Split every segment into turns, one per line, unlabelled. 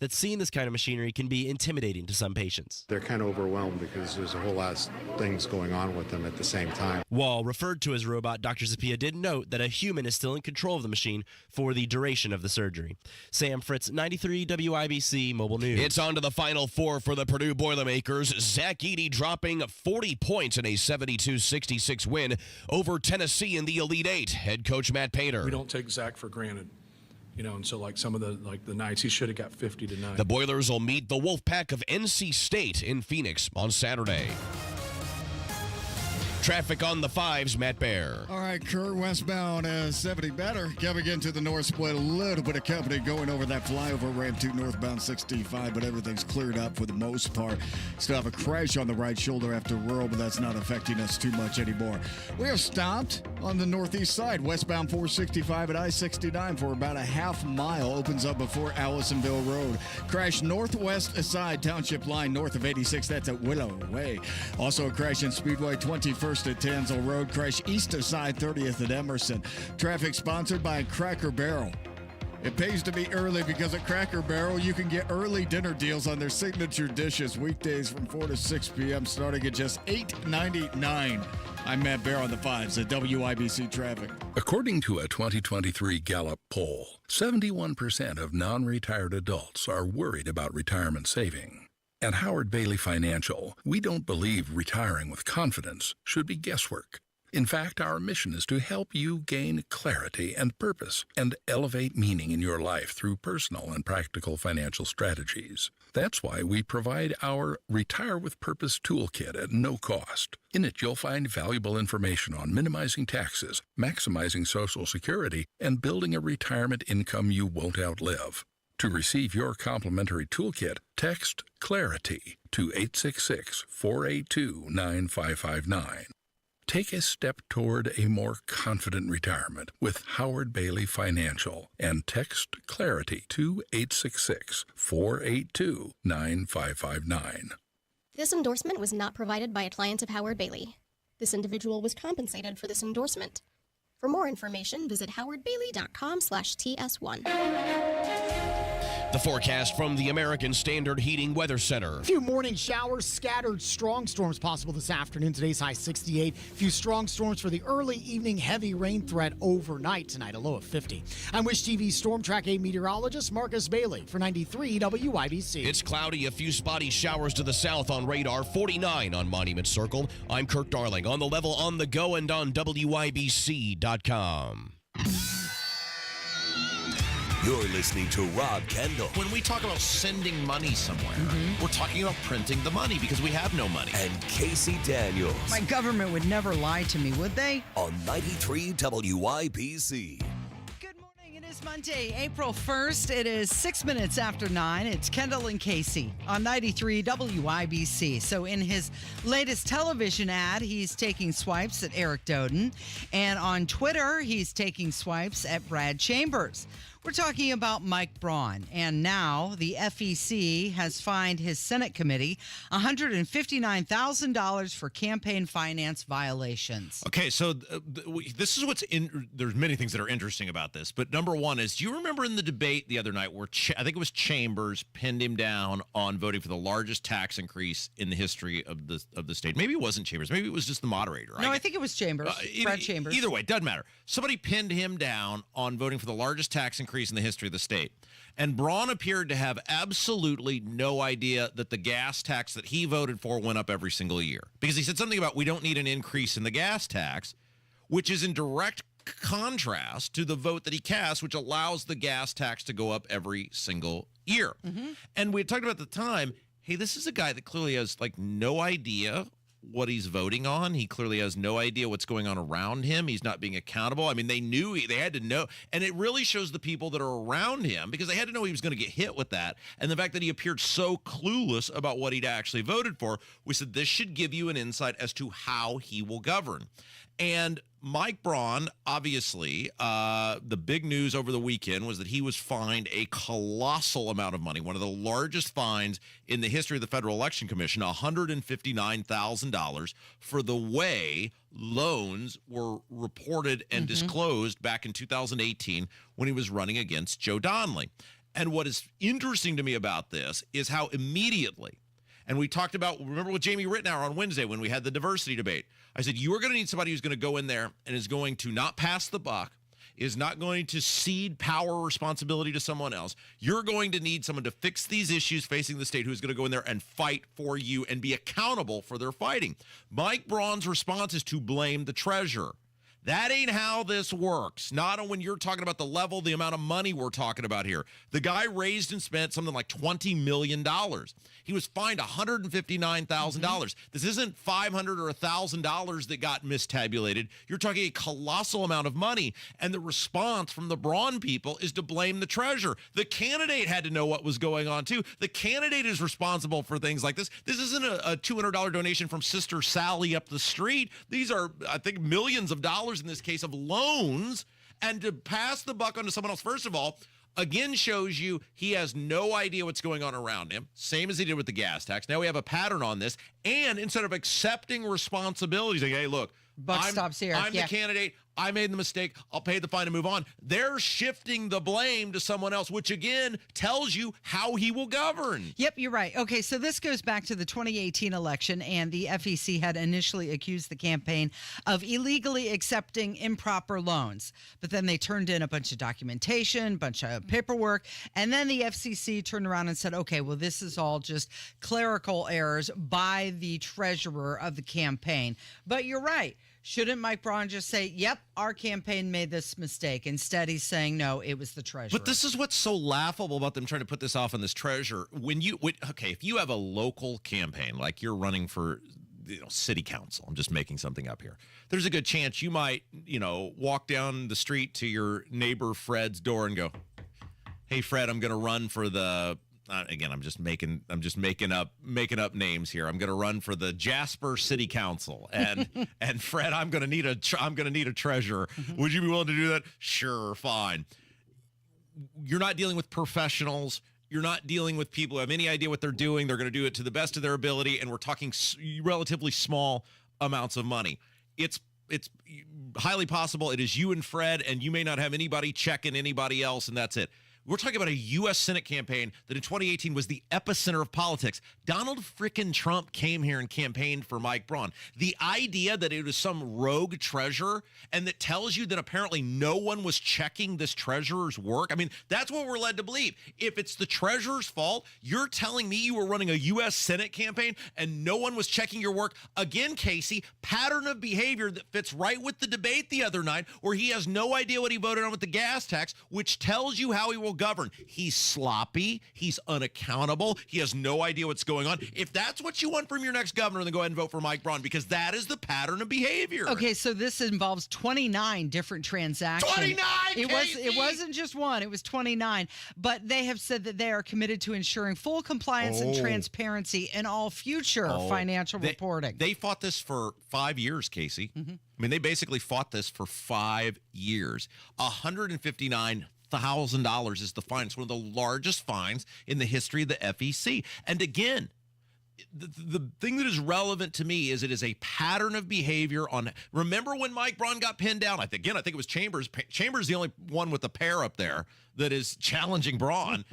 that seeing this kind of machinery can be intimidating to some patients.
They're kind of overwhelmed because there's a whole lot of things going on with them at the same time.
While referred to as robot, Dr. Zapia did note that a human is still in control of the machine for the duration of the surgery. Sam Fritz, 93 WIBC Mobile News.
It's on to the Final Four for the Purdue Boilermakers. Zach Edey dropping 40 points in a 72-66 win over Tennessee in the Elite Eight. Head coach Matt Painter.
We don't take Zach for granted. And so some of the nights he should have got 50 tonight.
The Boilers will meet the Wolfpack of NC State in Phoenix on Saturday. Traffic on the 5s, Matt Bear.
All right, Kurt, westbound 70 better. Coming into the north split, a little bit of company going over that flyover ramp to northbound 65, but everything's cleared up for the most part. Still have a crash on the right shoulder after rural, but that's not affecting us too much anymore. We have stopped on the northeast side, westbound 465 at I-69 for about a half mile. Opens up before Allisonville Road. Crash northwest side township line north of 86. That's at Willow Way. Also a crash in Speedway 21st at Tanzel Road. Crash east of side 30th at Emerson. Traffic sponsored by Cracker Barrel. It pays to be early because at Cracker Barrel you can get early dinner deals on their signature dishes weekdays from 4 to 6 p.m. starting at just $8.99. I'm Matt Bear on the 5s at WIBC Traffic.
According to a 2023 Gallup poll, 71% of non-retired adults are worried about retirement saving. At Howard Bailey Financial, we don't believe retiring with confidence should be guesswork. In fact, our mission is to help you gain clarity and purpose and elevate meaning in your life through personal and practical financial strategies. That's why we provide our Retire with Purpose toolkit at no cost. In it, you'll find valuable information on minimizing taxes, maximizing Social Security, and building a retirement income you won't outlive. To receive your complimentary toolkit, text CLARITY to 866-482-9559. Take a step toward a more confident retirement with Howard Bailey Financial and text CLARITY to 866-482-9559.
This endorsement was not provided by a client of Howard Bailey. This individual was compensated for this endorsement. For more information, visit howardbailey.com/TS1.
The forecast from the American Standard Heating Weather Center.
A few morning showers, scattered strong storms possible this afternoon. Today's high 68. A few strong storms for the early evening, heavy rain threat overnight tonight, a low of 50. I'm Wish TV Storm Track 8 meteorologist Marcus Bailey for 93 WIBC.
It's cloudy, a few spotty showers to the south on radar, 49 on Monument Circle. I'm Kirk Darling on the level, on the go, and on WIBC.com.
You're listening to Rob Kendall.
When we talk about sending money somewhere, we're talking about printing the money because we have no money.
And Casey Daniels.
My government would never lie to me, would they?
On 93 WIBC.
Good morning. It is Monday, April 1st. It is 6 minutes after 9. It's Kendall and Casey on 93 WIBC. So in his latest television ad, he's taking swipes at Eric Doden. And on Twitter, he's taking swipes at Brad Chambers. We're talking about Mike Braun, and now the FEC has fined his Senate committee $159,000 for campaign finance violations.
Okay, so this is what's in. There's many things that are interesting about this, but number one is, do you remember in the debate the other night where I think it was Chambers pinned him down on voting for the largest tax increase in the history of the state? Maybe it wasn't Chambers. Maybe it was just the moderator.
No, I think it was Chambers. Brad Chambers.
Either way, it doesn't matter. Somebody pinned him down on voting for the largest tax increase in the history of the state. And Braun appeared to have absolutely no idea that the gas tax that he voted for went up every single year. Because he said something about, we don't need an increase in the gas tax, which is in direct contrast to the vote that he cast, which allows the gas tax to go up every single year. And we had talked about at the time, hey, this is a guy that clearly has no idea what he's voting on. He clearly has no idea what's going on around him. He's not being accountable. I mean, they had to know. And it really shows the people that are around him, because they had to know he was going to get hit with that. And the fact that he appeared so clueless about what he'd actually voted for, we said this should give you an insight as to how he will govern. And Mike Braun, obviously, the big news over the weekend was that he was fined a colossal amount of money, one of the largest fines in the history of the Federal Election Commission, $159,000 for the way loans were reported and disclosed back in 2018 when he was running against Joe Donnelly. And what is interesting to me about this is how immediately, and we talked about, remember with Jamie Rittenauer on Wednesday when we had the diversity debate, I said, you are going to need somebody who's going to go in there and is going to not pass the buck, is not going to cede power or responsibility to someone else. You're going to need someone to fix these issues facing the state who's going to go in there and fight for you and be accountable for their fighting. Mike Braun's response is to blame the treasurer. That ain't how this works. Not when you're talking about the level, the amount of money we're talking about here. The guy raised and spent something like $20 million. He was fined $159,000. This isn't $500 or $1,000 that got mistabulated. You're talking a colossal amount of money. And the response from the Braun people is to blame the treasurer. The candidate had to know what was going on, too. The candidate is responsible for things like this. This isn't a $200 donation from Sister Sally up the street. These are, I think, millions of dollars in this case of loans, and to pass the buck onto someone else, first of all, again shows you he has no idea what's going on around him, same as he did with the gas tax. Now we have a pattern on this, and instead of accepting responsibility, saying, hey, look,
buck stops here.
I'm the candidate. I made the mistake. I'll pay the fine and move on. They're shifting the blame to someone else, which again tells you how he will govern.
Yep, you're right. Okay, so this goes back to the 2018 election, and the FEC had initially accused the campaign of illegally accepting improper loans. But then they turned in a bunch of documentation, bunch of paperwork, and then the FCC turned around and said, okay, well, this is all just clerical errors by the treasurer of the campaign. But you're right. Shouldn't Mike Braun just say, yep, our campaign made this mistake? Instead, he's saying, no, it was the treasurer.
But this is what's so laughable about them trying to put this off on this treasurer. If you have a local campaign, like you're running for city council, I'm just making something up here, there's a good chance you might, walk down the street to your neighbor Fred's door and go, hey, Fred, I'm going to run for the... again, I'm just making up names here. I'm going to run for the Jasper City Council, and and Fred, I'm going to need a treasurer. Would you be willing to do that? Sure, fine. You're not dealing with professionals. You're not dealing with people who have any idea what they're doing. They're going to do it to the best of their ability, and we're talking relatively small amounts of money. It's highly possible it is you and Fred, and you may not have anybody checking anybody else, and that's it. We're talking about a U.S. Senate campaign that in 2018 was the epicenter of politics. Donald frickin' Trump came here and campaigned for Mike Braun. The idea that it was some rogue treasurer and that tells you that apparently no one was checking this treasurer's work. I mean, that's what we're led to believe. If it's the treasurer's fault, you're telling me you were running a U.S. Senate campaign and no one was checking your work. Again, Casey, pattern of behavior that fits right with the debate the other night where he has no idea what he voted on with the gas tax, which tells you how he will govern. He's sloppy. He's unaccountable. He has no idea what's going on. If that's what you want from your next governor, then go ahead and vote for Mike Braun, because that is the pattern of behavior.
Okay, so this involves 29 different transactions.
29,
It wasn't just one. It was 29. But they have said that they are committed to ensuring full compliance and transparency in all future financial reporting.
They fought this for 5 years, Casey. I mean, they basically fought this for 5 years. $159,000 is the fine. It's one of the largest fines in the history of the FEC. And again, the thing that is relevant to me is it is a pattern of behavior on. Remember when Mike Braun got pinned down? I think it was Chambers. Chambers is the only one with the pair up there that is challenging Braun.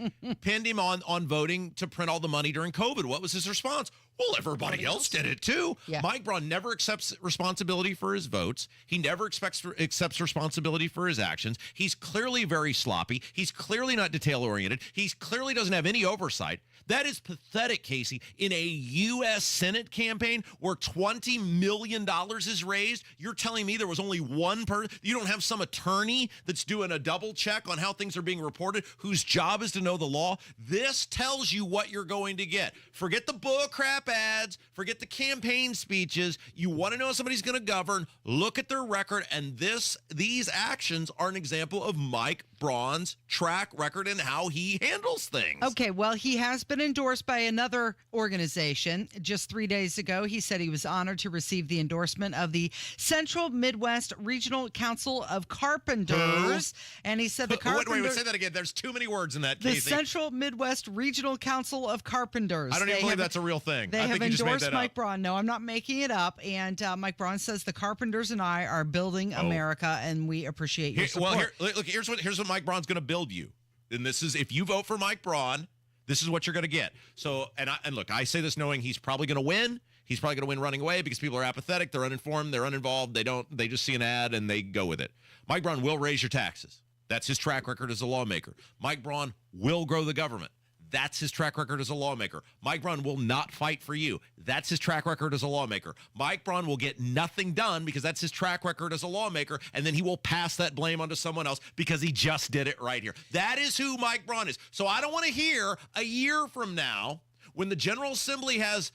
Pinned him on voting to print all the money during COVID. What was his response? Well, everybody else did it too.
Yeah.
Mike Braun never accepts responsibility for his votes. He never accepts responsibility for his actions. He's clearly very sloppy. He's clearly not detail-oriented. He clearly doesn't have any oversight. That is pathetic, Casey. In a U.S. Senate campaign where $20 million is raised, you're telling me there was only one person? You don't have some attorney that's doing a double check on how things are being reported, whose job is to know the law? This tells you what you're going to get. Forget the bullcrap ads. Forget the campaign speeches. You want to know how somebody's going to govern, look at their record, and these actions are an example of Mike Braun's track record and how he handles things.
Okay, well, he has been endorsed by another organization. Just 3 days ago, he said he was honored to receive the endorsement of the Central Midwest Regional Council of Carpenters. And he said the Carpenters...
Wait, say that again. There's too many words in that,
The
Casey.
Central Midwest Regional Council of Carpenters.
I don't even believe that's a real thing.
They
I
have
think you just made
endorsed
that
Mike
up.
Braun. No, I'm not making it up. And Mike Braun says the Carpenters and I are building America, and we appreciate your support.
Well, here's what Mike Braun's going to build you. And this is, if you vote for Mike Braun, this is what you're going to get. So, and look, I say this knowing he's probably going to win. He's probably going to win running away because people are apathetic, they're uninformed, they're uninvolved, they just see an ad and they go with it. Mike Braun will raise your taxes. That's his track record as a lawmaker. Mike Braun will grow the government. That's his track record as a lawmaker. Mike Braun will not fight for you. That's his track record as a lawmaker. Mike Braun will get nothing done because that's his track record as a lawmaker, and then he will pass that blame onto someone else because he just did it right here. That is who Mike Braun is. So I don't want to hear a year from now when the General Assembly has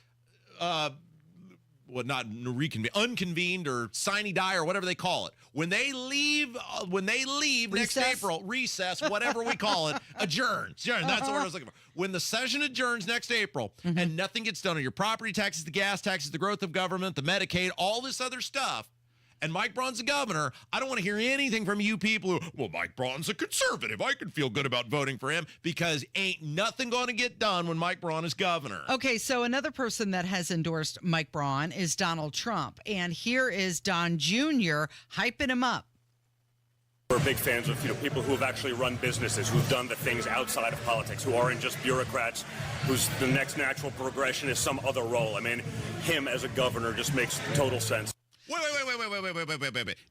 unconvened or sine die or whatever they call it. When they leave next April, recess, whatever we call it, adjourns. That's what I was looking for. When the session adjourns next April and nothing gets done on your property taxes, the gas taxes, the growth of government, the Medicaid, all this other stuff, and Mike Braun's the governor, I don't want to hear anything from you people who, well, Mike Braun's a conservative. I can feel good about voting for him because ain't nothing going to get done when Mike Braun is governor.
Okay, so another person that has endorsed Mike Braun is Donald Trump. And here is Don Jr. hyping him up.
We're big fans of people who have actually run businesses, who've done the things outside of politics, who aren't just bureaucrats, whose the next natural progression is some other role. I mean, him as a governor just makes total sense.
Wait.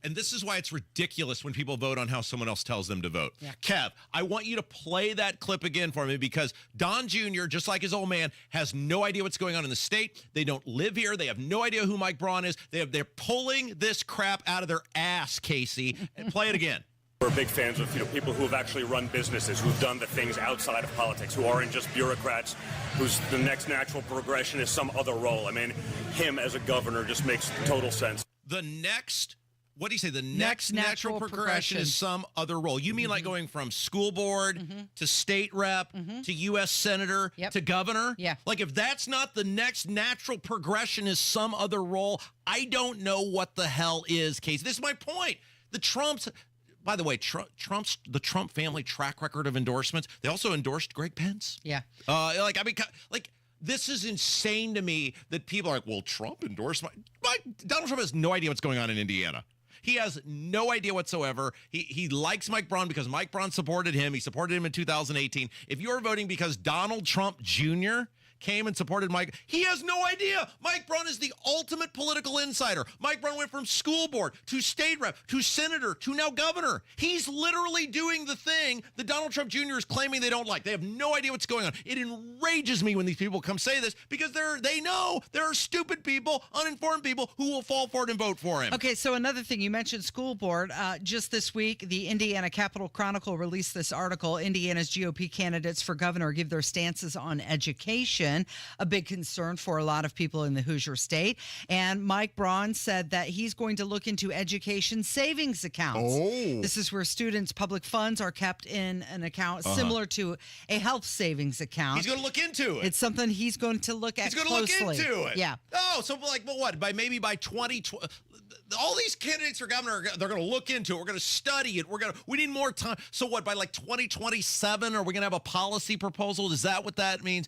And this is why it's ridiculous when people vote on how someone else tells them to vote. Yeah. Kev, I want you to play that clip again for me because Don Jr., just like his old man, has no idea what's going on in the state. They don't live here. They have no idea who Mike Braun is. They're pulling this crap out of their ass, Casey. And play it again.
We're big fans of people who have actually run businesses, who've done the things outside of politics, who aren't just bureaucrats, whose the next natural progression is some other role. I mean, him as a governor just makes total sense.
The next natural progression is some other role. You mean like going from school board to state rep to U.S. senator to governor?
Yeah.
Like if that's not the next natural progression is some other role, I don't know what the hell is, Casey. This is my point. By the way, the Trump family track record of endorsements, they also endorsed Greg Pence.
Yeah.
This is insane to me that people are like, well, Trump endorsed Donald Trump has no idea what's going on in Indiana. He has no idea whatsoever. He likes Mike Braun because Mike Braun supported him. He supported him in 2018. If you're voting because Donald Trump Jr. came and supported Mike, he has no idea. Mike Braun is the ultimate political insider. Mike Braun went from school board to state rep to senator to now governor. He's literally doing the thing that Donald Trump Jr. is claiming they don't like. They have no idea what's going on. It enrages me when these people come say this because they know there are stupid people, uninformed people who will fall for it and vote for him.
Okay, so another thing, you mentioned school board. Just this week, the Indiana Capitol Chronicle released this article, Indiana's GOP candidates for governor give their stances on education. A big concern for a lot of people in the Hoosier state. And Mike Braun said that he's going to look into education savings accounts. Oh. This is where students' public funds are kept in an account similar to a health savings account.
He's going to look into it.
It's something he's going to look at closely.
He's going to look into it.
Yeah.
Oh, so like, well, what? By 2020, all these candidates for governor, they're going to look into it. We're going to study it. We need more time. So what, by like 2027, are we going to have a policy proposal? Is that what that means?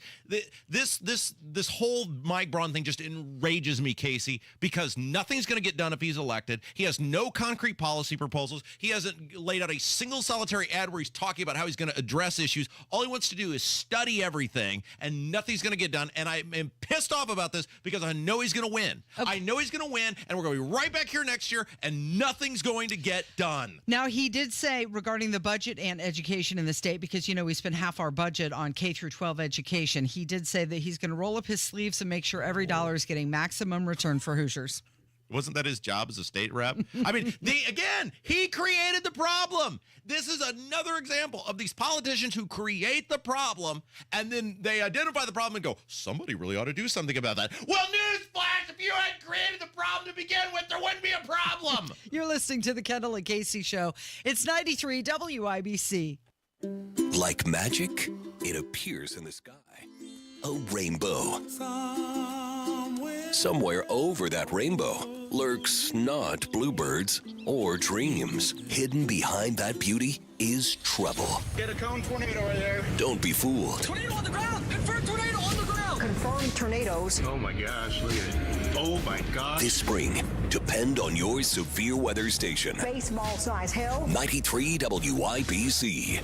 This whole Mike Braun thing just enrages me, Casey, because nothing's going to get done if he's elected. He has no concrete policy proposals. He hasn't laid out a single solitary ad where he's talking about how he's going to address issues. All he wants to do is study everything, and nothing's going to get done. And I am pissed off about this because I know he's going to win. Okay. I know he's going to win, and we're going to be right back here next year, and nothing's going to get done.
Now, he did say regarding the budget and education in the state, because, we spend half our budget on K through 12 education, he did say that he's going to roll up his sleeves and make sure every dollar is getting maximum return for Hoosiers.
Wasn't that his job as a state rep? I mean, he created the problem. This is another example of these politicians who create the problem, and then they identify the problem and go, somebody really ought to do something about that. Well, newsflash, if you had created the problem to begin with, there wouldn't be a problem.
You're listening to the Kendall and Casey Show. It's 93 WIBC.
Like magic, it appears in the sky. A rainbow. Somewhere over that rainbow lurks not bluebirds or dreams. Hidden behind that beauty is trouble.
Get a cone tornado right there.
Don't be fooled.
Tornado on the ground! Confirmed tornado on the ground! Confirmed tornadoes. Oh my gosh, look at it. Oh my gosh.
This spring, depend on your severe weather station.
Baseball size hail.
93 WIBC.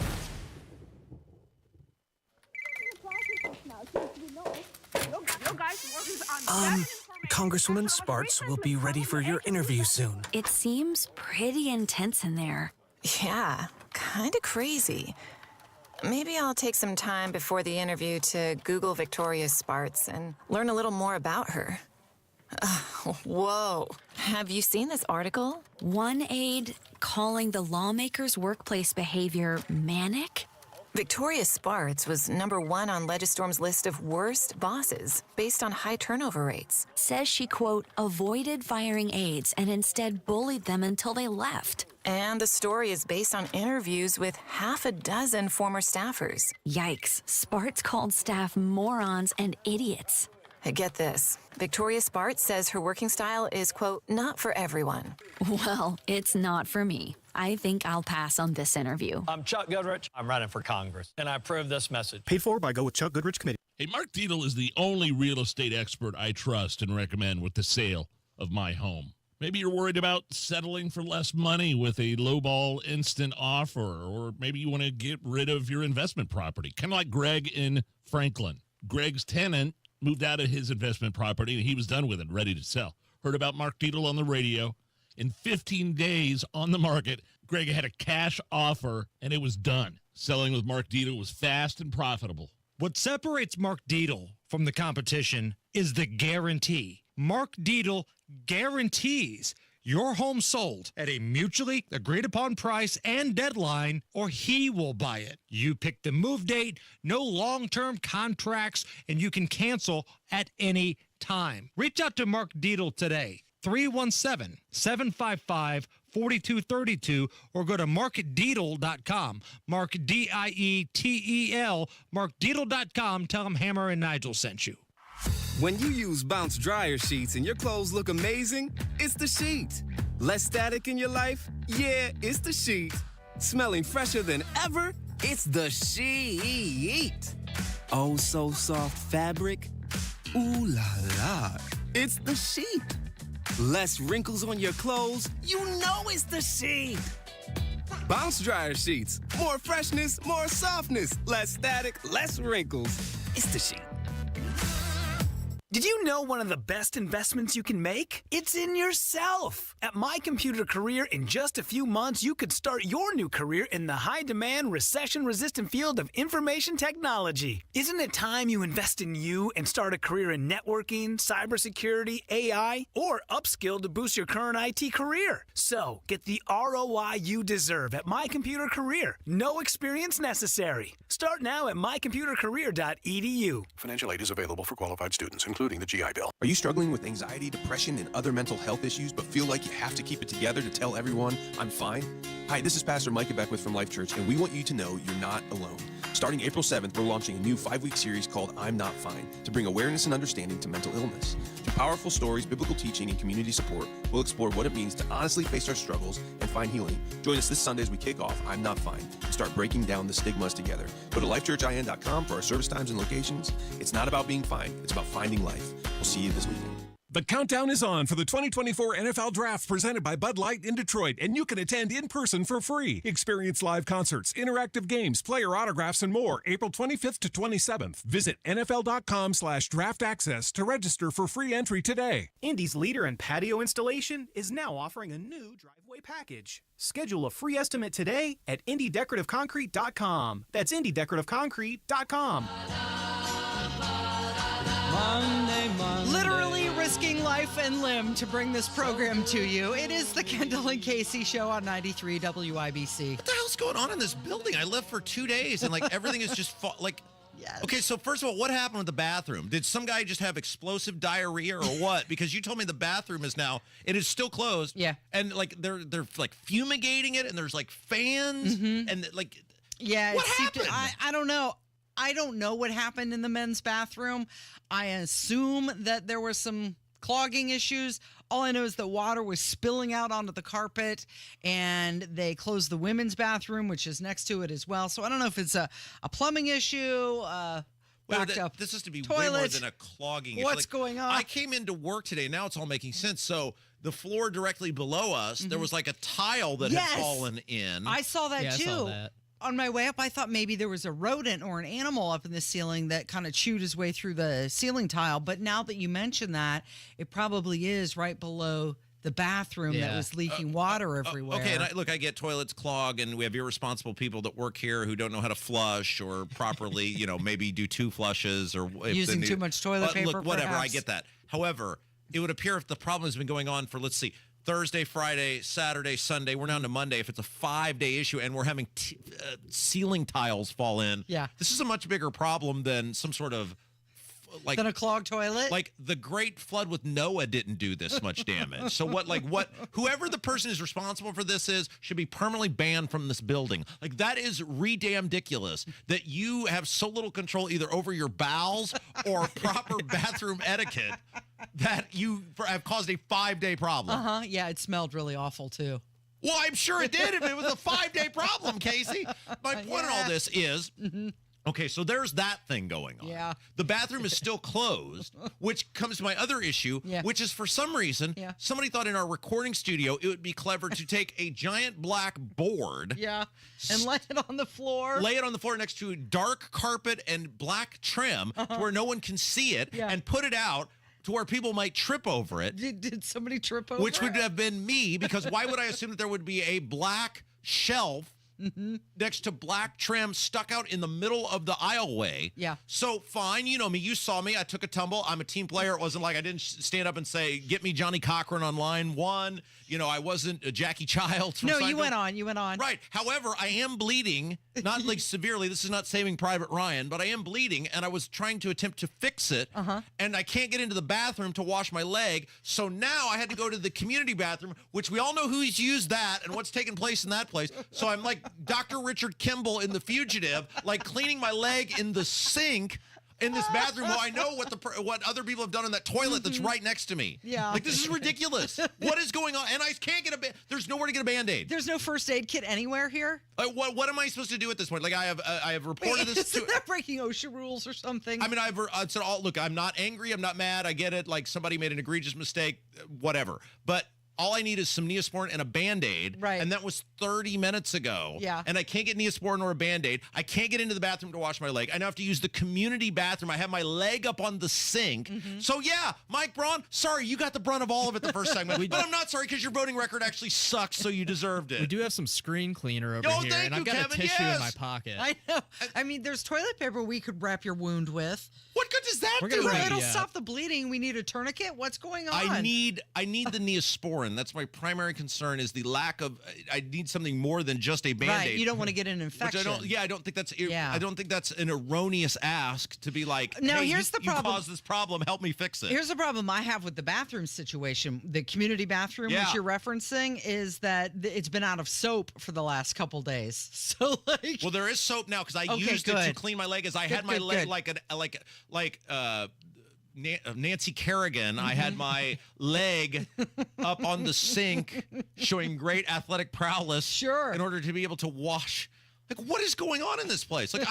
Congresswoman Spartz will be ready for your interview soon.
It seems pretty intense in there.
Yeah, kind of crazy. Maybe I'll take some time before the interview to Google Victoria Spartz and learn a little more about her. Whoa. Have you seen this article?
One aide calling the lawmakers' workplace behavior manic?
Victoria Spartz was #1 on Legistorm's list of worst bosses based on high turnover rates.
Says she, quote, avoided firing aides and instead bullied them until they left.
And the story is based on interviews with half a dozen former staffers.
Yikes. Spartz called staff morons and idiots.
Get this. Victoria Spartz says her working style is, quote, not for everyone.
Well, it's not for me. I think I'll pass on this interview.
I'm Chuck Goodrich. I'm running for Congress, and I approve this message.
Paid for by Go With Chuck Goodrich Committee.
Hey, Mark Dietel is the only real estate expert I trust and recommend with the sale of my home. Maybe you're worried about settling for less money with a lowball instant offer, or maybe you want to get rid of your investment property, kind of like Greg in Franklin. Greg's tenant moved out of his investment property, and he was done with it, ready to sell. Heard about Mark Dietel on the radio. In 15 days on the market, Greg had a cash offer, and it was done. Selling with Mark Dietel was fast and profitable.
What separates Mark Dietel from the competition is the guarantee. Mark Dietel guarantees your home sold at a mutually agreed upon price and deadline, or he will buy it. You pick the move date, no long-term contracts, and you can cancel at any time. Reach out to Mark Dietel today, 317-755-4232, or go to markdietel.com. Mark, D-I-E-T-E-L, markdietel.com. Tell him Hammer and Nigel sent you.
When you use Bounce dryer sheets and your clothes look amazing, it's the sheet. Less static in your life? Yeah, it's the sheet. Smelling fresher than ever? It's the sheet. Oh, so soft fabric? Ooh la la. It's the sheet. Less wrinkles on your clothes? You know it's the sheet. Bounce dryer sheets. More freshness, more softness. Less static, less wrinkles. It's the sheet.
Did you know one of the best investments you can make? It's in yourself. At My Computer Career, in just a few months, you could start your new career in the high-demand, recession-resistant field of information technology. Isn't it time you invest in you and start a career in networking, cybersecurity, AI, or upskill to boost your current IT career? So, get the ROI you deserve at My Computer Career. No experience necessary. Start now at mycomputercareer.edu.
Financial aid is available for qualified students, including the GI Bill. Are you struggling with anxiety, depression, and other mental health issues, but feel like you have to keep it together to tell everyone, I'm fine? Hi, this is Pastor Micah Becki from Life Church, and we want you to know you're not alone. Starting April 7th, we're launching a new 5-week series called I'm Not Fine to bring awareness and understanding to mental illness. Through powerful stories, biblical teaching, and community support, we'll explore what it means to honestly face our struggles and find healing. Join us this Sunday as we kick off I'm Not Fine and start breaking down the stigmas together. Go to lifechurchin.com for our service times and locations. It's not about being fine, it's about finding life. We'll see you this weekend.
The countdown is on for the 2024 NFL Draft presented by Bud Light in Detroit, and you can attend in person for free. Experience live concerts, interactive games, player autographs, and more April 25th to 27th. Visit NFL.com/draft access to register for free entry today.
Indy's leader in patio installation is now offering a new driveway package. Schedule a free estimate today at IndyDecorativeConcrete.com. That's IndyDecorativeConcrete.com.
Monday. Literally risking life and limb to bring this program to you. It is the Kendall and Casey Show on 93 WIBC.
What the hell's going on in this building? I lived for 2 days, and like everything is just
Yes.
Okay, so first of all, what happened with the bathroom? Did some guy just have explosive diarrhea or what? Because you told me the bathroom is now, it is still closed.
Yeah.
And like they're like fumigating it, and there's like fans and like what happened?
I don't know. I don't know what happened in the men's bathroom. I assume that there were some clogging issues. All I know is that water was spilling out onto the carpet, and they closed the women's bathroom, which is next to it as well. So I don't know if it's a plumbing issue, backed up
this has to be
toilet.
way more than a clogging issue.
What's going on?
I came into work today. Now it's all making sense. So the floor directly below us, there was like a tile that had fallen in.
I saw that too.
I saw that.
On my way up, I thought maybe there was a rodent or an animal up in the ceiling that kind of chewed his way through the ceiling tile. But now that you mention that, it probably is right below the bathroom that was leaking water everywhere.
Okay, and I get toilets clog, and we have irresponsible people that work here who don't know how to flush or properly, maybe do 2 flushes or
using too much toilet paper.
Look, whatever,
perhaps.
I get that. However, it would appear if the problem has been going on for, let's see, Thursday, Friday, Saturday, Sunday, we're down to Monday. If it's a 5-day issue and we're having ceiling tiles fall in, this is a much bigger problem than some sort of
than a clogged toilet.
Like the Great Flood with Noah didn't do this much damage. So whoever the person is responsible for this should be permanently banned from this building. Like that is ridiculous that you have so little control either over your bowels or proper bathroom etiquette that you have caused a 5-day problem.
Yeah, it smelled really awful too.
Well, I'm sure it did if it was a 5-day problem, Casey. My point in all this is, okay, so there's that thing going on.
Yeah.
The bathroom is still closed, which comes to my other issue, which is for some reason, somebody thought in our recording studio it would be clever to take a giant black board.
And lay it on the floor.
Lay it on the floor next to dark carpet and black trim to where no one can see it and put it out to where people might trip over it.
Did somebody trip over
Which would have been me, because why would I assume that there would be a black shelf next to black trim stuck out in the middle of the aisleway? So fine, you know me, you saw me, I took a tumble, I'm a team player. It wasn't like I didn't stand up and say, get me Johnny Cochran on line 1. I wasn't a Jackie Childs.
No, you went on.
Right. However, I am bleeding, not like severely. This is not Saving Private Ryan, but I am bleeding, and I was trying to attempt to fix it, and I can't get into the bathroom to wash my leg. So now I had to go to the community bathroom, which we all know who's used that and what's taken place in that place. So I'm like Dr. Richard Kimball in The Fugitive, like cleaning my leg in the sink in this bathroom while I know what other people have done in that toilet that's right next to me. Like, this is ridiculous. What is going on? And I can't get there's nowhere to get a Band-Aid.
There's no first aid kit anywhere here?
What am I supposed to do at this point? Like, I have reported this to...
Isn't that breaking OSHA rules or something?
I mean, I've said, look, I'm not angry. I'm not mad. I get it. Like, somebody made an egregious mistake, whatever. But all I need is some Neosporin and a Band-Aid.
Right.
And that was 30 minutes ago. And I can't get Neosporin or a Band-Aid. I can't get into the bathroom to wash my leg. I now have to use the community bathroom. I have my leg up on the sink. So, yeah, Mike Braun, sorry, you got the brunt of all of it the first segment. But I'm not sorry because your voting record actually sucks, so you deserved it.
We do have some screen cleaner over here, and I've got
Kevin,
a tissue in my pocket.
I know. I mean, there's toilet paper we could wrap your wound with.
What good does that do?
It'll stop the bleeding. We need a tourniquet. What's going on?
I need the Neosporin. That's my primary concern, is the lack of. I need something more than just a Band-Aid.
Right. You don't want to get an infection.
I don't think that's. I don't think that's an erroneous ask to be like.
Now,
hey,
here's the problem.
You caused this problem. Help me fix it.
Here's the problem I have with the bathroom situation. The community bathroom, which you're referencing, is that it's been out of soap for the last couple days. So
well, there is soap now because I used it to clean my leg as I had my leg like Nancy Kerrigan. I had my leg up on the sink, showing great athletic prowess. In order to be able to wash. Like, what is going on in this place? Like,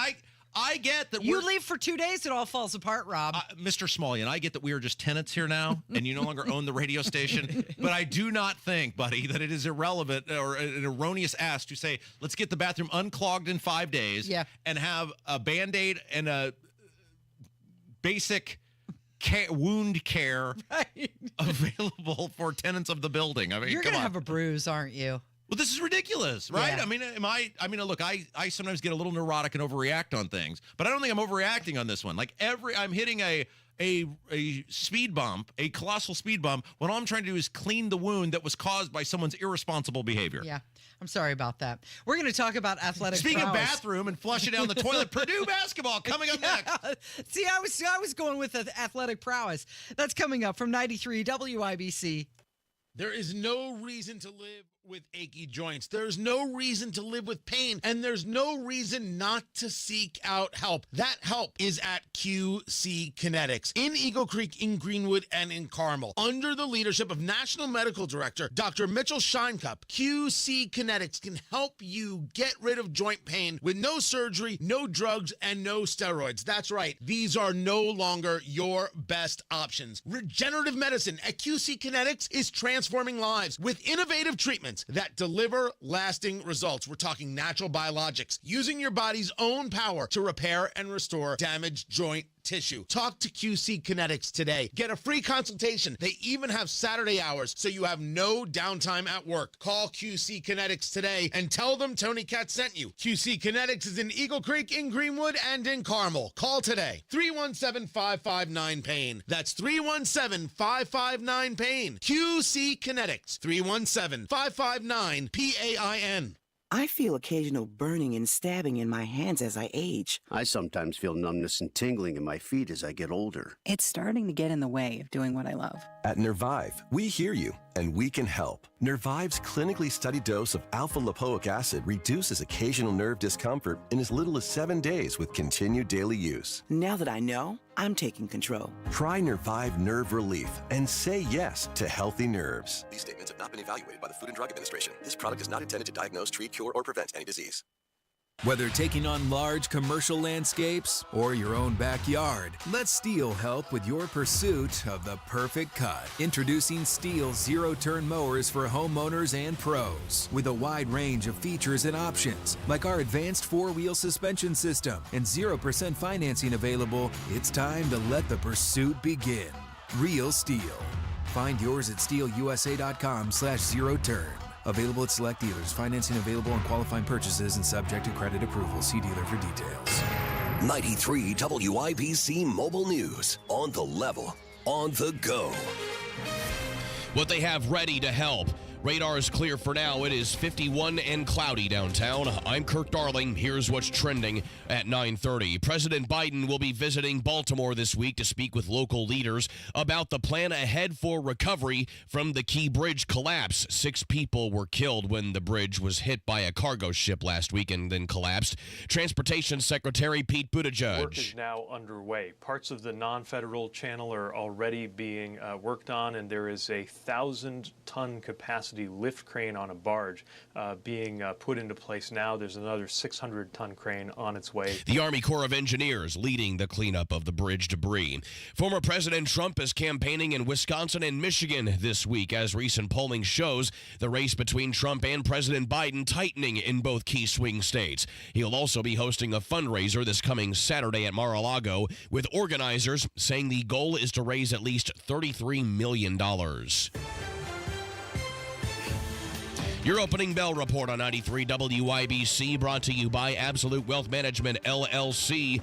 I get that
you leave for 2 days, it all falls apart, Rob.
Mr. Smalley, I get that we are just tenants here now, and you no longer own the radio station. But I do not think, buddy, that it is irrelevant or an erroneous ask to say, let's get the bathroom unclogged in 5 days and have a Band-Aid and a basic wound care available for tenants of the building. I mean,
you're going to have a bruise, aren't you?
Well, this is ridiculous, right? I mean, look, I sometimes get a little neurotic and overreact on things, but I don't think I'm overreacting on this one. Like I'm hitting a speed bump, a colossal speed bump, when all I'm trying to do is clean the wound that was caused by someone's irresponsible behavior.
Yeah. I'm sorry about that. We're going to talk about athletic
Speaking
prowess.
of bathroom and flush it down the toilet, Purdue basketball coming up next.
See, I was going with athletic prowess. That's coming up from 93 WIBC.
There is no reason to live with achy joints. There's no reason to live with pain, and there's no reason not to seek out help. That help is at QC Kinetics in Eagle Creek, in Greenwood, and in Carmel. Under the leadership of National Medical Director Dr. Mitchell Scheinkup, QC Kinetics can help you get rid of joint pain with no surgery, no drugs, and no steroids. That's right. These are no longer your best options. Regenerative medicine at QC Kinetics is transforming lives with innovative treatments supplements that deliver lasting results. We're talking natural biologics, using your body's own power to repair and restore damaged joint tissue. Talk to QC Kinetics today. Get a free consultation. They even have Saturday hours, so you have no downtime at work. Call QC Kinetics today and tell them Tony Katz sent you. QC Kinetics is in Eagle Creek, in Greenwood, and in Carmel. Call today. 317-559-PAIN. That's 317-559-PAIN. QC Kinetics. 317-559-PAIN.
I feel occasional burning and stabbing in my hands as I age.
I sometimes feel numbness and tingling in my feet as I get older.
It's starting to get in the way of doing what I love.
At Nervive, we hear you, and we can help. Nervive's clinically studied dose of alpha-lipoic acid reduces occasional nerve discomfort in as little as 7 days with continued daily use.
Now that I know, I'm taking control.
Try Nervive Nerve Relief and say yes to healthy nerves.
These statements have not been evaluated by the Food and Drug Administration. This product is not intended to diagnose, treat, cure, or prevent any disease.
Whether taking on large commercial landscapes or your own backyard, let Steel help with your pursuit of the perfect cut. Introducing Steel zero-turn mowers for homeowners and pros. With a wide range of features and options, like our advanced four-wheel suspension system and 0% financing available, it's time to let the pursuit begin. Real Steel. Find yours at steelusa.com/zero-turn. Available at select dealers. Financing available on qualifying purchases and subject to credit approval. See dealer for details.
93 WIBC Mobile News. On the level, on the go.
What they have ready to help. Radar is clear for now. It is 51 and cloudy downtown. I'm Kirk Darling. Here's what's trending at 9:30. President Biden will be visiting Baltimore this week to speak with local leaders about the plan ahead for recovery from the Key Bridge collapse. 6 people were killed when the bridge was hit by a cargo ship last week and then collapsed. Transportation Secretary Pete Buttigieg.
Work is now underway. Parts of the non-federal channel are already being worked on, and there is a 1,000-ton capacity lift crane on a barge being put into place now. There's another 600-ton crane on its way.
The Army Corps of Engineers leading the cleanup of the bridge debris. Former President Trump is campaigning in Wisconsin and Michigan this week as recent polling shows the race between Trump and President Biden tightening in both key swing states. He'll also be hosting a fundraiser this coming Saturday at Mar-a-Lago, with organizers saying the goal is to raise at least $33 million. Your opening bell report on 93 WIBC, brought to you by Absolute Wealth Management, LLC.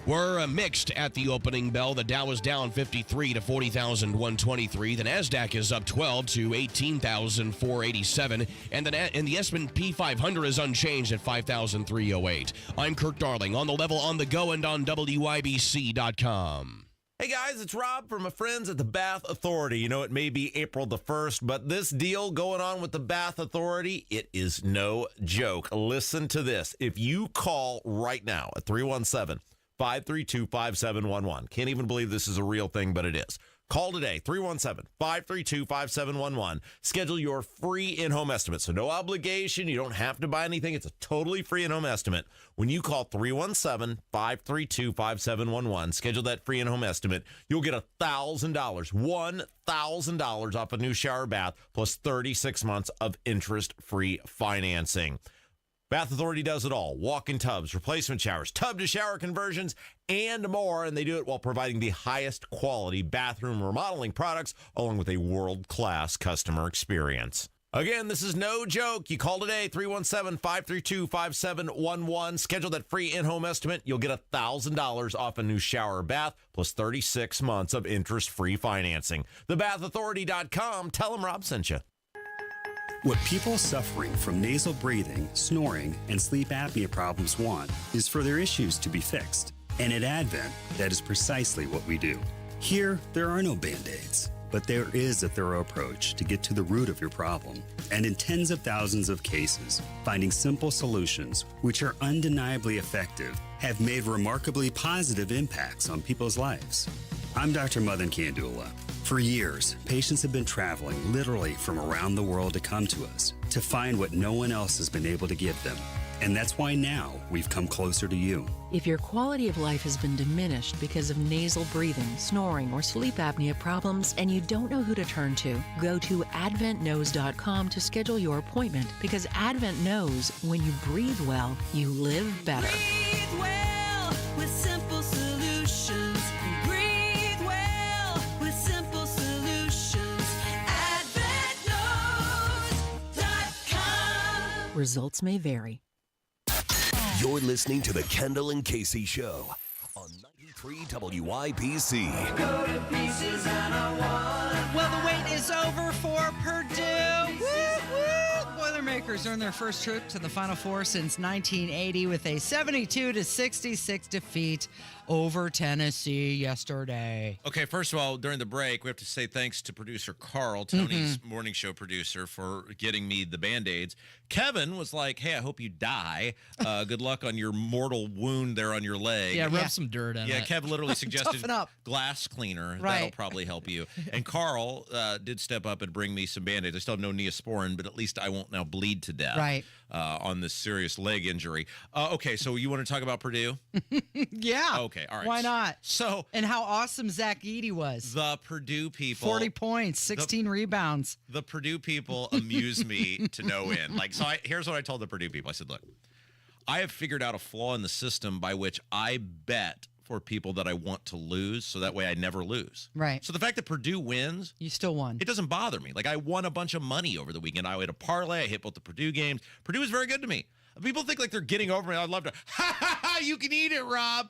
We're mixed at the opening bell. The Dow is down 53 to 40,123. The NASDAQ is up 12 to 18,487. And the S&P 500 is unchanged at 5,308. I'm Kirk Darling, on the level, on the go, and on WIBC.com.
Hey guys, it's Rob from my friends at the Bath Authority. You know, it may be April the 1st, but this deal going on with the Bath Authority, it is no joke. Listen to this. If you call right now at 317-532-5711, can't even believe this is a real thing, but it is. Call today, 317-532-5711. Schedule your free in-home estimate. So no obligation. You don't have to buy anything. It's a totally free in-home estimate. When you call 317-532-5711, schedule that free in-home estimate, you'll get $1,000, $1,000 off a new shower bath, plus 36 months of interest-free financing. Bath Authority does it all. Walk-in tubs, replacement showers, tub-to-shower conversions, and more. And they do it while providing the highest quality bathroom remodeling products, along with a world-class customer experience. Again, this is no joke. You call today, 317-532-5711. Schedule that free in-home estimate. You'll get $1,000 off a new shower or bath, plus 36 months of interest-free financing. TheBathAuthority.com. Tell them Rob sent you.
What people suffering from nasal breathing, snoring, and sleep apnea problems want is for their issues to be fixed. And at Advent, that is precisely what we do. Here, there are no Band-Aids, but there is a thorough approach to get to the root of your problem. And in tens of thousands of cases, finding simple solutions, which are undeniably effective, have made remarkably positive impacts on people's lives. I'm Dr. Madan Kandula. For years, patients have been traveling literally from around the world to come to us to find what no one else has been able to give them. And that's why now we've come closer to you.
If your quality of life has been diminished because of nasal breathing, snoring, or sleep apnea problems, and you don't know who to turn to, go to AdventKnows.com to schedule your appointment, because Advent knows when you breathe well, you live better.
Breathe well with simple solutions. Breathe well with simple solutions. AdventKnows.com.
Results may vary.
You're listening to the Kendall and Casey Show on 93 WIBC.
Well, the wait is over for Purdue. Woo, woo. Boilermakers earned their first trip to the Final Four since 1980 with a 72-66 defeat over Tennessee yesterday.
Okay, first of all, during the break, we have to say thanks to producer Carl, Tony's morning show producer, for getting me the Band-Aids. Kevin was like, hey, I hope you die. Good luck on your mortal wound there on your leg.
Yeah, rub some dirt in it.
Yeah, Kev literally suggested
Toughen up.
glass cleaner.
Right.
That'll probably help you. And Carl did step up and bring me some Band-Aids. I still have no Neosporin, but at least I won't now bleed to death on this serious leg injury. Okay, so you want to talk about Purdue?
Yeah.
Okay, all right.
Why not?
So,
and how awesome Zach Edey was.
The Purdue people.
40 points, 16 rebounds.
The Purdue people amuse me to no end. Here's what I told the Purdue people. I said, look, I have figured out a flaw in the system by which I bet for people that I want to lose, so that way I never lose.
Right.
So the fact that Purdue wins,
you still won.
It doesn't bother me. Like, I won a bunch of money over the weekend. I had a parlay. I hit both the Purdue games. Purdue was very good to me. People think like they're getting over me. I'd love to, ha, ha, ha, you can eat it, Rob.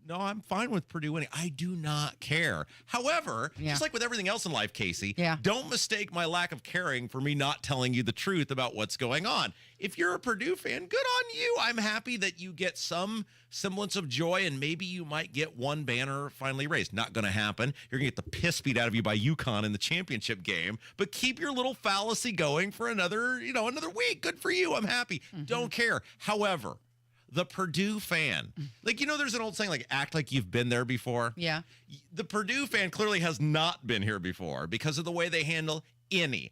No, I'm fine with Purdue winning. I do not care. However, just like with everything else in life, Casey, don't mistake my lack of caring for me not telling you the truth about what's going on. If you're a Purdue fan, good on you. I'm happy that you get some semblance of joy, and maybe you might get one banner finally raised. Not going to happen. You're going to get the piss beat out of you by UConn in the championship game, but keep your little fallacy going for another week. Good for you. I'm happy. Don't care. However, the Purdue fan, there's an old saying, like, act like you've been there before.
Yeah.
The Purdue fan clearly has not been here before because of the way they handle any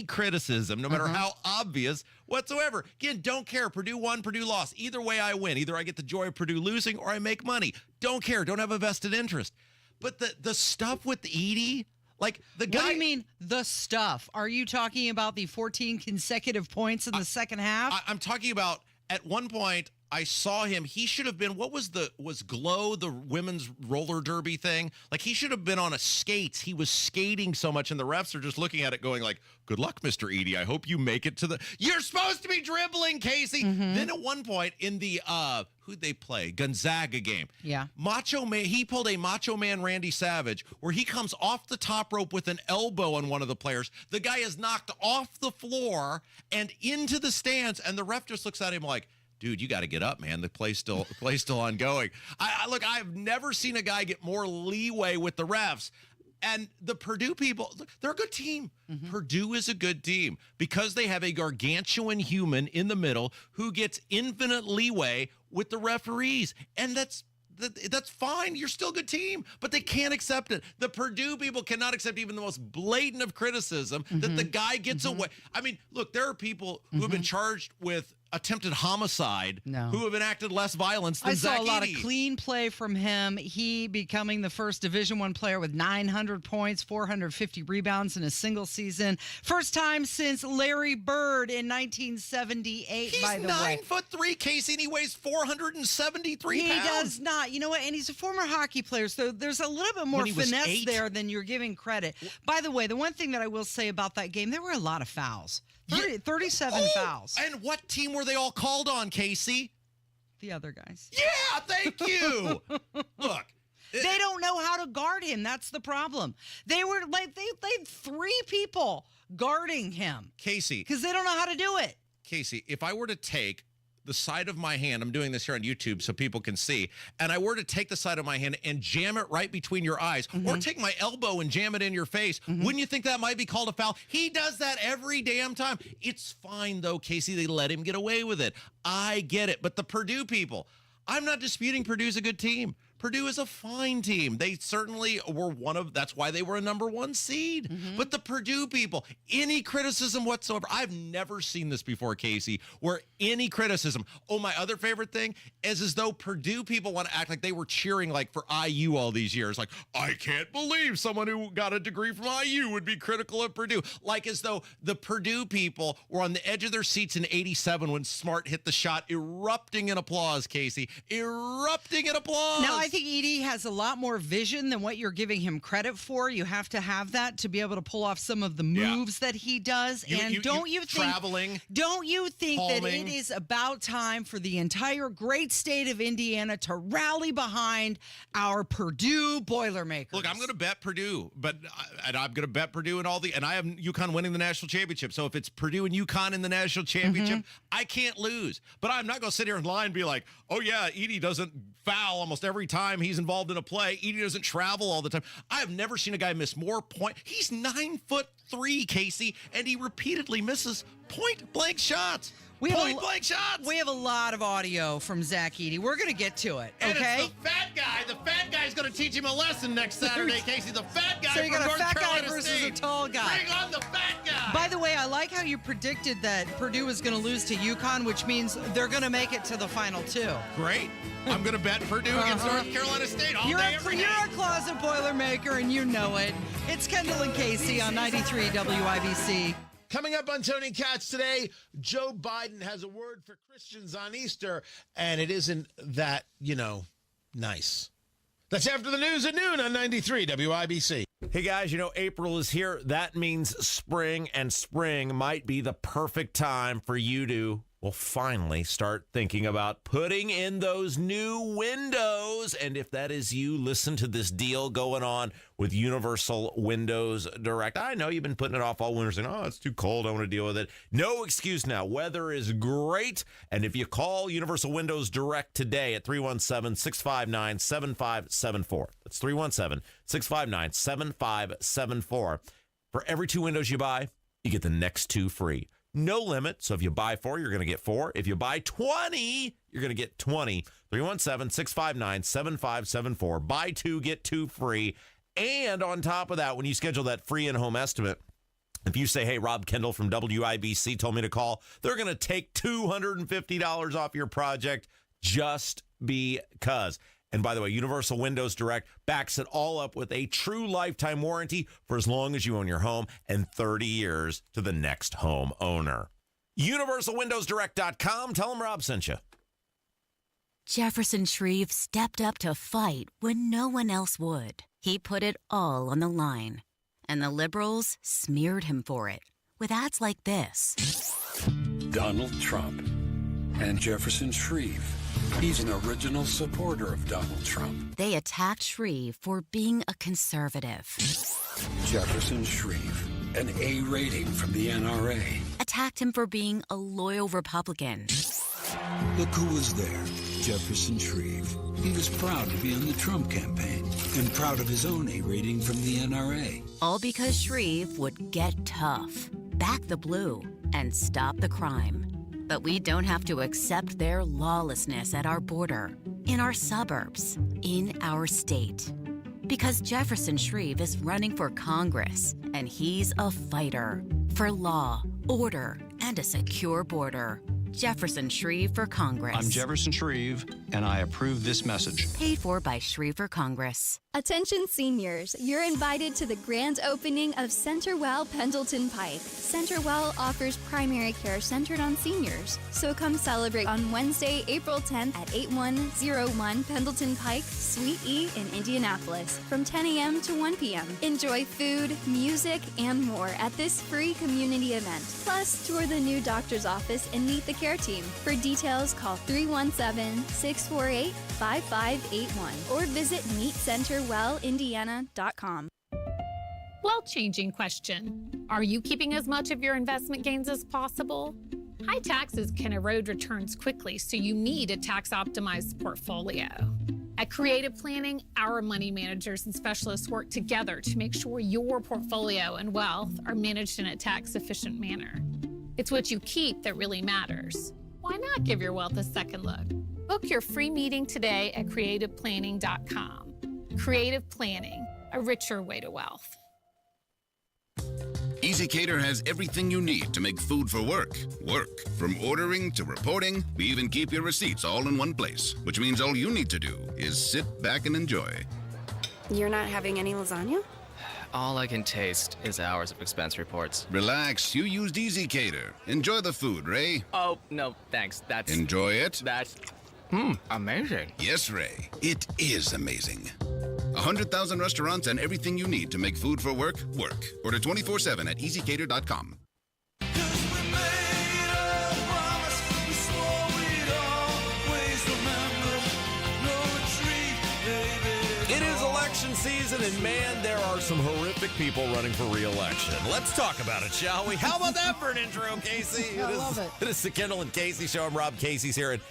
criticism, no matter how obvious whatsoever. Again, don't care. Purdue won, Purdue lost. Either way, I win. Either I get the joy of Purdue losing or I make money. Don't care. Don't have a vested interest. But the stuff with Edey, like the guy.
What do you mean the stuff? Are you talking about the 14 consecutive points in the second half?
I'm talking about at one point I saw him. He should have been, was Glow, the women's roller derby thing? Like, he should have been on a skates. He was skating so much, and the refs are just looking at it going like, good luck, Mr. Edey. I hope you make it to the, you're supposed to be dribbling, Casey. Then at one point in the, who'd they play? Gonzaga game.
Yeah.
Macho Man, he pulled a Macho Man Randy Savage where he comes off the top rope with an elbow on one of the players. The guy is knocked off the floor and into the stands, and the ref just looks at him like, dude, you got to get up, man. The play's still ongoing. Look, I've never seen a guy get more leeway with the refs. And the Purdue people, they're a good team. Purdue is a good team because they have a gargantuan human in the middle who gets infinite leeway with the referees. And that's fine. You're still a good team, but they can't accept it. The Purdue people cannot accept even the most blatant of criticism that the guy gets away. I mean, look, there are people who have been charged with attempted homicide who have enacted less violence than Zach
I saw a lot
Edey.
of clean play from him. He becoming the first Division I player with 900 points, 450 rebounds in a single season. First time since Larry Bird in 1978, by the way.
He's 9'3", Casey, and he weighs 473 pounds.
He does not. You know what? And he's a former hockey player, so there's a little bit more finesse there than you're giving credit. By the way, the one thing that I will say about that game, there were a lot of fouls. 37 fouls.
And what team were they all called on, Casey?
The other guys.
Yeah, thank you. Look.
They don't know how to guard him. That's the problem. They were like, they had 3 people guarding him.
Casey.
Because they don't know how to do it.
Casey, if I were to take the side of my hand, I'm doing this here on YouTube so people can see, and I were to take the side of my hand and jam it right between your eyes, or take my elbow and jam it in your face, wouldn't you think that might be called a foul? He does that every damn time. It's fine, though, Casey. They let him get away with it. I get it. But the Purdue people, I'm not disputing Purdue's a good team. Purdue is a fine team. They certainly were that's why they were a number 1 seed. But the Purdue people, any criticism whatsoever, I've never seen this before, Casey, where any criticism. Oh, my other favorite thing is as though Purdue people want to act like they were cheering like for IU all these years. Like, I can't believe someone who got a degree from IU would be critical of Purdue. Like as though the Purdue people were on the edge of their seats in 87 when Smart hit the shot, erupting in applause, Casey. Erupting in applause.
Now, I think Edie has a lot more vision than what you're giving him credit for. You have to have that to be able to pull off some of the moves that he does. Don't you think that it is about time for the entire great state of Indiana to rally behind our Purdue Boilermakers?
Look, I'm going to bet Purdue, and I'm going to bet Purdue and I have UConn winning the national championship. So if it's Purdue and UConn in the national championship, I can't lose. But I'm not going to sit here and lie and be like, oh yeah, Edie doesn't foul almost every time he's involved in a play. Edie doesn't travel all the time. I have never seen a guy miss more points. He's 9'3", Casey, and he repeatedly misses point-blank shots. We have
a lot of audio from Zach Edey. We're going to get to it,
and
okay?
It's the fat guy. The fat guy's going to teach him a lesson next Saturday, Casey. The fat guy
so you
from
got a
North
fat
Carolina
guy versus
State.
a tall guy.
Bring on the fat guy.
By the way, I like how you predicted that Purdue was going to lose to UConn, which means they're going to make it to the final 2.
Great. I'm going to bet Purdue against North Carolina State all day, every day.
You're a closet Boilermaker, and you know it. It's Kendall and Casey on 93 WIBC.
Coming up on Tony Katz today, Joe Biden has a word for Christians on Easter, and it isn't that, nice. That's after the news at noon on 93 WIBC.
Hey guys, April is here. That means spring, and spring might be the perfect time for you to, finally start thinking about putting in those new windows. And if that is you, listen to this deal going on with Universal Windows Direct. I know you've been putting it off all winter saying, oh, it's too cold, I want to deal with it. No excuse now. Weather is great. And if you call Universal Windows Direct today at 317-659-7574, that's 317-659-7574. For every 2 windows you buy, you get the next 2 free. No limit. So if you buy 4, you're going to get 4. If you buy 20, you're going to get 20. 317-659-7574. Buy 2, get 2 free. And on top of that, when you schedule that free in-home estimate, if you say, hey, Rob Kendall from WIBC told me to call, they're going to take $250 off your project just because. And by the way, Universal Windows Direct backs it all up with a true lifetime warranty for as long as you own your home and 30 years to the next home owner. UniversalWindowsDirect.com. Tell them Rob sent you.
Jefferson Shrieve stepped up to fight when no one else would. He put it all on the line. And the liberals smeared him for it with ads like this.
Donald Trump and Jefferson Shrieve. He's an original supporter of Donald Trump.
They attacked Shrieve for being a conservative.
Jefferson Shrieve, an A rating from the NRA.
Attacked him for being a loyal Republican.
Look who was there, Jefferson Shrieve. He was proud to be on the Trump campaign and proud of his own A rating from the NRA.
All because Shrieve would get tough, back the blue, and stop the crime. But we don't have to accept their lawlessness at our border, in our suburbs, in our state. Because Jefferson Shrieve is running for Congress, and he's a fighter for law, order, and a secure border. Jefferson Shrieve for Congress.
I'm Jefferson Shrieve, and I approve this message.
Paid for by Shrieve for Congress.
Attention seniors, you're invited to the grand opening of Centerwell Pendleton Pike. Centerwell offers primary care centered on seniors. So come celebrate on Wednesday, April 10th at 8101 Pendleton Pike, Suite E in Indianapolis from 10 a.m. to 1 p.m. Enjoy food, music, and more at this free community event. Plus, tour the new doctor's office and meet the care team. For details, call 317-648-5581 or visit meetcenterwellindiana.com.
World-changing question. Are you keeping as much of your investment gains as possible? High taxes can erode returns quickly, so you need a tax-optimized portfolio. At Creative Planning, our money managers and specialists work together to make sure your portfolio and wealth are managed in a tax-efficient manner. It's what you keep that really matters. Why not give your wealth a second look? Book your free meeting today at creativeplanning.com. Creative Planning, a richer way to wealth.
EasyCater has everything you need to make food for work. From ordering to reporting, we even keep your receipts all in one place, which means all you need to do is sit back and enjoy.
You're not having any lasagna?
All I can taste is hours of expense reports.
Relax, you used EasyCater. Enjoy the food, Ray.
Oh, no, thanks. That's...
Enjoy it?
That's... amazing.
Yes, Ray. It is amazing. 100,000 restaurants and everything you need to make food for work. Order 24/7 at easycater.com.
It is election season, and man, there are some horrific people running for re-election. Let's talk about it, shall we? How about that for an intro, Casey?
I love it.
It is the Kendall and Casey show. I'm Rob Casey's here, and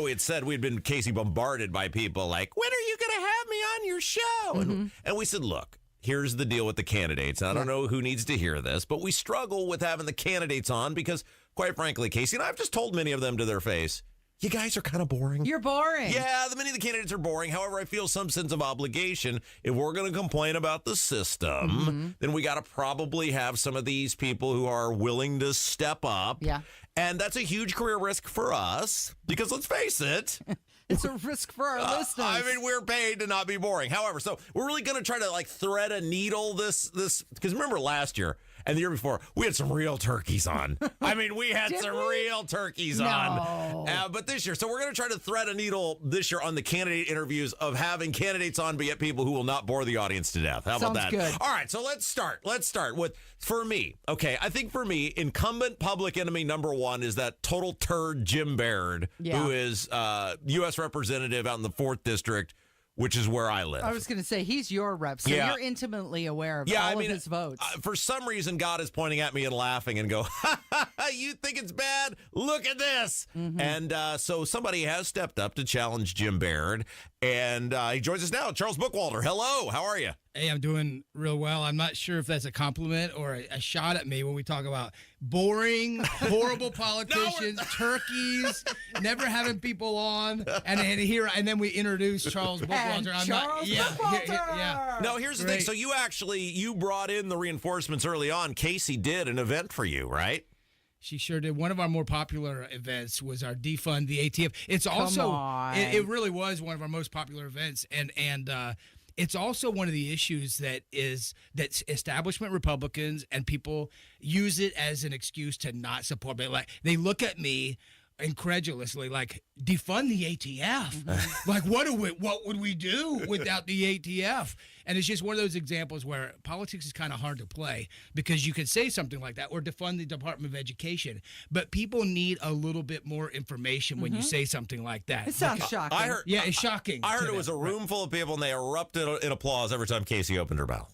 we had said we'd been, Casey, bombarded by people like, when are you going to have me on your show? And we said, look, here's the deal with the candidates. I don't know who needs to hear this, but we struggle with having the candidates on because, quite frankly, Casey and I have just told many of them to their face, you guys are kind of boring.
You're boring.
Yeah, many of the candidates are boring. However, I feel some sense of obligation. If we're going to complain about the system, then we got to probably have some of these people who are willing to step up.
Yeah.
And that's a huge career risk for us because let's face it.
It's a risk for our listeners.
I mean, we're paid to not be boring. However, so we're really going to try to thread a needle this because remember last year and the year before, we had some real turkeys on. I mean, we had some real turkeys on. But this year, so we're going to try to thread a needle this year on the candidate interviews of having candidates on, but yet people who will not bore the audience to death. How about that?
Good.
All right, so let's start. Let's start with, for me, okay, I think for me, incumbent public enemy number one is that total turd Jim Baird, who is U.S. representative out in the 4th District, which is where I live.
I was going to say, he's your rep, so you're intimately aware of all of his votes.
For some reason, God is pointing at me and laughing and go, you think it's bad? Look at this. And so somebody has stepped up to challenge Jim Baird, and he joins us now. Charles Bookwalter, hello. How are you?
Hey, I'm doing real well. I'm not sure if that's a compliment or a shot at me when we talk about boring, horrible politicians, turkeys, never having people on, and then we introduce Charles Bookwalter.
No, here's the thing. So you brought in the reinforcements early on. Casey did an event for you, right?
She sure did. One of our more popular events was our Defund the ATF. It's also, it really was one of our most popular events, and it's also one of the issues that establishment Republicans and people use it as an excuse to not support me. Like, they look at me incredulously, like, defund the ATF. Like, what would we do without the ATF? And it's just one of those examples where politics is kind of hard to play because you could say something like that or defund the Department of Education, but people need a little bit more information when you say something like that.
It sounds shocking.
It's shocking.
I heard it was a room full of people and they erupted in applause every time Casey opened her mouth.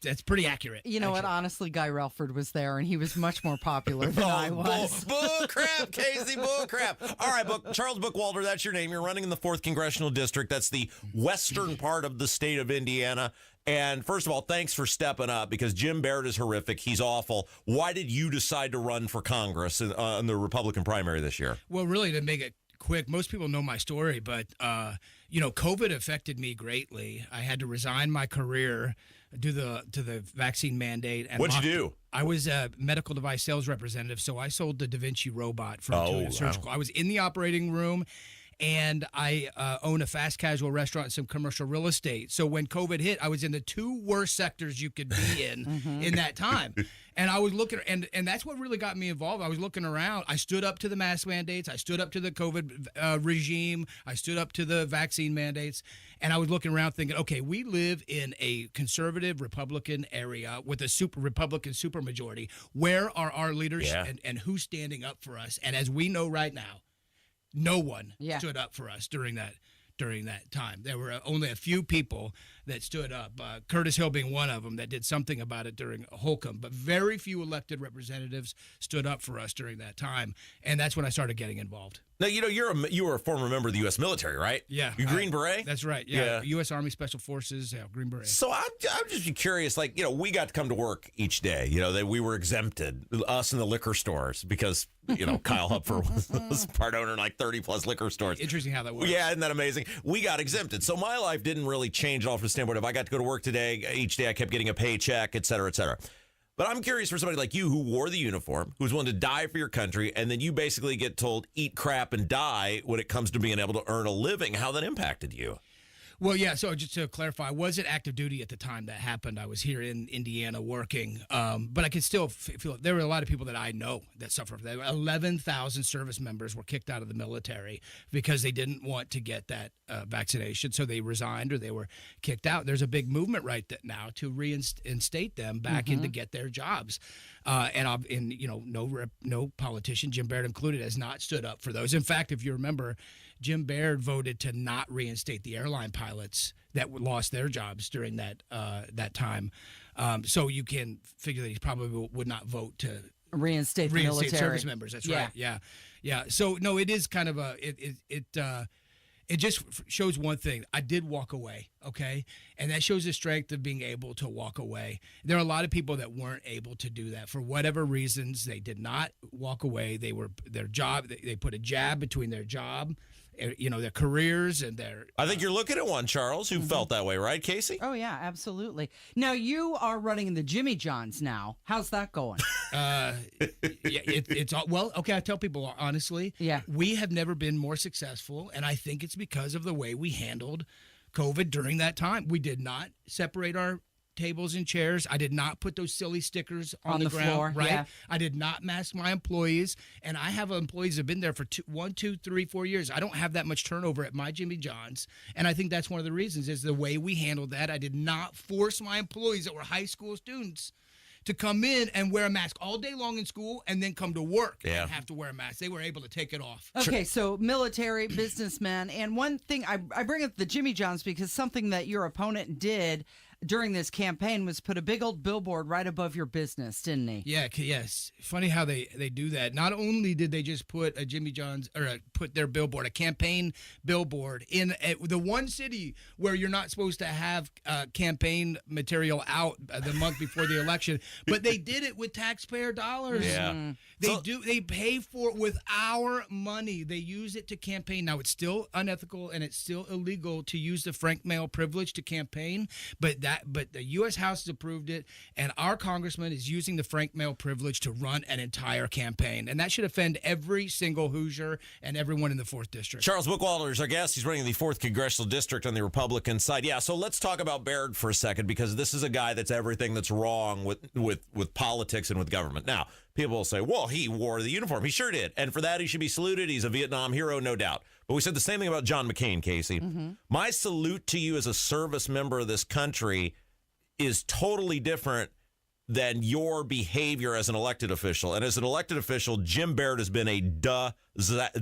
That's pretty accurate.
You know what? Honestly, Guy Relford was there, and he was much more popular than I was.
Bull crap, Casey, bull crap. All right, Charles Bookwalter, that's your name. You're running in the 4th Congressional District. That's the western part of the state of Indiana. And first of all, thanks for stepping up because Jim Baird is horrific. He's awful. Why did you decide to run for Congress in the Republican primary this year?
Well, really, to make it quick, most people know my story, but, COVID affected me greatly. I had to resign my career to the vaccine mandate. And
what'd you do?
I was a medical device sales representative, so I sold the Da Vinci robot for Intuitive Surgical. I was in the operating room, and I own a fast casual restaurant and some commercial real estate. So when COVID hit, I was in the 2 worst sectors you could be in that time. And I was looking, and that's what really got me involved. I was looking around. I stood up to the mask mandates. I stood up to the COVID regime. I stood up to the vaccine mandates. And I was looking around thinking, okay, we live in a conservative Republican area with a Republican supermajority. Where are our leaders and who's standing up for us? And as we know right now, no one stood up for us during that time. There were only a few people that stood up, Curtis Hill being one of them, that did something about it during Holcomb. But very few elected representatives stood up for us during that time, and that's when I started getting involved.
Now, you were a former member of the U.S. military, right?
Yeah.
You Green Beret?
That's right. Yeah. U.S. Army Special Forces, Green Beret.
So I'm just curious, we got to come to work each day, that we were exempted, us in the liquor stores, because, Kyle Hupfer was part owner in 30-plus liquor stores.
Interesting how that works.
Yeah, isn't that amazing? We got exempted. So my life didn't really change at all from the standpoint of I got to go to work today. Each day I kept getting a paycheck, et cetera, et cetera. But I'm curious for somebody like you who wore the uniform, who's willing to die for your country, and then you basically get told, eat crap and die when it comes to being able to earn a living, how that impacted you.
Well, yeah, so just to clarify, I wasn't active duty at the time that happened. I was here in Indiana working, but I could still feel there were a lot of people that I know that suffered. 11,000 service members were kicked out of the military because they didn't want to get that vaccination, so they resigned or they were kicked out. There's a big movement right now to reinstate them back in to get their jobs. No politician, Jim Baird included, has not stood up for those. In fact, if you remember, Jim Baird voted to not reinstate the airline pilots that lost their jobs during that time. So you can figure that he probably would not vote to
reinstate the military
service members. That's right. Yeah. So no, it is kind of it just shows one thing. I did walk away, okay? And that shows the strength of being able to walk away. There are a lot of people that weren't able to do that. For whatever reasons, they did not walk away. They were they put a jab between their job, their careers and their...
I think you're looking at one, Charles, who felt that way, right, Casey?
Oh, yeah, absolutely. Now, you are running the Jimmy John's now. How's that going?
It's well, okay, I tell people honestly, we have never been more successful, and I think it's because of the way we handled COVID during that time. We did not separate our tables and chairs. I did not put those silly stickers on the ground,
floor,
right?
Yeah.
I did not mask my employees, and I have employees that have been there for 1, 2, 3, 4 years. I don't have that much turnover at my Jimmy John's, and I think that's one of the reasons is the way we handled that. I did not force my employees that were high school students to come in and wear a mask all day long in school and then come to work and have to wear a mask. They were able to take it off.
Okay, so military, businessmen, and one thing, I bring up the Jimmy John's because something that your opponent did during this campaign was put a big old billboard right above your business, didn't he?
Yeah, yes. Funny how they do that. Not only did they just put a Jimmy John's put their billboard, a campaign billboard in the one city where you're not supposed to have campaign material out the month before the election, but they did it with taxpayer dollars.
Yeah.
They pay for it with our money. They use it to campaign. Now it's still unethical and it's still illegal to use the Frank Mail privilege to campaign, but the U.S. House has approved it, and our congressman is using the Frank Mail privilege to run an entire campaign, and that should offend every single Hoosier and everyone in the 4th District.
Charles Bookwalter is our guest. He's running the 4th Congressional District on the Republican side. Yeah, so let's talk about Baird for a second, because this is a guy that's everything that's wrong with politics and with government. Now, people will say, well, he wore the uniform. He sure did, and for that he should be saluted. He's a Vietnam hero, no doubt. But we said the same thing about John McCain, Casey. My salute to you as a service member of this country is totally different than your behavior as an elected official. And as an elected official, Jim Baird has been a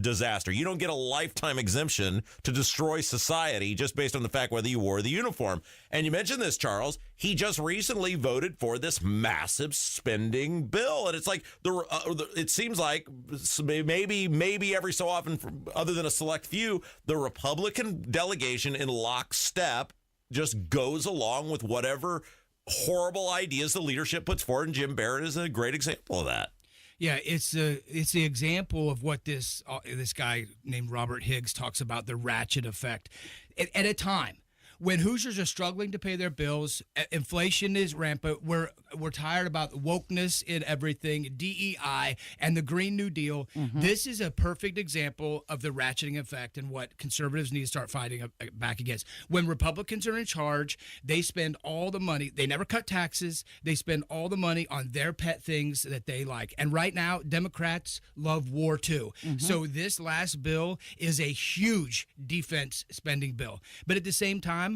disaster. You don't get a lifetime exemption to destroy society just based on the fact whether you wore the uniform. And you mentioned this, Charles. He just recently voted for this massive spending bill. And it's like, it seems like maybe every so often, other than a select few, the Republican delegation in lockstep just goes along with whatever horrible ideas the leadership puts forward, and Jim Baird is a great example of that.
Yeah, it's the example of what this guy named Robert Higgs talks about, the ratchet effect. At a time when Hoosiers are struggling to pay their bills, inflation is rampant, we're tired about wokeness in everything, DEI, and the Green New Deal. This is a perfect example of the ratcheting effect and what conservatives need to start fighting back against. When Republicans are in charge, they spend all the money. They never cut taxes. They spend all the money on their pet things that they like. And right now, Democrats love war too. So this last bill is a huge defense spending bill. But at the same time,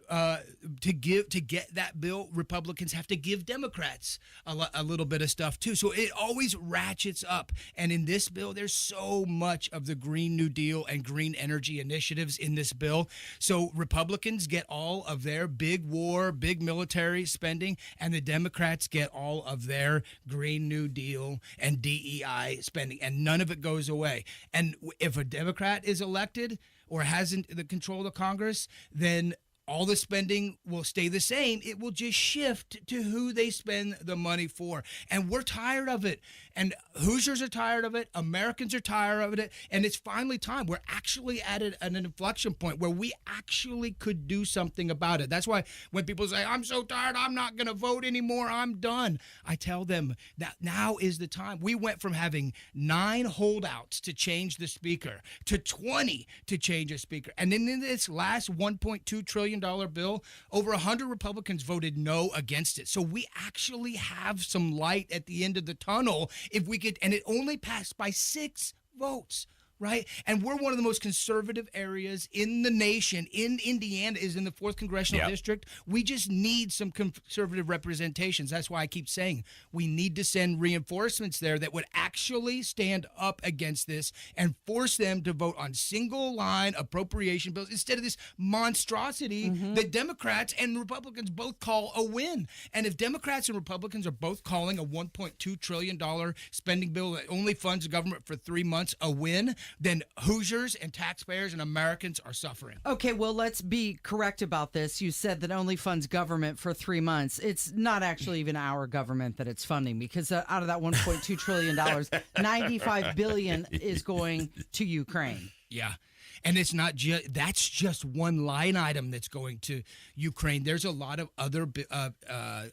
to get that bill, Republicans have to give Democrats a little bit of stuff too. So it always ratchets up. And in this bill, there's so much of the Green New Deal and green energy initiatives in this bill. So Republicans get all of their big war, big military spending, and the Democrats get all of their Green New Deal and DEI spending, and none of it goes away. And if a Democrat is elected or hasn't the control of Congress, then all the spending will stay the same. It will just shift to who they spend the money for. And we're tired of it. And Hoosiers are tired of it. Americans are tired of it. And it's finally time. We're actually at an inflection point where we actually could do something about it. That's why when people say, I'm so tired, I'm not going to vote anymore, I'm done, I tell them that now is the time. We went from having 9 holdouts to change the speaker to 20 to change a speaker. And then in this last $1.2 trillion bill, over 100 Republicans voted no against it. So we actually have some light at the end of the tunnel if we could, and it only passed by 6 votes. Right? And we're one of the most conservative areas in the nation. In Indiana is in the 4th congressional district. We just need some conservative representations. That's why I keep saying we need to send reinforcements there that would actually stand up against this and force them to vote on single line appropriation bills instead of this monstrosity that Democrats and Republicans both call a win. And if Democrats and Republicans are both calling a $1.2 trillion spending bill that only funds the government for 3 months a win, then Hoosiers and taxpayers and Americans are suffering.
Okay, well, let's be correct about this. You said that only funds government for 3 months. It's not actually even our government that it's funding, because out of that $1.2 trillion, $95 billion is going to Ukraine.
Yeah. And it's not just, that's just one line item that's going to Ukraine. There's a lot of other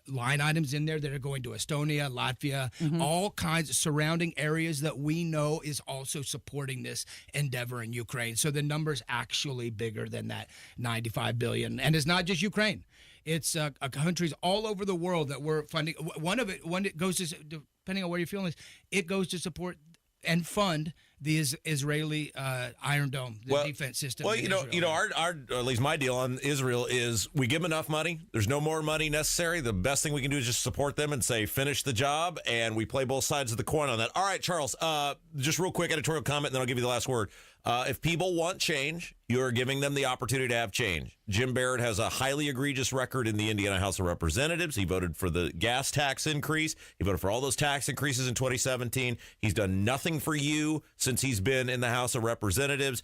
line items in there that are going to Estonia, Latvia, all kinds of surrounding areas that we know is also supporting this endeavor in Ukraine. So the number's actually bigger than that $95 billion. And it's not just Ukraine. It's countries all over the world that we're funding. One of it goes to, depending on where you're feeling this, it goes to support and fund the Israeli Iron Dome, the defense system.
Well, our at least my deal on Israel is we give them enough money. There's no more money necessary. The best thing we can do is just support them and say, finish the job, and we play both sides of the coin on that. All right, Charles, just real quick editorial comment, and then I'll give you the last word. If people want change, you're giving them the opportunity to have change. Jim Barrett has a highly egregious record in the Indiana House of Representatives. He voted for the gas tax increase. He voted for all those tax increases in 2017. He's done nothing for you since he's been in the House of Representatives.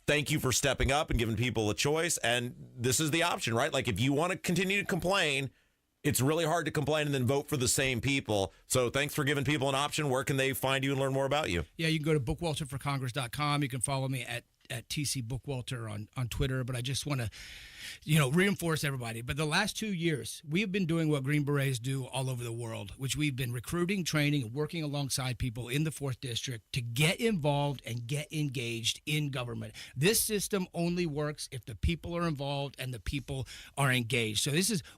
Thank you for stepping up and giving people a choice. And this is the option, right? Like, if you want to continue to complain, it's really hard to complain and then vote for the same people. So thanks for giving people an option. Where can they find you and learn more about you?
Yeah, you can go to bookwalterforcongress.com. You can follow me at TC Bookwalter on Twitter. But I just want to, reinforce everybody. But the last 2 years, we have been doing what Green Berets do all over the world, which we've been recruiting, training, and working alongside people in the 4th District to get involved and get engaged in government. This system only works if the people are involved and the people are engaged. So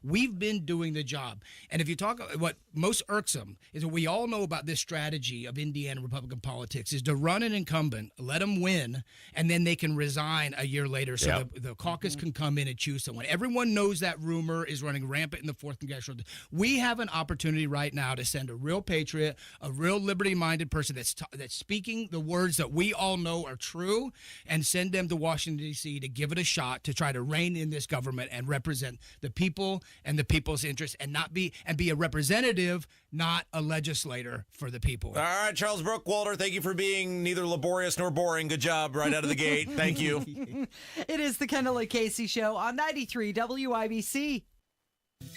we've been doing the job. And if you talk, what most irksome is that we all know about this strategy of Indiana Republican politics is to run an incumbent, let them win, and then they can resign a year later so the caucus can come in and choose someone. Everyone knows that rumor is running rampant in the 4th Congressional. We have an opportunity right now to send a real patriot, a real liberty-minded person that's speaking the words that we all know are true, and send them to Washington, D.C. to give it a shot to try to rein in this government and represent the people and the people's interests and be a representative, not a legislator for the people.
All right, Charles Bookwalter, thank you for being neither laborious nor boring. Good job right out of the gate. Thank you.
It is the Kendall Casey Show on 93 WIBC.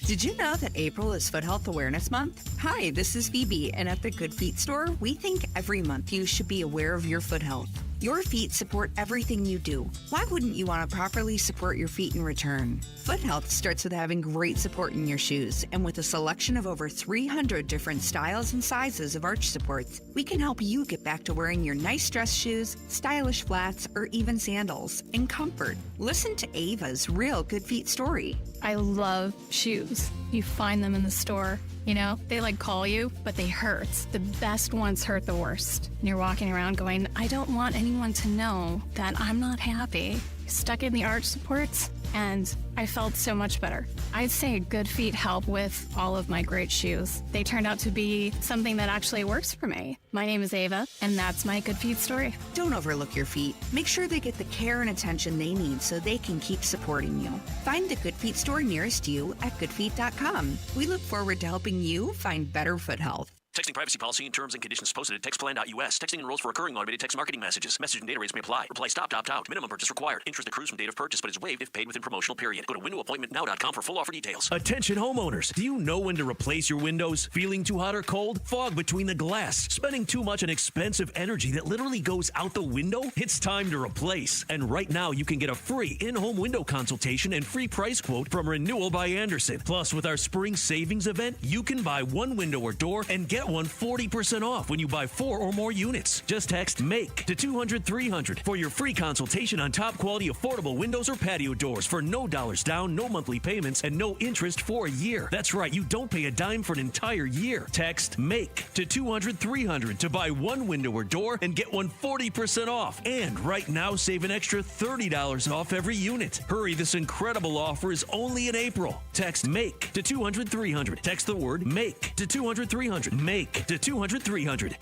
Did you know that April is Foot Health Awareness Month? Hi, this is Phoebe, and at the Good Feet store, we think every month you should be aware of your foot health. Your feet support everything you do. Why wouldn't you want to properly support your feet in return? Foot health starts with having great support in your shoes, and with a selection of over 300 different styles and sizes of arch supports, we can help you get back to wearing your nice dress shoes, stylish flats, or even sandals in comfort. Listen to Ava's real Good Feet story.
I love shoes. You find them in the store. They call you, but they hurt. The best ones hurt the worst. And you're walking around going, I don't want anyone to know that I'm not happy. Stuck in the arch supports, and I felt so much better. I'd say Good Feet help with all of my great shoes. They turned out to be something that actually works for me. My name is Ava, and that's my Good Feet story.
Don't overlook your feet. Make sure they get the care and attention they need so they can keep supporting you. Find the Good Feet store nearest you at goodfeet.com. We look forward to helping you find better foot health.
Texting privacy policy and terms and conditions posted at textplan.us. Texting enrolls for recurring automated text marketing messages. Message and data rates may apply. Reply stop to opt out. Minimum purchase required. Interest accrues from date of purchase but is waived if paid within promotional period. Go to windowappointmentnow.com for full offer details.
Attention homeowners. Do you know when to replace your windows? Feeling too hot or cold? Fog between the glass? Spending too much on expensive energy that literally goes out the window? It's time to replace. And right now you can get a free in-home window consultation and free price quote from Renewal by Andersen. Plus, with our spring savings event, you can buy one window or door and get one 40% off when you buy 4 or more units. Just text MAKE to 200-300 for your free consultation on top quality affordable windows or patio doors for no dollars down, no monthly payments, and no interest for a year. That's right, you don't pay a dime for an entire year. Text MAKE to 200-300 to buy one window or door and get one 40% off. And right now, save an extra $30 off every unit. Hurry, this incredible offer is only in April. Text MAKE to 200-300. Text the word MAKE to 200-300. MAKE to 200-300.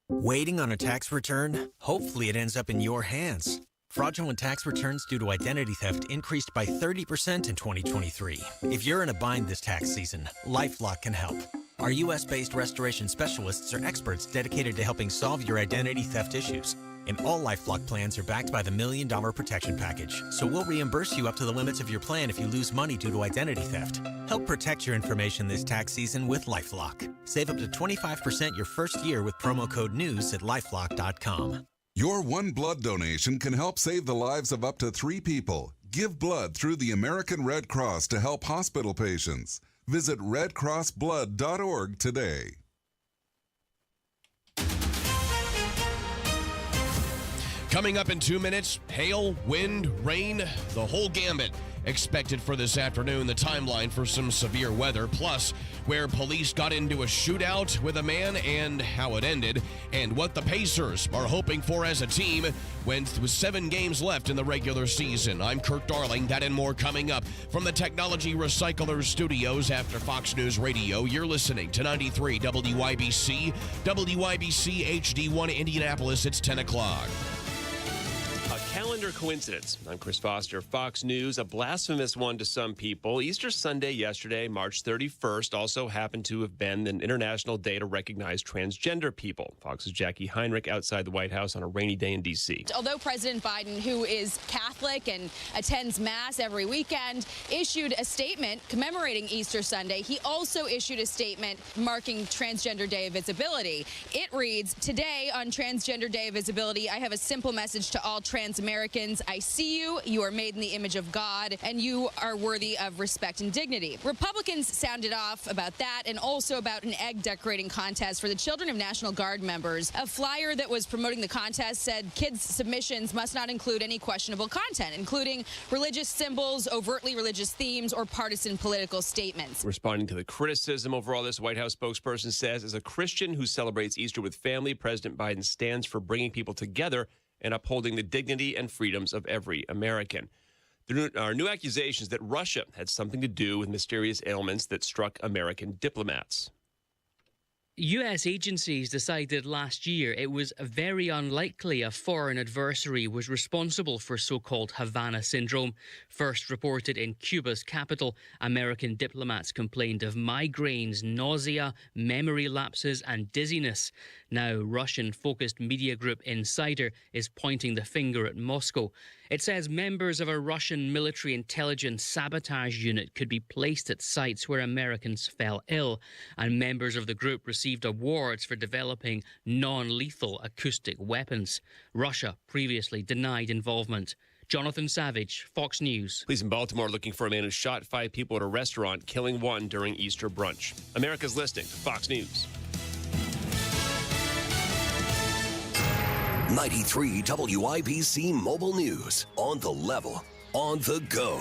Waiting on a tax return? Hopefully it ends up in your hands. Fraudulent tax returns due to identity theft increased by 30% in 2023. If you're in a bind this tax season, LifeLock can help. Our U.S.-based restoration specialists are experts dedicated to helping solve your identity theft issues. And all LifeLock plans are backed by the $1 Million Protection Package. So we'll reimburse you up to the limits of your plan if you lose money due to identity theft. Help protect your information this tax season with LifeLock. Save up to 25% your first year with promo code NEWS at LifeLock.com.
Your one blood donation can help save the lives of up to 3 people. Give blood through the American Red Cross to help hospital patients. Visit redcrossblood.org today.
Coming up in 2 minutes, hail, wind, rain, the whole gambit expected for this afternoon. The timeline for some severe weather, plus where police got into a shootout with a man and how it ended, and what the Pacers are hoping for as a team with 7 games left in the regular season. I'm Kurt Darling. That and more coming up from the Technology Recyclers Studios after Fox News Radio. You're listening to 93 WIBC, WIBC HD1 Indianapolis. It's 10 o'clock.
A calendar coincidence. I'm Chris Foster, Fox News. A blasphemous one to some people. Easter Sunday yesterday, March 31st, also happened to have been an international day to recognize transgender people. Fox's Jackie Heinrich outside the White House on a rainy day in D.C.
Although President Biden, who is Catholic and attends Mass every weekend, issued a statement commemorating Easter Sunday, he also issued a statement marking Transgender Day of Visibility. It reads, "Today on Transgender Day of Visibility, I have a simple message to all trans Americans. I see you. You are made in the image of God, and you are worthy of respect and dignity." Republicans sounded off about that and also about an egg decorating contest for the children of National Guard members. A flyer that was promoting the contest said kids' submissions must not include any questionable content, including religious symbols, overtly religious themes, or partisan political statements.
Responding to the criticism over all this, White House spokesperson says, as a Christian who celebrates Easter with family, President Biden stands for bringing people together and upholding the dignity and freedoms of every American. There are new accusations that Russia had something to do with mysterious ailments that struck American diplomats.
U.S. agencies decided last year it was very unlikely a foreign adversary was responsible for so-called Havana syndrome. First reported in Cuba's capital, American diplomats complained of migraines, nausea, memory lapses, and dizziness. Now, Russian-focused media group Insider is pointing the finger at Moscow. It says members of a Russian military intelligence sabotage unit could be placed at sites where Americans fell ill, and members of the group received awards for developing non-lethal acoustic weapons. Russia previously denied involvement. Jonathan Savage, Fox News.
Police in Baltimore looking for a man who shot 5 people at a restaurant, killing 1 during Easter brunch. America's listening to Fox News.
93 WIBC Mobile News. On the level, on the go.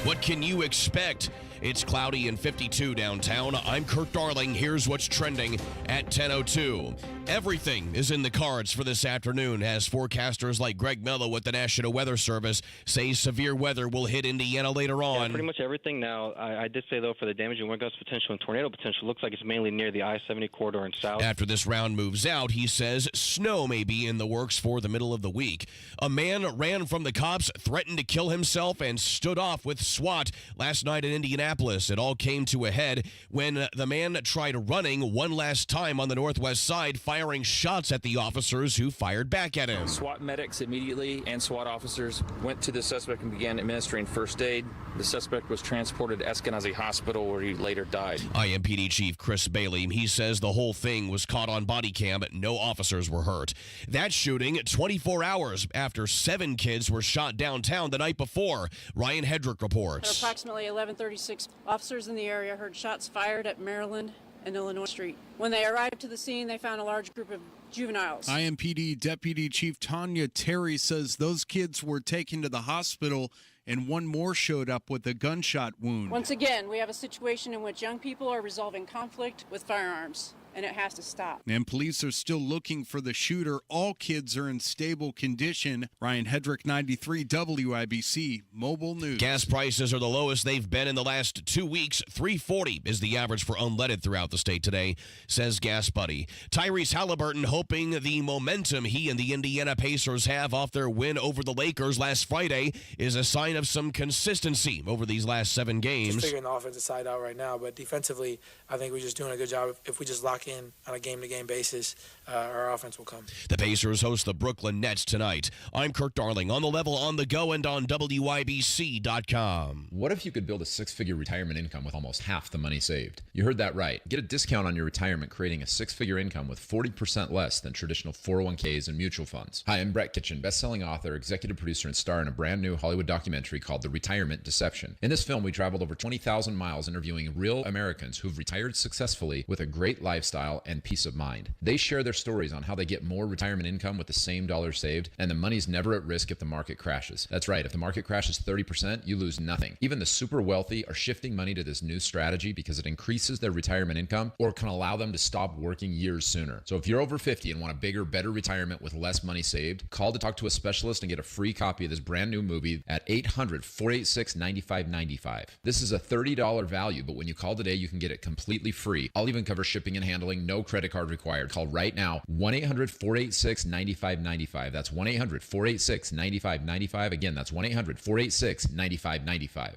What can you expect? It's cloudy and 52 downtown. I'm Kurt Darling. Here's what's trending at 10:02. Everything is in the cards for this afternoon as forecasters like Greg Mello with the National Weather Service say severe weather will hit Indiana later on.
Yeah, pretty much everything now. I did say, though, for the damaging wind gust potential and tornado potential, looks like it's mainly near the I-70 corridor and south.
After this round moves out, he says snow may be in the works for the middle of the week. A man ran from the cops, threatened to kill himself, and stood off with SWAT last night in Indianapolis. It all came to a head when the man tried running one last time on the northwest side, firing shots at the officers who fired back at him.
SWAT medics immediately and SWAT officers went to the suspect and began administering first aid. The suspect was transported to Eskenazi Hospital where he later died.
IMPD Chief Chris Bailey, he says the whole thing was caught on body cam. No officers were hurt. That shooting 24 hours after 7 kids were shot downtown the night before. Ryan Hedrick reports.
At approximately 11:36, officers in the area heard shots fired at Maryland and Illinois Street. When they arrived to the scene, they found a large group of juveniles.
IMPD Deputy Chief Tanya Terry says those kids were taken to the hospital and one more showed up with a gunshot wound.
Once again, we have a situation in which young people are resolving conflict with firearms, and it has to stop.
And police are still looking for the shooter. All kids are in stable condition. Ryan Hedrick, 93 WIBC Mobile News.
Gas prices are the lowest they've been in the last 2 weeks. $3.40 is the average for unleaded throughout the state today, says Gas Buddy. Tyrese Halliburton hoping the momentum he and the Indiana Pacers have off their win over the Lakers last Friday is a sign of some consistency over these last 7 games.
Just figuring the offensive side out right now, but defensively, I think we're just doing a good job. If we just lock in on a game-to-game basis, our offense will come.
The Pacers host the Brooklyn Nets tonight. I'm Kirk Darling, on the level, on the go, and on WIBC.com.
What if you could build a 6-figure retirement income with almost half the money saved? You heard that right. Get a discount on your retirement, creating a 6-figure income with 40% less than traditional 401ks and mutual funds. Hi, I'm Brett Kitchen, best-selling author, executive producer, and star in a brand new Hollywood documentary called The Retirement Deception. In this film, we traveled over 20,000 miles interviewing real Americans who've retired successfully with a great lifestyle and peace of mind. They share their stories on how they get more retirement income with the same dollar saved, and the money's never at risk if the market crashes. That's right, if the market crashes 30%, you lose nothing. Even the super wealthy are shifting money to this new strategy because it increases their retirement income or can allow them to stop working years sooner. So if you're over 50 and want a bigger, better retirement with less money saved, call to talk to a specialist and get a free copy of this brand new movie at 800-486-9595. This is a $30 value, but when you call today, you can get it completely free. I'll even cover shipping and handling, no credit card required. Call right now, 1-800-486-9595. That's 1-800-486-9595. Again, that's 1-800-486-9595.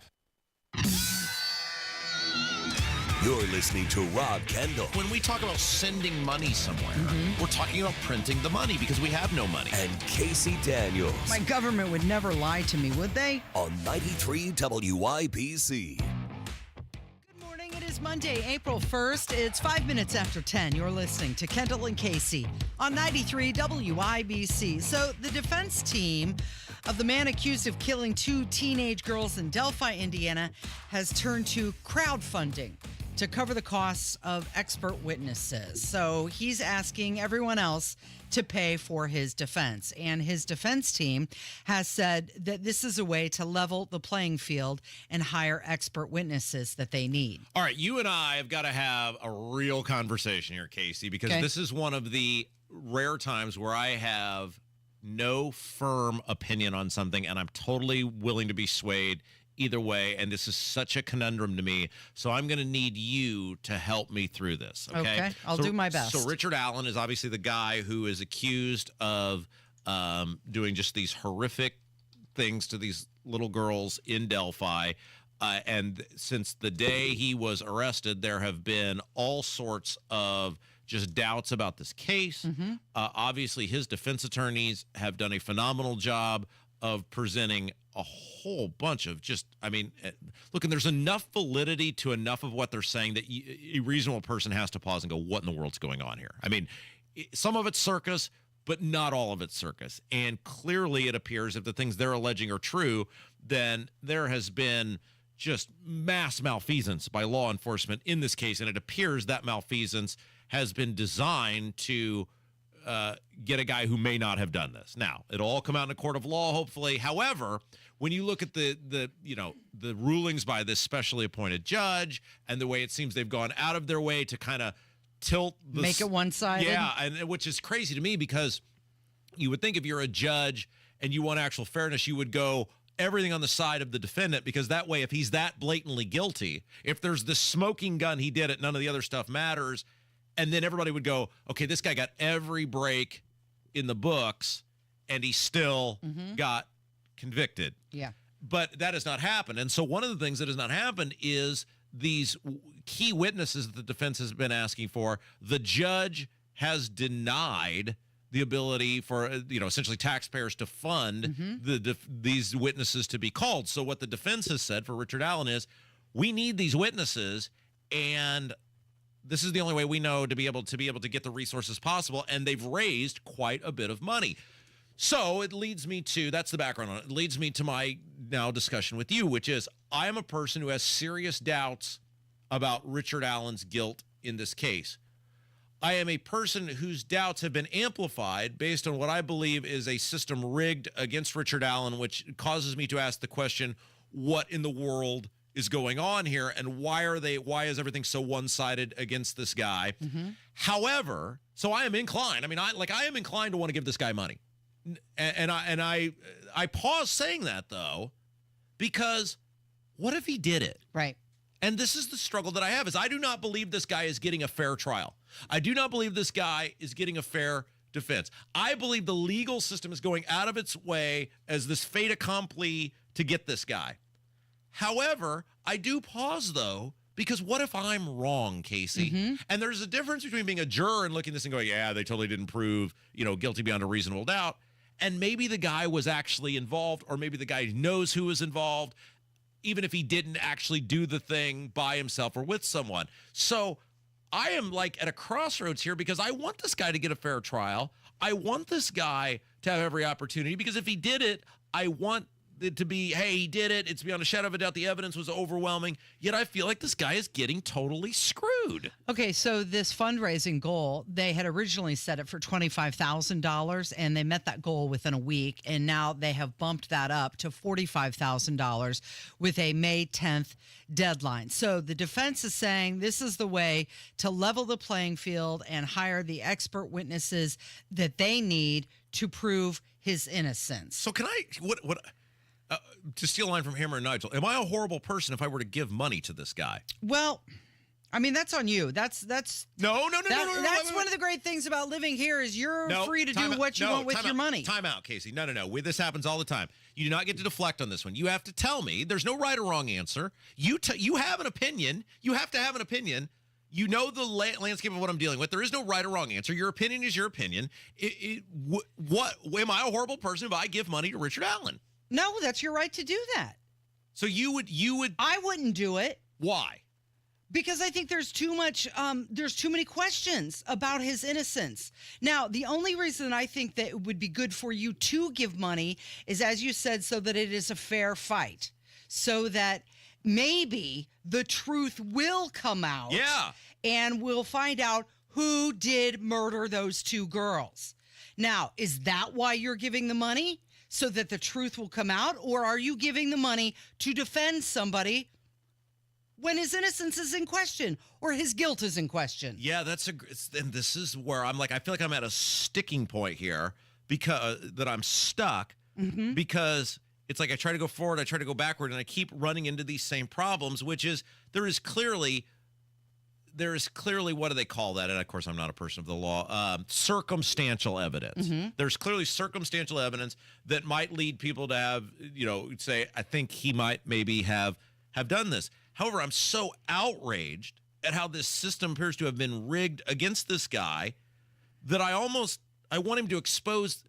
You're listening to Rob Kendall.
When we talk about sending money somewhere, we're talking about printing the money because we have no money.
And Casey Daniels.
My government would never lie to me, would they?
On 93 WIBC.
It is Monday, April 1st. It's 5 minutes after 10. You're listening to Kendall and Casey on 93 WIBC. So the defense team of the man accused of killing 2 teenage girls in Delphi, Indiana, has turned to crowdfunding to cover the costs of expert witnesses. So he's asking everyone else to pay for his defense. And his defense team has said that this is a way to level the playing field and hire expert witnesses that they need.
All right, you and I have got to have a real conversation here, Casey, because this is one of the rare times where I have no firm opinion on something, and I'm totally willing to be swayed either way, and this is such a conundrum to me, so I'm going to need you to help me through this, okay?
I'll do my best.
So Richard Allen is obviously the guy who is accused of doing just these horrific things to these little girls in Delphi, and since the day he was arrested, there have been all sorts of just doubts about this case. Obviously, his defense attorneys have done a phenomenal job of presenting a whole bunch of look, and there's enough validity to enough of what they're saying that a reasonable person has to pause and go, what in the world's going on here? I mean, some of it's circus, but not all of it's circus. And clearly it appears if the things they're alleging are true, then there has been just mass malfeasance by law enforcement in this case. And it appears that malfeasance has been designed to get a guy who may not have done this. Now, it'll all come out in a court of law, hopefully. However, when you look at the rulings by this specially appointed judge and the way it seems they've gone out of their way to kind of tilt
make it one-sided.
Yeah, and which is crazy to me because you would think if you're a judge and you want actual fairness, you would go everything on the side of the defendant, because that way, if he's that blatantly guilty, if there's the smoking gun, he did it, none of the other stuff matters, and then everybody would go, okay, this guy got every break in the books, and he still got convicted.
Yeah.
But that has not happened. And so one of the things that has not happened is these key witnesses that the defense has been asking for, the judge has denied the ability for, essentially taxpayers to fund these witnesses to be called. So what the defense has said for Richard Allen is, we need these witnesses, and this is the only way we know to be able to get the resources possible, and they've raised quite a bit of money. So it leads me to, that's the background on it. It leads me to my now discussion with you, which is I am a person who has serious doubts about Richard Allen's guilt in this case. I am a person whose doubts have been amplified based on what I believe is a system rigged against Richard Allen, which causes me to ask the question, what in the world is going on here, and why is everything so one-sided against this guy? However, so I am inclined. I mean, I am inclined to want to give this guy money. And I pause saying that, though, because what if he did it?
Right.
And this is the struggle that I have, is I do not believe this guy is getting a fair trial. I do not believe this guy is getting a fair defense. I believe the legal system is going out of its way as this fait accompli to get this guy. However, I do pause, though, because what if I'm wrong, Casey? And there's a difference between being a juror and looking at this and going, yeah, they totally didn't prove, guilty beyond a reasonable doubt. And maybe the guy was actually involved, or maybe the guy knows who was involved, even if he didn't actually do the thing by himself or with someone. So I am at a crossroads here, because I want this guy to get a fair trial. I want this guy to have every opportunity, because if he did it, I want it to be, hey, he did it. It's beyond a shadow of a doubt. The evidence was overwhelming. Yet I feel like this guy is getting totally screwed.
Okay, so this fundraising goal, they had originally set it for $25,000, and they met that goal within a week, and now they have bumped that up to $45,000 with a May 10th deadline. So the defense is saying this is the way to level the playing field and hire the expert witnesses that they need to prove his innocence.
So can I, to steal a line from Hammer and Nigel, am I a horrible person if I were to give money to this guy?
Well, I mean, that's on you. That's
no.
That's one of the great things about living here is you're free to do what you want with your money.
Time out, Casey. No. This happens all the time. You do not get to deflect on this one. You have to tell me. There's no right or wrong answer. You have an opinion. You have to have an opinion. You know the landscape of what I'm dealing with. There is no right or wrong answer. Your opinion is your opinion. What am I a horrible person if I give money to Richard Allen?
No, that's your right to do that.
So you would.
I wouldn't do it.
Why?
Because I think there's too many questions about his innocence. Now, the only reason I think that it would be good for you to give money is, as you said, so that it is a fair fight, so that maybe the truth will come out.
Yeah.
And we'll find out who did murder those two girls. Now, is that why you're giving the money? So that the truth will come out? Or are you giving the money to defend somebody when his innocence is in question or his guilt is in question?
Yeah, and this is where I'm I feel like I'm at a sticking point here, because that I'm stuck, because it's I try to go forward, I try to go backward, and I keep running into these same problems, which is there is clearly, what do they call that? And of course, I'm not a person of the law. Circumstantial evidence. There's clearly circumstantial evidence that might lead people to have, say, I think he might maybe have done this. However, I'm so outraged at how this system appears to have been rigged against this guy that I want him to expose.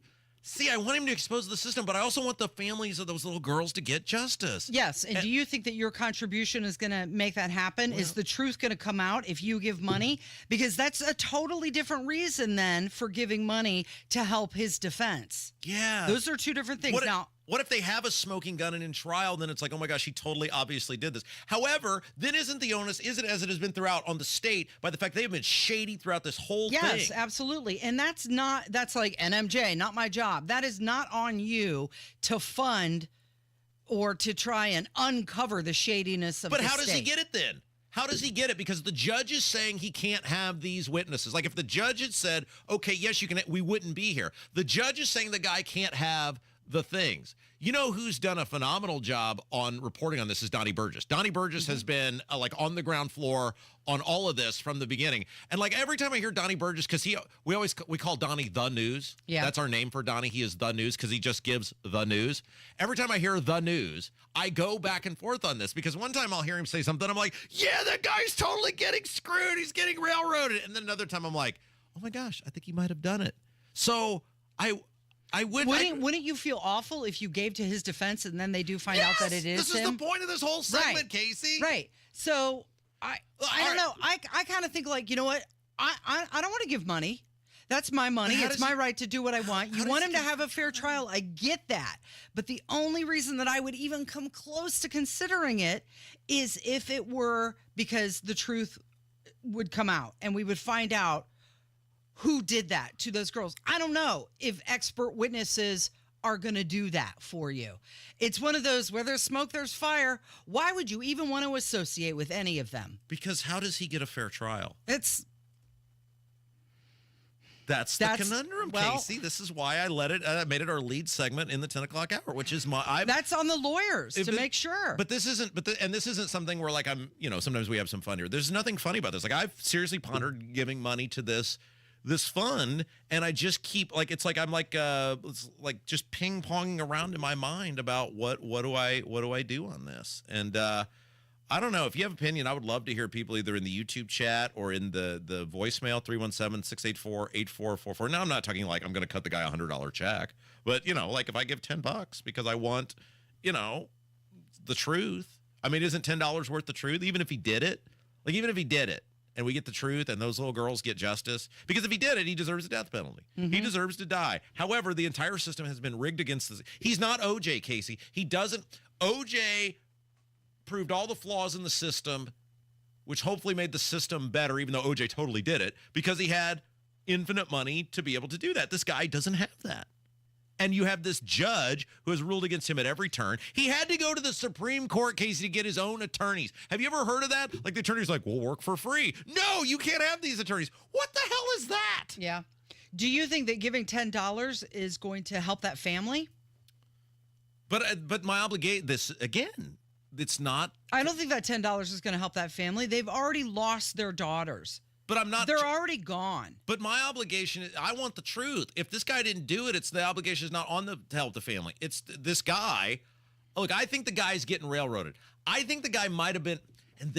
See, I want him to expose the system, but I also want the families of those little girls to get justice.
Yes, and do you think that your contribution is going to make that happen? Well, is the truth going to come out if you give money? Because that's a totally different reason then for giving money to help his defense.
Yeah.
Those are two different things.
What if they have a smoking gun and in trial, then it's oh my gosh, he totally obviously did this. However, then isn't the onus, as it has been throughout, on the state by the fact they've been shady throughout this whole thing?
Yes, absolutely. And that's like NMJ, not my job. That is not on you to fund or to try and uncover the shadiness of the state.
But how does he get it then? How does he get it? Because the judge is saying he can't have these witnesses. Like if the judge had said, okay, yes, you can, we wouldn't be here. The judge is saying the guy can't have the things. You know who's done a phenomenal job on reporting on this is Donnie Burgess. Donnie Burgess has been like on the ground floor on all of this from the beginning. And like every time I hear Donnie Burgess, because we call Donnie the news. Yeah. That's our name for Donnie. He is the news because he just gives the news. Every time I hear the news, I go back and forth on this because one time I'll hear him say something. I'm like, yeah, that guy's totally getting screwed. He's getting railroaded. And then another time I'm like, oh my gosh, I think he might have done it. So wouldn't
you feel awful if you gave to his defense and then they do find out that it is
this is
him?
the point of this whole segment, Casey.
Right. So I don't know. I kind of think like, you know what? I don't want to give money. That's my money. It's my right to do what I want. You want him to have a fair trial. I get that. But the only reason that I would even come close to considering it is if it were because the truth would come out and we would find out who did that to those girls. I don't know if expert witnesses are going to do that for you. It's one of those where there's smoke, there's fire. Why would you even want to associate with any of them?
Because how does he get a fair trial?
That's
the conundrum, Casey. This is why I made it our lead segment in the 10 o'clock hour, which is
that's on the lawyers to make sure.
But this isn't, this isn't something where like sometimes we have some fun here. There's nothing funny about this. Like I've seriously pondered giving money to this fund, and I just keep like it's like I'm like just ping ponging around in my mind about what do I do on this, and I don't know. If you have an opinion, I would love to hear people either in the YouTube chat or in the voicemail 317-684-8444. Now I'm not talking like I'm going to cut the guy $100 check, but like if I give $10 because I want the truth. I mean, isn't $10 worth the truth? Even if he did it, and we get the truth and those little girls get justice. Because if he did it, he deserves a death penalty. Mm-hmm. He deserves to die. However, the entire system has been rigged against this. He's not OJ, Casey. OJ proved all the flaws in the system, which hopefully made the system better, even though OJ totally did it, because he had infinite money to be able to do that. This guy doesn't have that. And you have this judge who has ruled against him at every turn. He had to go to the Supreme Court, Casey, to get his own attorneys. Have you ever heard of that? Like the attorney's like, we'll work for free. No, you can't have these attorneys. What the hell is that?
Yeah. Do you think that giving $10 is going to help that family?
But my obligation, it's not.
I don't think that $10 is going to help that family. They've already lost their daughters.
But I'm not.
They're already gone.
But my obligation, I want the truth. If this guy didn't do it, the obligation is not on to help the family. It's this guy. Look, I think the guy's getting railroaded. I think the guy might have been. And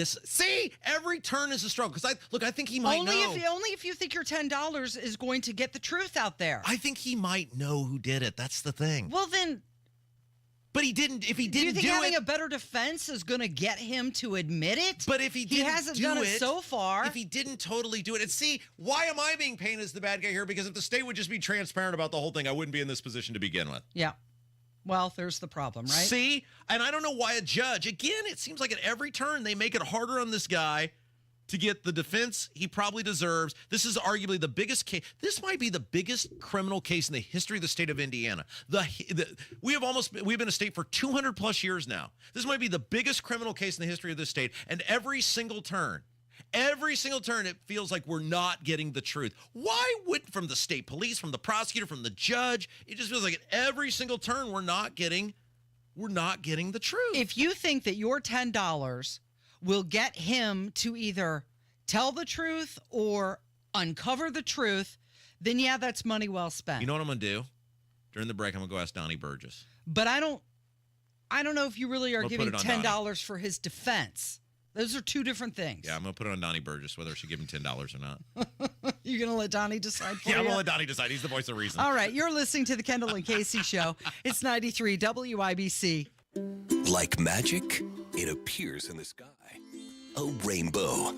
every turn is a struggle. Because I think he might know.
Only if you think your $10 is going to get the truth out there.
I think he might know who did it. That's the thing.
Well, then.
But he didn't. If he didn't
do it, do you think having a better defense is going to get him to admit it?
But if he
hasn't done it so far.
If he didn't totally do it, and why am I being painted as the bad guy here? Because if the state would just be transparent about the whole thing, I wouldn't be in this position to begin with.
Yeah. Well, there's the problem, right?
See, and I don't know why a judge. Again, it seems like at every turn they make it harder on this guy to get the defense he probably deserves. This is arguably the biggest case. This might be the biggest criminal case in the history of the state of Indiana. We've been a state for 200 plus years now. This might be the biggest criminal case in the history of this state. And every single turn, it feels like we're not getting the truth. Why would, from the state police, from the prosecutor, from the judge, it just feels like at every single turn we're not getting the truth.
If you think that your $10 will get him to either tell the truth or uncover the truth, then yeah, that's money well spent.
You know what I'm going to do? During the break, I'm going to go ask Donnie Burgess.
But I don't know if you really are giving $10 for his defense. Those are two different things.
Yeah, I'm going to put it on Donnie Burgess, whether I should give him $10 or not.
You're going to let Donnie decide for
you?
you?
I'm going to let Donnie decide. He's the voice of reason.
All right, you're listening to the Kendall and Casey Show. It's 93 WIBC.
Like magic, it appears in the sky. A rainbow.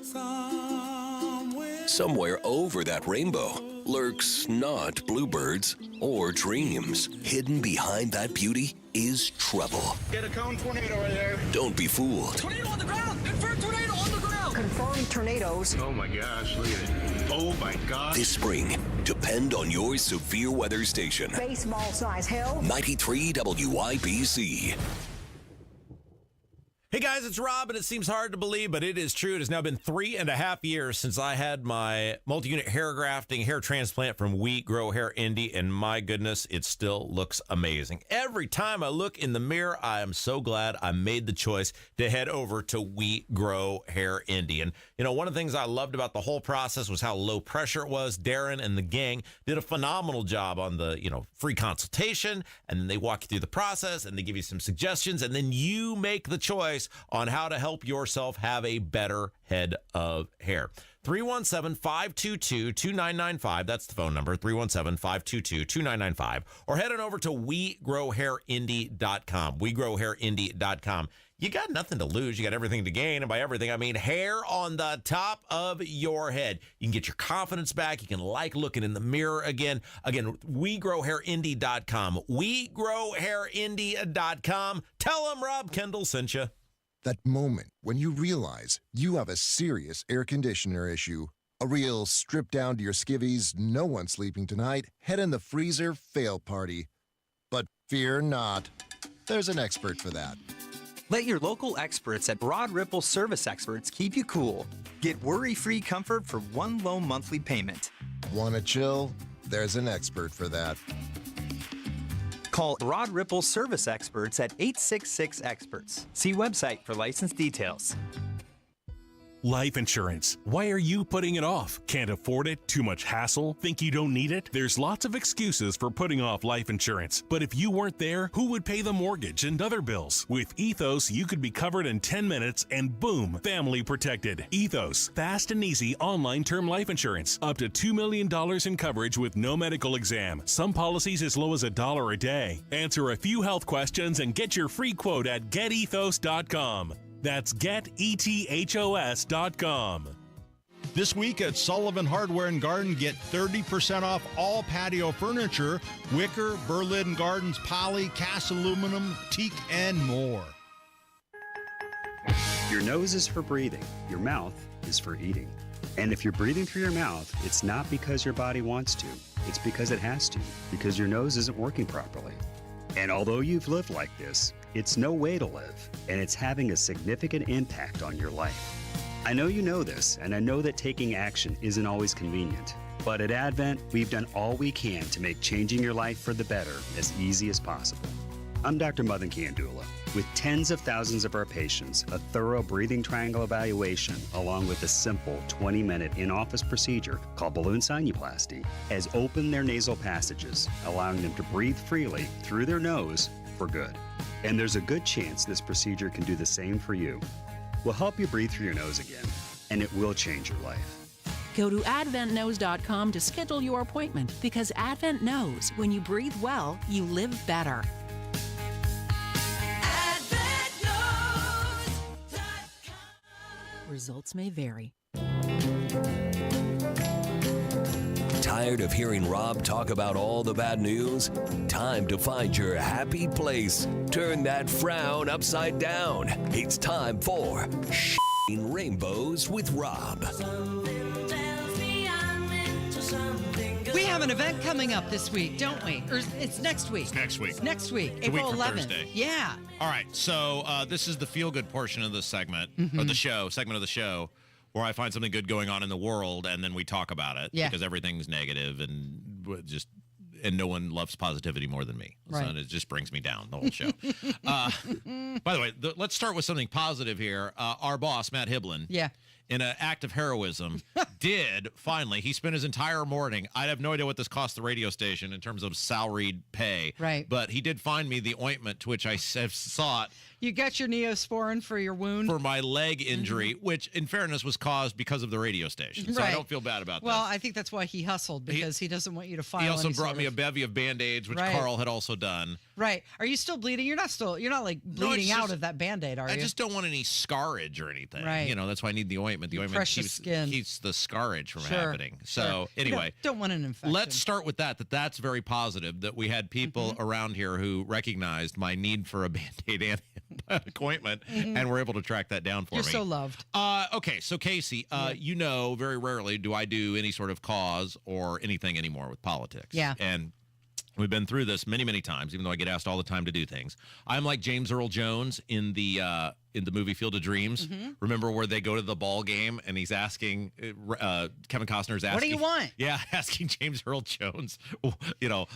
Somewhere over that rainbow lurks not bluebirds or dreams. Hidden behind that beauty is trouble.
Get a cone tornado right there.
Don't be fooled.
Tornado on the ground! Confirmed tornado on the ground!
Confirmed tornadoes.
Oh my gosh, look at it. Oh my gosh.
This spring, depend on your severe weather station.
Baseball size hail.
93 WIBC.
Hey, Hey guys, it's Rob, and it seems hard to believe, but it is true. It has now been 3.5 years since I had my multi-unit hair grafting hair transplant from We Grow Hair Indie, and my goodness, it still looks amazing. Every time I look in the mirror, I am so glad I made the choice to head over to We Grow Hair Indie. And, you know, one of the things I loved about the whole process was how low pressure it was. Darren and the gang did a phenomenal job on the, free consultation, and then they walk you through the process, and they give you some suggestions, and then you make the choice on how to help yourself have a better head of hair. 317-522-2995. That's the phone number, 317-522-2995. Or head on over to WeGrowHairIndie.com, WeGrowHairIndie.com. You got nothing to lose. You got everything to gain. And by everything, I mean hair on the top of your head. You can get your confidence back. You can like looking in the mirror again. Again, WeGrowHairIndie.com, WeGrowHairIndie.com. Tell them Rob Kendall sent you.
That moment when you realize you have a serious air conditioner issue, a real strip down to your skivvies, no one's sleeping tonight, head in the freezer fail party. But fear not, there's an expert for that.
Let your local experts at Broad Ripple Service Experts keep you cool. Get worry-free comfort for one low monthly payment.
Want to chill? There's an expert for that.
Call Broad Ripple Service Experts at 866-EXPERTS. See website for license details.
Life insurance. Why are you putting it off? Can't afford it? Too much hassle? Think you don't need it? There's lots of excuses for putting off life insurance. But if you weren't there, who would pay the mortgage and other bills? With Ethos, you could be covered in 10 minutes and boom, family protected. Ethos, fast and easy online term life insurance. Up to $2 million in coverage with no medical exam. Some policies as low as $1 a day. Answer a few health questions and get your free quote at getethos.com. That's getethos.com.
This week at Sullivan Hardware and Garden, get 30% off all patio furniture, wicker, Berlin Gardens, poly, cast aluminum, teak, and more.
Your nose is for breathing. Your mouth is for eating. And if you're breathing through your mouth, it's not because your body wants to. It's because it has to, because your nose isn't working properly. And although you've lived like this, it's no way to live, and it's having a significant impact on your life. I know you know this, and I know that taking action isn't always convenient. But at Advent, we've done all we can to make changing your life for the better as easy as possible. I'm Dr. Madan Kandula. With tens of thousands of our patients, a thorough breathing triangle evaluation, along with a simple 20-minute in-office procedure called balloon sinuplasty, has opened their nasal passages, allowing them to breathe freely through their nose for good. And there's a good chance this procedure can do the same for you. We'll help you breathe through your nose again, and it will change your life.
Go to AdventKnows.com to schedule your appointment, because Advent knows when you breathe well, you live better. Results may vary.
Tired of hearing Rob talk about all the bad news? Time to find your happy place. Turn that frown upside down. It's time for Rainbows with Rob.
We have an event coming up this week, don't we? Or it's next week.
It's next week.
Next week,
It's a
April
week from
11th.
Thursday.
Yeah.
All right, so this is the feel-good portion of the segment, or the segment of the show, where I find something good going on in the world, and then we talk about it, because everything's negative, and no one loves positivity more than me.
Right.
So it just brings me down, the whole show. By the way, let's start with something positive here. Our boss, Matt Hiblin, in an act of heroism, did finally, he spent his entire morning, I have no idea what this cost the radio station in terms of salaried pay.
Right.
But he did find me the ointment to which I have sought.
You got your Neosporin for your wound?
For my leg injury, which, in fairness, was caused because of the radio station. So I don't feel bad about that.
Well, I think that's why he hustled, because he doesn't want you to file.
He also brought me a bevy of Band-Aids, which Carl had also done.
Right. Are you still bleeding? You're not like bleeding out of that Band-Aid, are you?
I just don't want any scarage or anything.
Right.
You know, that's why I need the ointment. The ointment keeps the scarage from happening. So anyway.
Don't want an infection.
Let's start with that's very positive, that we had people around here who recognized my need for a Band-Aid antibiotic ointment and were able to track that down for me.
You're so loved.
Okay, so Casey, you know, very rarely do I do any sort of cause or anything anymore with politics.
Yeah.
And We've been through this many, many times, even though I get asked all the time to do things. I'm like James Earl Jones in the movie Field of Dreams.
Mhm.
Remember where they go to the ball game and he's asking, Kevin Costner's asking.
What do you want?
Yeah, asking James Earl Jones,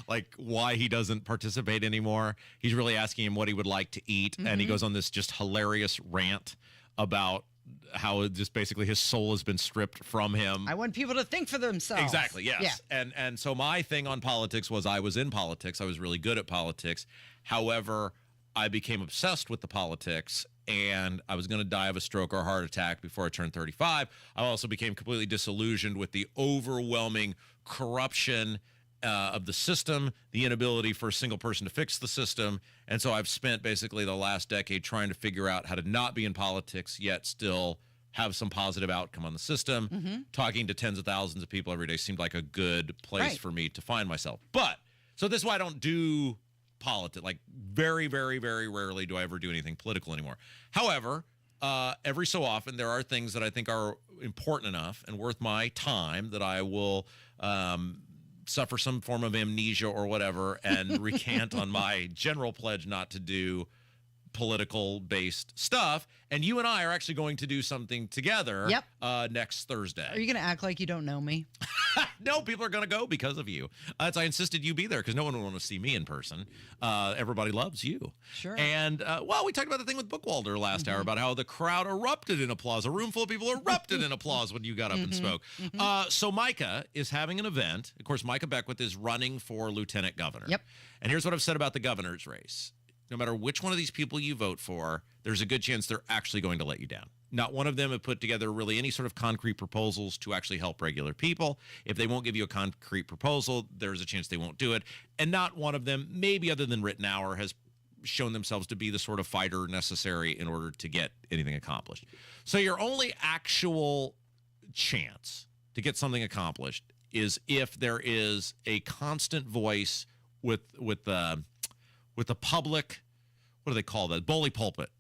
like why he doesn't participate anymore. He's really asking him what he would like to eat. And he
Mhm.
goes on this just hilarious rant about how just basically his soul has been stripped from him.
I want people to think for themselves.
Exactly, yes.
Yeah.
And so my thing on politics was I was in politics. I was really good at politics. However, I became obsessed with the politics, and I was going to die of a stroke or a heart attack before I turned 35. I also became completely disillusioned with the overwhelming corruption of the system, the inability for a single person to fix the system. And so I've spent basically the last decade trying to figure out how to not be in politics, yet still have some positive outcome on the system.
Mhm.
Talking to tens of thousands of people every day seemed like a good place
Right.
for me to find myself. But, so this is why I don't do politics. Like, very, very, very rarely do I ever do anything political anymore. However, every so often there are things that I think are important enough and worth my time that I will suffer some form of amnesia or whatever and recant on my general pledge not to do political-based stuff. And you and I are actually going to do something together next Thursday.
Are you going to act like you don't know me?
No, people are going to go because of you. I insisted you be there because no one would want to see me in person. Everybody loves you.
Sure.
And, we talked about the thing with Bookwalter last hour about how the crowd erupted in applause. A room full of people erupted in applause when you got up and spoke. So Micah is having an event. Of course, Micah Becki is running for lieutenant governor.
Yep.
And here's what I've said about the governor's race. No matter which one of these people you vote for, there's a good chance they're actually going to let you down. Not one of them have put together really any sort of concrete proposals to actually help regular people. If they won't give you a concrete proposal, there's a chance they won't do it. And not one of them, maybe other than Rittenhour, has shown themselves to be the sort of fighter necessary in order to get anything accomplished. So your only actual chance to get something accomplished is if there is a constant voice with the public, what do they call that? Bully pulpit,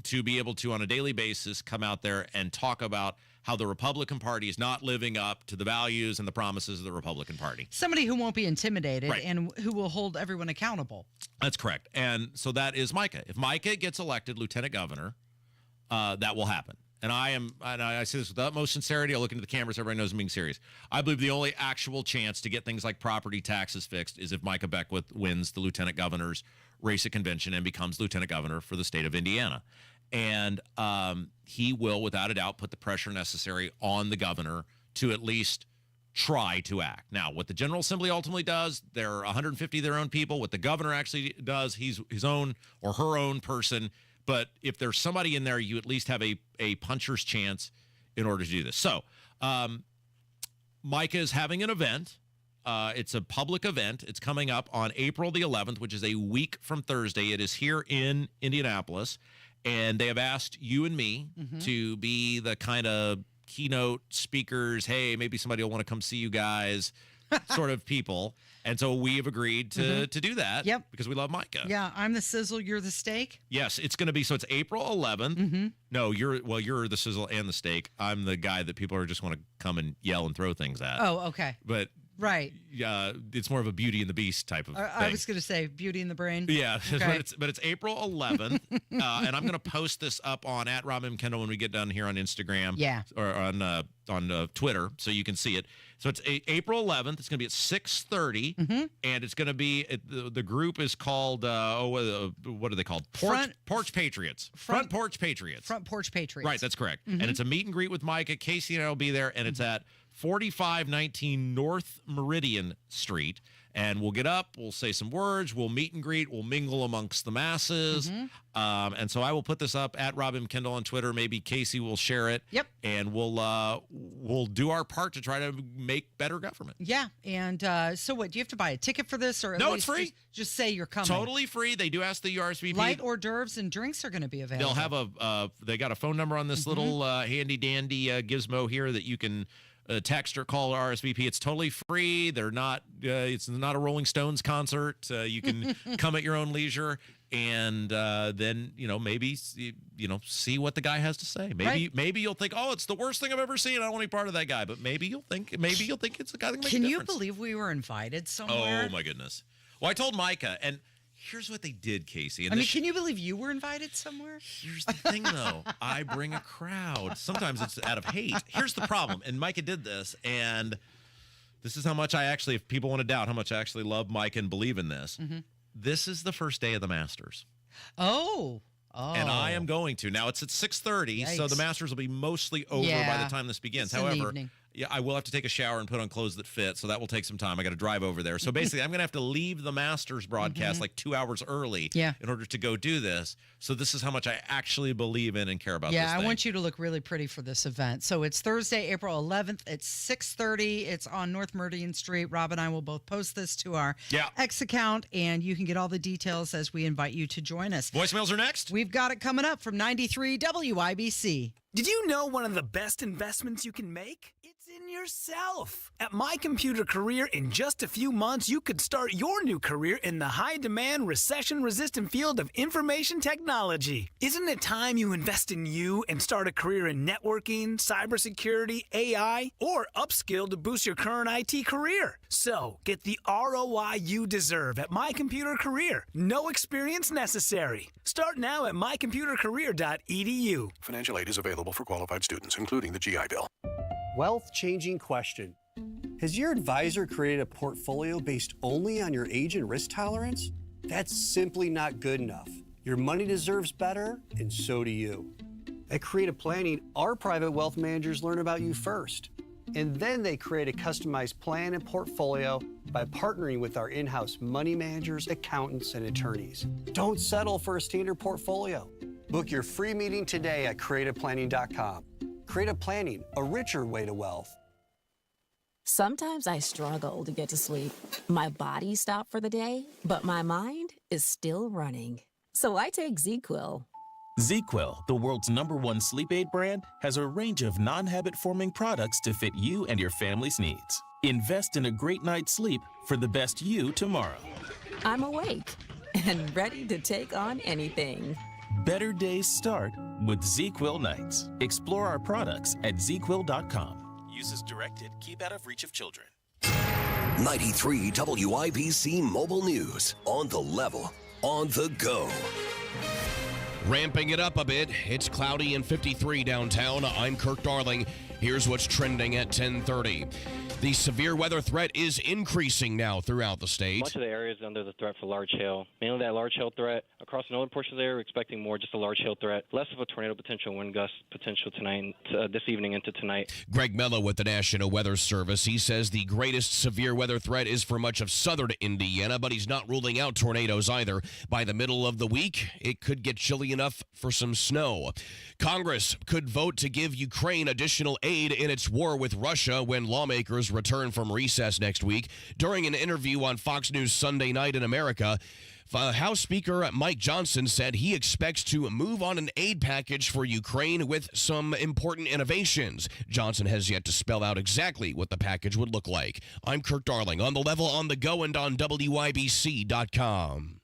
to be able to, on a daily basis, come out there and talk about how the Republican Party is not living up to the values and the promises of the Republican Party.
Somebody who won't be intimidated
Right.
and who will hold everyone accountable.
That's correct. And so that is Micah. If Micah gets elected lieutenant governor, that will happen. And I say this with the utmost sincerity. I look into the cameras. Everybody knows I'm being serious. I believe the only actual chance to get things like property taxes fixed is if Micah Becki wins the lieutenant governor's race at convention and becomes lieutenant governor for the state of Indiana. And he will, without a doubt, put the pressure necessary on the governor to at least try to act. Now, what the General Assembly ultimately does, they're 150 of their own people. What the governor actually does, he's his own or her own person. But if there's somebody in there, you at least have a puncher's chance in order to do this. So Micah is having an event. It's a public event. It's coming up on April the 11th, which is a week from Thursday. It is here in Indianapolis. And they have asked you and me to be the kind of keynote speakers. Hey, maybe somebody will want to come see you guys sort of people. And so we have agreed to do that because we love Micah.
Yeah, I'm the sizzle, you're the steak.
Yes, it's going to be, so it's April 11th. No, you're the sizzle and the steak. I'm the guy that people are just want to come and yell and throw things at.
Oh, okay.
But
right.
It's more of a Beauty and the Beast type of thing.
I was going to say Beauty and the Brain.
Yeah,
Okay.
but it's April 11th, and I'm going to post this up on @RobMKendall when we get done here on Instagram, or on Twitter, so you can see it. So it's April 11th. It's going to be at 6:30, and it's going to be the group is called what are they called? Porch Patriots. Front Porch Patriots.
Front Porch Patriots.
Right, that's correct. And it's a meet and greet with Micah. Casey and I will be there, and it's at 4519 North Meridian Street. And we'll get up, we'll say some words, we'll meet and greet, we'll mingle amongst the masses. And so I will put this up @RobMKendall on Twitter. Maybe Casey will share it.
Yep.
And we'll do our part to try to make better government.
Yeah. And so what, do you have to buy a ticket for this? Or at
No,
least
it's free.
Just say you're coming.
Totally free. They do ask the RSVP.
Light hors d'oeuvres and drinks are going to be available.
They'll have they got a phone number on this little handy dandy gizmo here that you can text or call RSVP. It's totally free. They're not. It's not a Rolling Stones concert. You can come at your own leisure, and then maybe see what the guy has to say. Maybe you'll think, oh, it's the worst thing I've ever seen. I don't want to be part of that guy. But maybe you'll think it's the guy that can make a difference.
Can you believe we were invited somewhere?
Oh my goodness. Well, I told Micah, and here's what they did, Casey. And
can you believe you were invited somewhere?
Here's the thing, though. I bring a crowd. Sometimes it's out of hate. Here's the problem. And Micah did this, and this is how much I actually, if people want to doubt how much I actually love Micah and believe in this, this is the first day of the Masters.
Oh.
And I am going to. Now, it's at 6:30, so the Masters will be mostly over by the time this begins.
It's
However, I will have to take a shower and put on clothes that fit, so that will take some time. I got to drive over there. So basically, I'm going to have to leave the Masters broadcast like 2 hours early in order to go do this. So this is how much I actually believe in and care about this thing.
I want you to look really pretty for this event. So it's Thursday, April 11th at 6:30. It's on North Meridian Street. Rob and I will both post this to our X account, and you can get all the details as we invite you to join us.
Voicemails are next.
We've got it coming up from 93 WIBC.
Did you know one of the best investments you can make? It's in yourself. At My Computer Career, in just a few months, you could start your new career in the high-demand, recession-resistant field of information technology. Isn't it time you invest in you and start a career in networking, cybersecurity, AI, or upskill to boost your current IT career? So, get the ROI you deserve at My Computer Career. No experience necessary. Start now at mycomputercareer.edu.
Financial aid is available for qualified students, including the GI Bill.
Wealth-changing question. Has your advisor created a portfolio based only on your age and risk tolerance? That's simply not good enough. Your money deserves better, and so do you. At Creative Planning, our private wealth managers learn about you first, and then they create a customized plan and portfolio by partnering with our in-house money managers, accountants, and attorneys. Don't settle for a standard portfolio. Book your free meeting today at creativeplanning.com. Creative Planning, a richer way to wealth.
Sometimes I struggle to get to sleep. My body stopped for the day, but my mind is still running. So I take ZQuil.
ZQuil, the world's #1 sleep aid brand, has a range of non-habit-forming products to fit you and your family's needs. Invest in a great night's sleep for the best you tomorrow.
I'm awake and ready to take on anything.
Better days start with ZQuil nights. Explore our products at ZQuil.com. Use as directed. Keep out of reach of children.
93 WIBC Mobile News. On the level. On the go.
Ramping it up a bit. It's cloudy and 53 downtown. I'm Kirk Darling. Here's what's trending at 10:30. The severe weather threat is increasing now throughout the state.
Much of the area is under the threat for large hail. Mainly that large hail threat. Across the northern portion of the area, we're expecting more just a large hail threat. Less of a tornado potential, wind gust potential tonight, this evening into tonight.
Greg Mello with the National Weather Service. He says the greatest severe weather threat is for much of southern Indiana, but he's not ruling out tornadoes either. By the middle of the week, it could get chilly enough for some snow. Congress could vote to give Ukraine additional aid in its war with Russia when lawmakers return from recess next week. During an interview on Fox News Sunday Night in America, House Speaker Mike Johnson said he expects to move on an aid package for Ukraine with some important innovations. Johnson has yet to spell out exactly what the package would look like. I'm Kirk Darling, on the level, on the go, and on WIBC.com.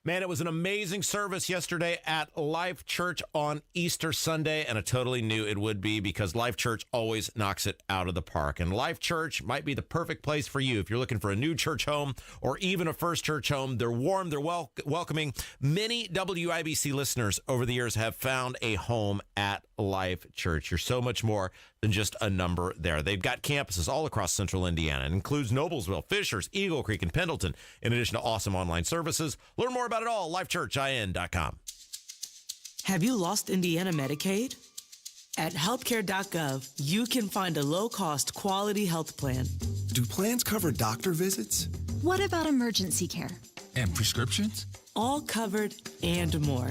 Man, it was an amazing service yesterday at Life Church on Easter Sunday, and I totally knew it would be because Life Church always knocks it out of the park. And Life Church might be the perfect place for you if you're looking for a new church home or even a first church home. They're warm, they're welcoming. Many WIBC listeners over the years have found a home at Life Church. You're so much more than just a number there. They've got campuses all across central Indiana. It includes Noblesville, Fishers, Eagle Creek, and Pendleton, in addition to awesome online services. Learn more about it all, lifechurchin.com.
Have you lost Indiana Medicaid? At healthcare.gov, you can find a low-cost, quality health plan.
Do plans cover doctor visits?
What about emergency care?
And prescriptions?
All covered and more.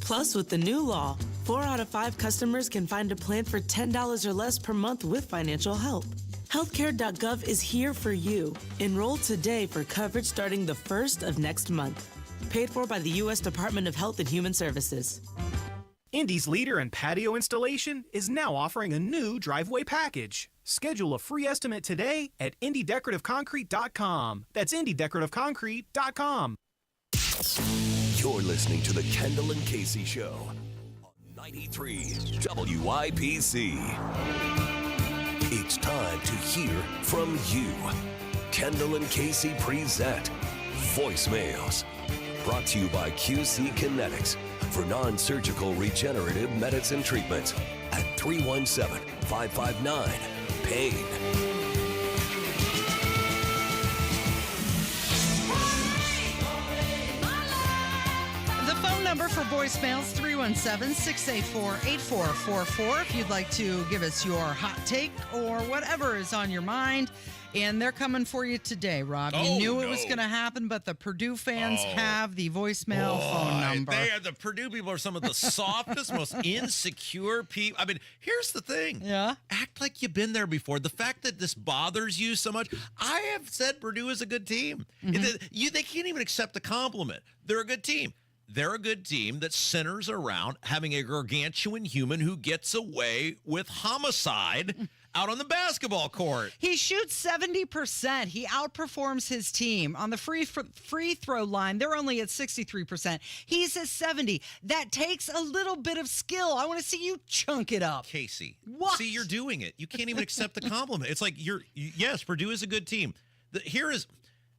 Plus, with the new law, 4 out of 5 customers can find a plan for $10 or less per month with financial help. Healthcare.gov is here for you. Enroll today for coverage starting the 1st of next month. Paid for by the U.S. Department of Health and Human Services.
Indy's leader in patio installation is now offering a new driveway package. Schedule a free estimate today at IndyDecorativeConcrete.com. That's IndyDecorativeConcrete.com.
You're listening to the Kendall and Casey Show on 93 WIBC. It's time to hear from you. Kendall and Casey present Voicemails. Brought to you by QC Kinetics for non-surgical regenerative medicine treatments at 317-559-PAIN.
Number for voicemails, 317-684-8444 if you'd like to give us your hot take or whatever is on your mind. And they're coming for you today, Rob. You knew it was going to happen, but the Purdue fans have the voicemail phone number.
The Purdue people are some of the softest, most insecure people. I mean, here's the thing.
Yeah?
Act like you've been there before. The fact that this bothers you so much, I have said Purdue is a good team. Mm-hmm. They can't even accept the compliment. They're a good team. They're a good team that centers around having a gargantuan human who gets away with homicide out on the basketball court.
He shoots 70%. He outperforms his team. On the free throw line, they're only at 63%. He's at 70%. That takes a little bit of skill. I want to see you chunk it up.
Casey.
What?
See, you're doing it. You can't even accept the compliment. It's like, yes, Purdue is a good team.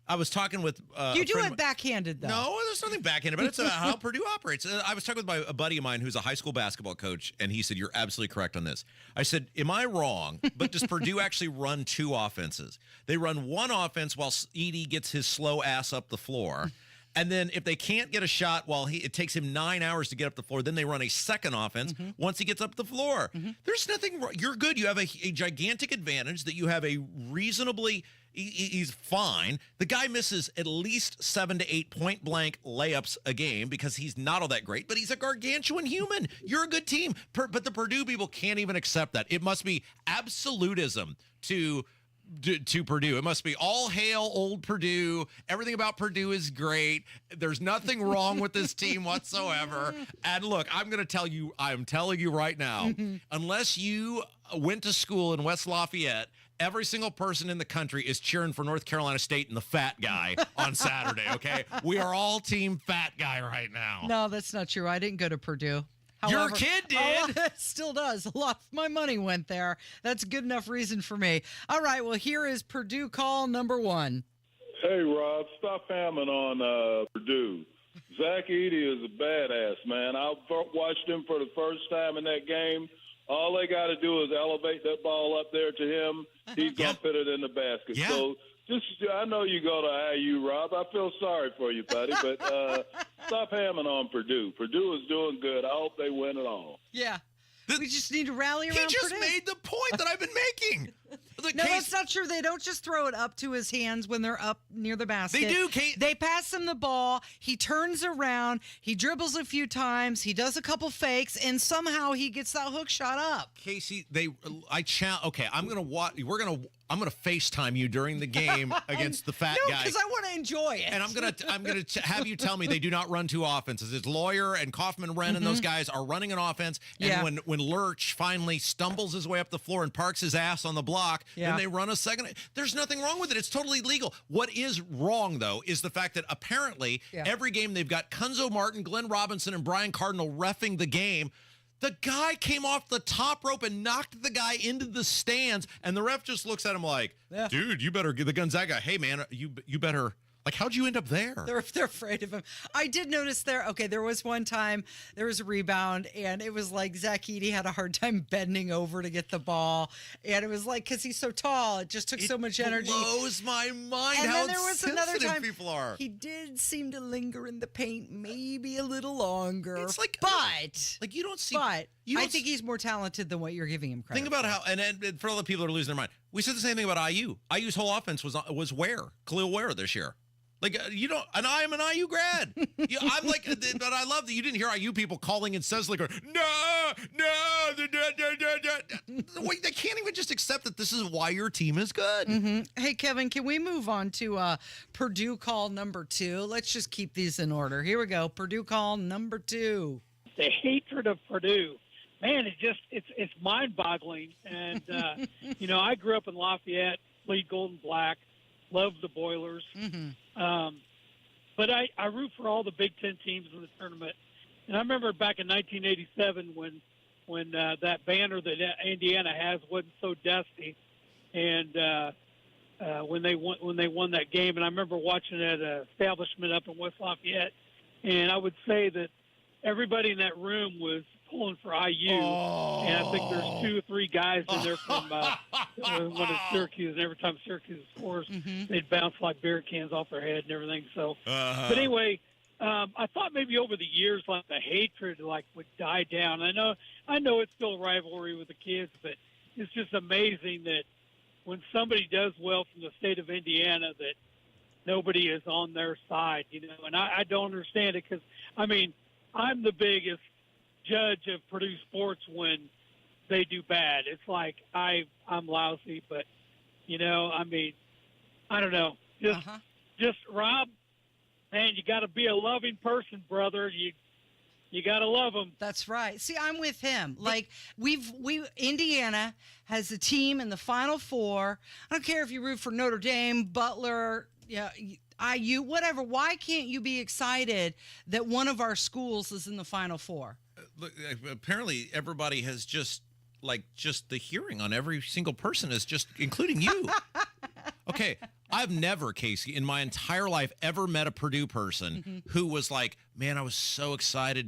I was talking with
you do it backhanded, though.
No, there's nothing backhanded, but it's how Purdue operates. I was talking with a buddy of mine who's a high school basketball coach, and he said, you're absolutely correct on this. I said, am I wrong? But does Purdue actually run two offenses? They run one offense while Edey gets his slow ass up the floor. And then if they can't get a shot it takes him 9 hours to get up the floor, then they run a second offense once he gets up the floor. There's nothing wrong. You're good. You have a gigantic advantage that you have a reasonably he's fine. The guy misses at least 7 to 8 point blank layups a game because he's not all that great, but he's a gargantuan human. You're a good team. But the Purdue people can't even accept that. It must be absolutism to Purdue. It must be all hail old Purdue. Everything about Purdue is great. There's nothing wrong with this team whatsoever. And look, I'm telling you right now, unless you went to school in West Lafayette, every single person in the country is cheering for North Carolina State and the fat guy on Saturday, okay? We are all team fat guy right now.
No, that's not true. I didn't go to Purdue. However,
your kid did.
It still does. A lot of my money went there. That's good enough reason for me. All right, well, here is Purdue call number 1.
Hey, Rob, stop hammering on Purdue. Zach Edey is a badass, man. I watched him for the first time in that game. All they got to do is elevate that ball up there to him. He's going to fit it in the basket.
Yeah.
So I know you go to IU, Rob. I feel sorry for you, buddy, but stop hammering on Purdue. Purdue is doing good. I hope they win it all.
Yeah. We just need to rally around
He just
Purdue.
made the point that I've been making.
No, that's not true. They don't just throw it up to his hands when they're up near the basket.
They do.
They pass him the ball. He turns around. He dribbles a few times. He does a couple fakes, and somehow he gets that hook shot up.
Casey, I'm gonna FaceTime you during the game against the fat guy.
No, because I want to enjoy it.
And I'm gonna have you tell me they do not run two offenses. It's Lawyer and Kaufman-Wren and those guys are running an offense. And when Lurch finally stumbles his way up the floor and parks his ass on the block, then they run a second. There's nothing wrong with it. It's totally legal. What is wrong, though, is the fact that apparently every game they've got Cunzo Martin, Glenn Robinson, and Brian Cardinal reffing the game. The guy came off the top rope and knocked the guy into the stands, and the ref just looks at him like, dude, you better get the Gonzaga. Hey, man, you better. Like, how'd you end up there?
They're afraid of him. I did notice there was one time there was a rebound, and it was like Zach Edey had a hard time bending over to get the ball. And it was like, because he's so tall, it just took so much energy.
It blows my mind
and
how
then there was another time
people are.
He did seem to linger in the paint maybe a little longer.
It's like,
but
you don't see.
But I think he's more talented than what you're giving him credit
Think about how, and for all the people that are losing their mind, we said the same thing about IU. IU's whole offense was Khalil Ware this year. Like, you don't, and I am an IU grad. I'm like, but I love that you didn't hear IU people calling in Cessna, they can't even just accept that this is why your team is good.
Hey, Kevin, can we move on to Purdue call number 2? Let's just keep these in order. Here we go. Purdue call number 2.
The hatred of Purdue. Man, it's mind-boggling. And, I grew up in Lafayette, played gold and black. Love the Boilers. But I root for all the Big Ten teams in the tournament. And I remember back in 1987 when that banner that Indiana has wasn't so dusty. and when they won that game. And I remember watching it at an establishment up in West Lafayette, and I would say that everybody in that room was pulling for IU, and I think there's 2 or 3 guys in there from one of Syracuse, and every time Syracuse scores, they'd bounce like beer cans off their head and everything. So, but anyway, I thought maybe over the years, like the hatred would die down. I know it's still a rivalry with the kids, but it's just amazing that when somebody does well from the state of Indiana, that nobody is on their side, And I don't understand it because, I'm the biggest judge of Purdue sports when they do bad. It's like I'm lousy, but I don't know. Just Rob, man, you got to be a loving person, brother. You got to love them.
That's right. See, I'm with him. Like Indiana has a team in the Final Four. I don't care if you root for Notre Dame, Butler, IU, whatever. Why can't you be excited that one of our schools is in the Final Four?
Look, apparently everybody has just the hearing on every single person is just including you. Okay, I've never, Casey, in my entire life ever met a Purdue person who was like, man, I was so excited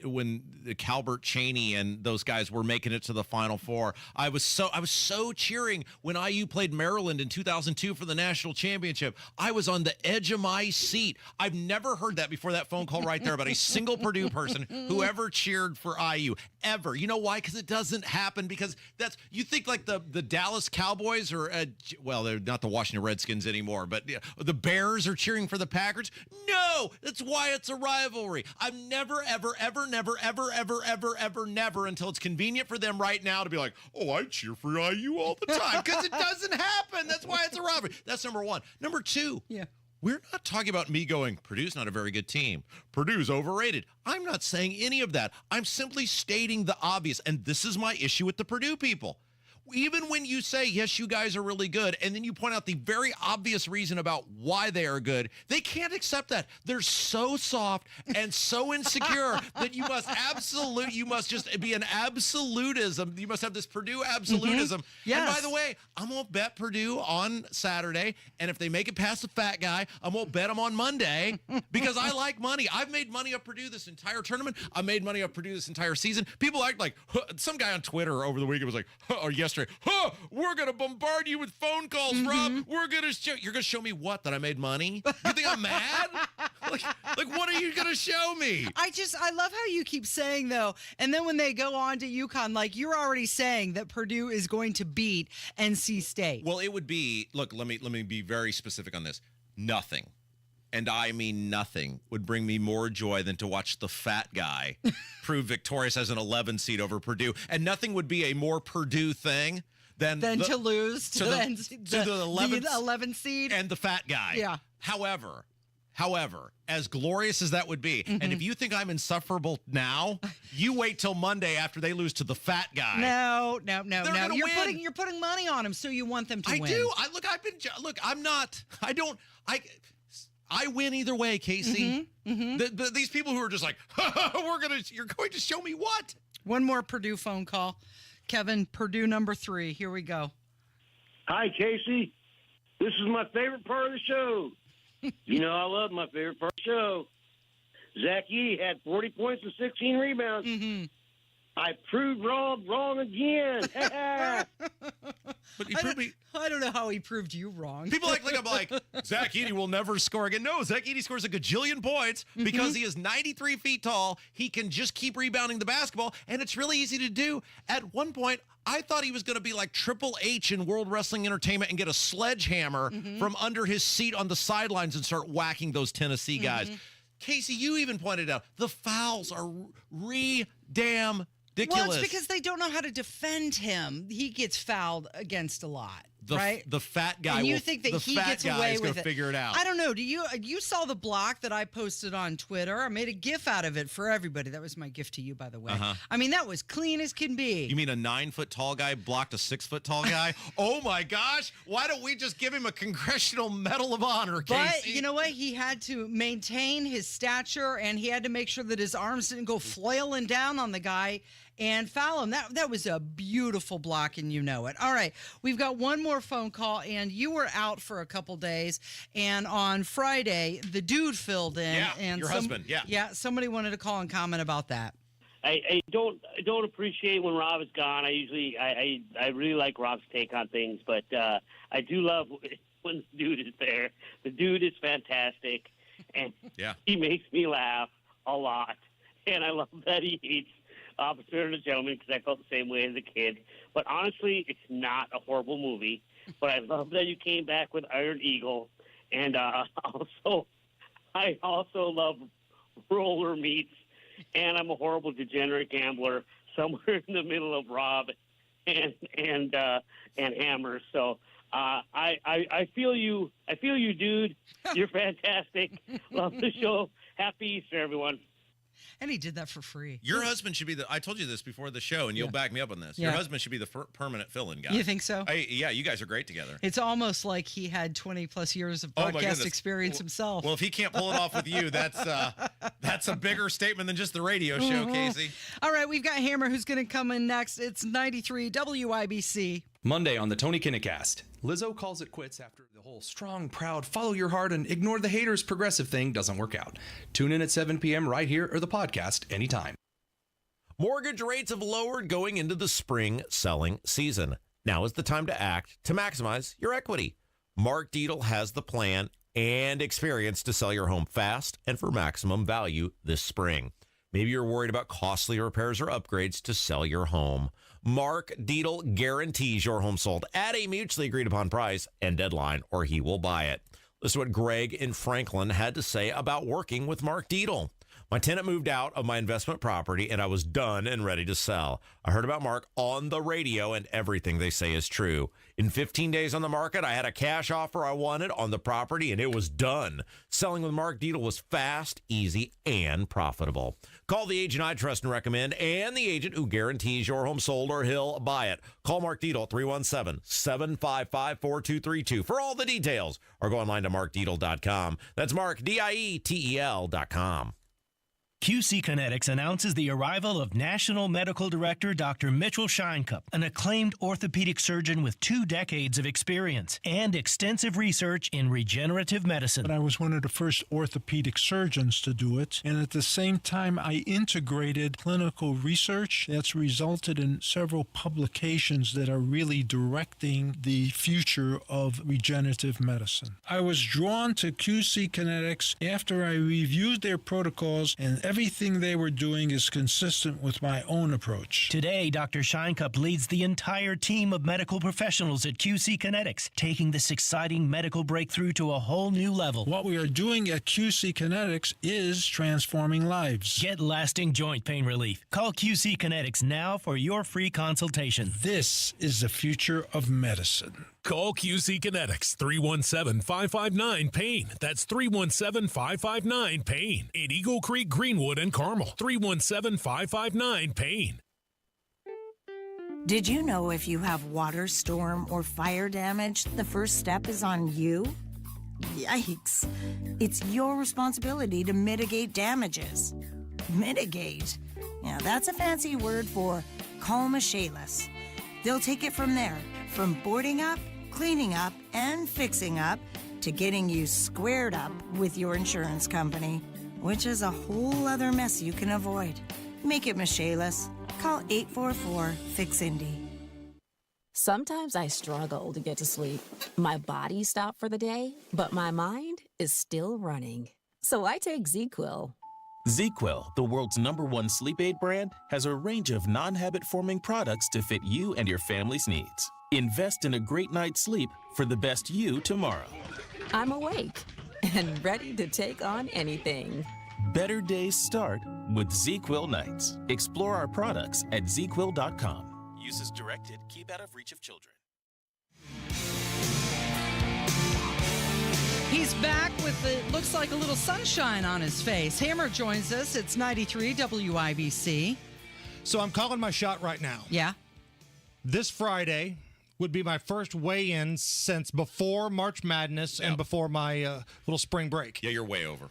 when Calbert Chaney and those guys were making it to the Final Four. I was so cheering when IU played Maryland in 2002 for the national championship. I was on the edge of my seat. I've never heard that before that phone call right there about a single Purdue person who ever cheered for IU, ever. You know why? Because it doesn't happen. Because you think like the Dallas Cowboys or, they're not the Washington Redskins anymore, but the Bears are cheering for the Packers. No, that's why it's a rivalry. I've never, ever, ever, never, ever, ever, ever, ever, never, until it's convenient for them right now to be like, oh, I cheer for IU all the time, because it doesn't happen. That's why it's a rivalry. That's number one. Number two, we're not talking about me going, Purdue's not a very good team. Purdue's overrated. I'm not saying any of that. I'm simply stating the obvious, and this is my issue with the Purdue people. Even when you say, yes, you guys are really good, and then you point out the very obvious reason about why they are good, they can't accept that. They're so soft and so insecure that you must just be an absolutism. You must have this Purdue absolutism.
Yes.
And by the way, I'm going to bet Purdue on Saturday, and if they make it past the fat guy, I'm going to bet them on Monday because I like money. I've made money off Purdue this entire tournament. I made money off Purdue this entire season. People act like, some guy on Twitter over the weekend was like, or yesterday, we're going to bombard you with phone calls, Rob. You're going to show me what? That I made money? You think I'm mad? Like what are you going to show me?
I love how you keep saying, though, and then when they go on to UConn, like you're already saying that Purdue is going to beat NC State.
Well, it would be, look, let me be very specific on this. Nothing. And I mean nothing would bring me more joy than to watch the fat guy prove victorious as an 11 seed over Purdue. And nothing would be a more Purdue thing than
to lose to the
11th
seed
and the fat guy.
Yeah.
However, as glorious as that would be, and if you think I'm insufferable now, you wait till Monday after they lose to the fat guy.
No. You're putting money on them, so you want them to win.
I do. I win either way, Casey. These people who are just like, you're going to show me what?
One more Purdue phone call. Kevin, Purdue number 3. Here we go.
Hi, Casey. This is my favorite part of the show. You know I love my favorite part of the show. Zach Yee had 40 points and 16 rebounds. I proved Rob wrong again.
But he proved me.
I don't know how he proved you wrong.
People I'm like, Zach Edey will never score again. No, Zach Edey scores a gajillion points because he is 93 feet tall. He can just keep rebounding the basketball, and it's really easy to do. At one point, I thought he was going to be like Triple H in World Wrestling Entertainment and get a sledgehammer from under his seat on the sidelines and start whacking those Tennessee guys. Casey, you even pointed out the fouls are damn ridiculous.
Well, it's because they don't know how to defend him. He gets fouled against a lot. Right?
The fat guy.
And you think that he gets away with it.
Figure it out.
I don't know. You saw the block that I posted on Twitter? I made a GIF out of it for everybody. That was my gift to you, by the way. I mean, that was clean as can be.
You mean a 9-foot tall guy blocked a 6-foot tall guy? Oh my gosh! Why don't we just give him a Congressional Medal of Honor, Casey?
But you know what? He had to maintain his stature, and he had to make sure that his arms didn't go flailing down on the guy. and foul him. That was a beautiful block, and you know it. All right, we've got one more phone call, and you were out for a couple days, and on Friday, the dude filled in.
Yeah,
and
your husband, yeah.
Yeah, somebody wanted to call and comment about that.
I don't appreciate when Rob is gone. I really like Rob's take on things, but I do love when the dude is there. The dude is fantastic, and he makes me laugh a lot. And I love that he hates Officer and a Gentleman, because I felt the same way as a kid. But honestly, it's not a horrible movie. But I love that you came back with Iron Eagle, and I also love Roller Meats. And I'm a horrible degenerate gambler, somewhere in the middle of Rob and Hammer. So I feel you. I feel you, dude. You're fantastic. Love the show. Happy Easter, everyone.
And he did that for free.
Your husband should be I told you this before the show, and you'll back me up on this.
Yeah.
Your husband should be the permanent fill-in guy.
You think so?
Yeah, you guys are great together.
It's almost like he had 20-plus years of
Oh, my
broadcast
goodness.
experience himself.
Well, if he can't pull it off with you, that's a bigger statement than just the radio show, Casey.
All right, we've got Hammer who's going to come in next. It's 93 WIBC.
Monday on the Tony Kinnacast, Lizzo calls it quits after the whole strong, proud, follow your heart and ignore the haters progressive thing doesn't work out. Tune in at 7 p.m. right here or the podcast anytime.
Mortgage rates have lowered going into the spring selling season. Now is the time to act to maximize your equity. Mark Dietel has the plan and experience to sell your home fast and for maximum value this spring. Maybe you're worried about costly repairs or upgrades to sell your home. Mark Dietel guarantees your home sold at a mutually agreed upon price and deadline, or he will buy it. Listen to what Greg in Franklin had to say about working with Mark Dietel. My tenant moved out of my investment property and I was done and ready to sell. I heard about Mark on the radio and everything they say is true. In 15 days on the market, I had a cash offer I wanted on the property and it was done. Selling with Mark Dietel was fast, easy, and profitable. Call the agent I trust and recommend and the agent who guarantees your home sold or he'll buy it. Call Mark Dietel 317-755-4232 for all the details or go online to markdietel.com. That's Mark, DIETEL.com.
QC Kinetics announces the arrival of National Medical Director Dr. Mitchell Scheinkup, an acclaimed orthopedic surgeon with 2 decades of experience and extensive research in regenerative medicine.
I was one of the first orthopedic surgeons to do it, and at the same time I integrated clinical research that's resulted in several publications that are really directing the future of regenerative medicine. I was drawn to QC Kinetics after I reviewed their protocols, and everything they were doing is consistent with my own approach.
Today, Dr. Scheinkup leads the entire team of medical professionals at QC Kinetics, taking this exciting medical breakthrough to a whole new level.
What we are doing at QC Kinetics is transforming lives.
Get lasting joint pain relief. Call QC Kinetics now for your free consultation.
This is the future of medicine.
Call QC Kinetics, 317-559-PAIN. That's 317-559-PAIN. In Eagle Creek, Greenwood, and Carmel, 317-559-PAIN.
Did you know if you have water, storm, or fire damage, the first step is on you? Yikes. It's your responsibility to mitigate damages. Mitigate? Yeah, that's a fancy word for call Michaelis. They'll take it from there, from boarding up, cleaning up, and fixing up, to getting you squared up with your insurance company, which is a whole other mess you can avoid. Make it Michaelis. Call 844-FIX-INDY.
Sometimes I struggle to get to sleep. My body stopped for the day, but my mind is still running. So I take ZQuil.
ZQuil, the world's #1 sleep aid brand, has a range of non-habit-forming products to fit you and your family's needs. Invest in a great night's sleep for the best you tomorrow.
I'm awake and ready to take on anything.
Better days start with ZQuil nights. Explore our products at ZQuil.com. Use as directed. Keep out of reach of children.
He's back with, it looks like, a little sunshine on his face. Hammer joins us. It's 93 WIBC.
So I'm calling my shot right now.
Yeah.
This Friday would be my first weigh-in since before March Madness and before my little spring break.
Yeah, you're way over.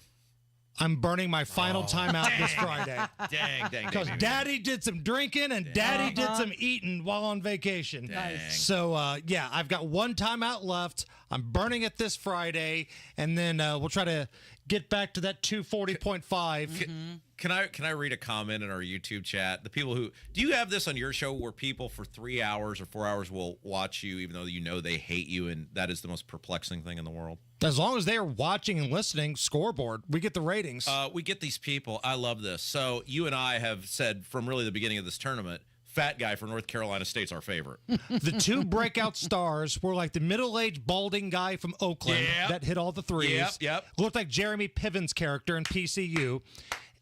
I'm burning my final timeout this Friday.
Dang.
Because Daddy did some drinking and Daddy did some eating while on vacation.
Nice.
So, I've got one timeout left. I'm burning it this Friday, and then we'll try to get back to that 240.5.
Can I read a comment in our YouTube chat? The people who do you have this on your show where people for 3 hours or 4 hours will watch you even though you know they hate you, and that is the most perplexing thing in the world?
As long as they are watching and listening, scoreboard, we get the ratings.
We get these people. I love this. So you and I have said from really the beginning of this tournament, fat guy from North Carolina State's our favorite.
The two breakout stars were like the middle-aged balding guy from Oakland that hit all the threes.
Yep.
Looked like Jeremy Piven's character in PCU.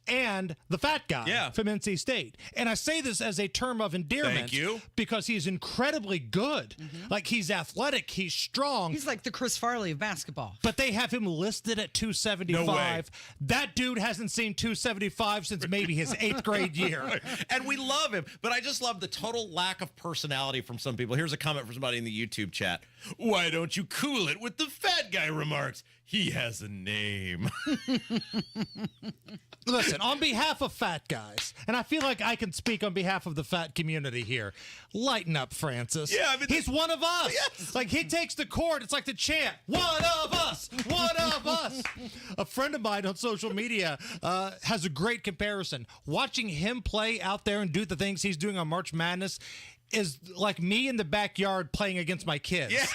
And the fat guy from NC State. And I say this as a term of endearment.
Thank you.
Because he's incredibly good. Like, he's athletic. He's strong.
He's like the Chris Farley of basketball.
But they have him listed at 275.
No way.
That dude hasn't seen 275 since maybe his 8th grade year.
And we love him. But I just love the total lack of personality from some people. Here's a comment from somebody in the YouTube chat. Why don't you cool it with the fat guy remarks? He has a name.
Listen, on behalf of fat guys, and I feel like I can speak on behalf of the fat community here, lighten up, Francis.
Yeah, I mean,
he's one of us.
Yes.
Like, he takes the court. It's like the chant, one of us, one of us. A friend of mine on social media has a great comparison. Watching him play out there and do the things he's doing on March Madness is like me in the backyard playing against my kids.
Yeah.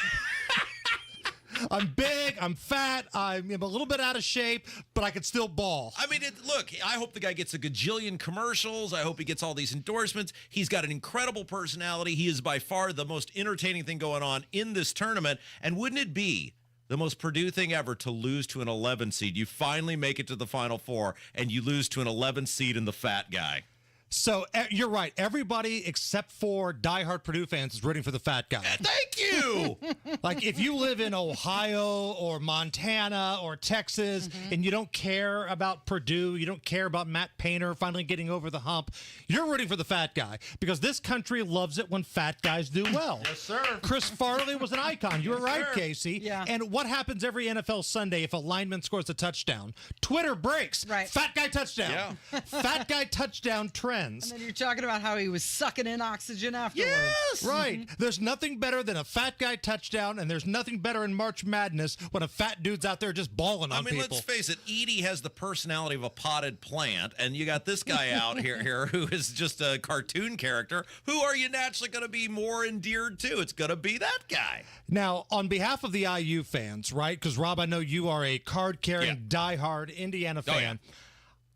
I'm big, I'm fat, I'm a little bit out of shape, but I can still ball.
I mean, look, I hope the guy gets a gajillion commercials. I hope he gets all these endorsements. He's got an incredible personality. He is by far the most entertaining thing going on in this tournament. And wouldn't it be the most Purdue thing ever to lose to an 11 seed? You finally make it to the Final Four, and you lose to an 11 seed and the fat guy.
So you're right. Everybody except for diehard Purdue fans is rooting for the fat guy.
Thank you.
Like, if you live in Ohio or Montana or Texas and you don't care about Purdue, you don't care about Matt Painter finally getting over the hump, you're rooting for the fat guy because this country loves it when fat guys do well.
Yes, sir.
Chris Farley was an icon. You were right, Casey.
Yeah.
And what happens every NFL Sunday if a lineman scores a touchdown? Twitter breaks.
Right.
Fat guy touchdown.
Yeah.
Fat guy touchdown trends.
And then you're talking about how he was sucking in oxygen afterwards.
Yes! Right. There's nothing better than a fat guy touchdown, and there's nothing better in March Madness when a fat dude's out there just balling on people.
Let's face it, Edie has the personality of a potted plant, and you got this guy out here who is just a cartoon character. Who are you naturally going to be more endeared to? It's going to be that guy.
Now, on behalf of the IU fans, right, because, Rob, I know you are a card-carrying, diehard Indiana fan.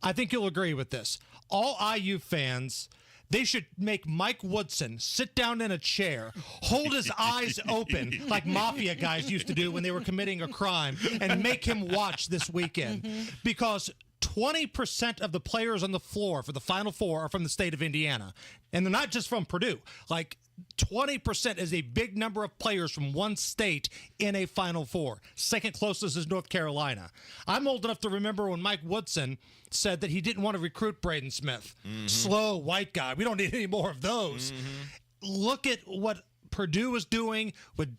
I think you'll agree with this. All IU fans, they should make Mike Woodson sit down in a chair, hold his eyes open like mafia guys used to do when they were committing a crime, and make him watch this weekend. Because 20% of the players on the floor for the Final Four are from the state of Indiana. And they're not just from Purdue. Like, 20% is a big number of players from one state in a Final Four. Second closest is North Carolina. I'm old enough to remember when Mike Woodson said that he didn't want to recruit Braden Smith. Slow, white guy. We don't need any more of those. Look at what Purdue is doing with,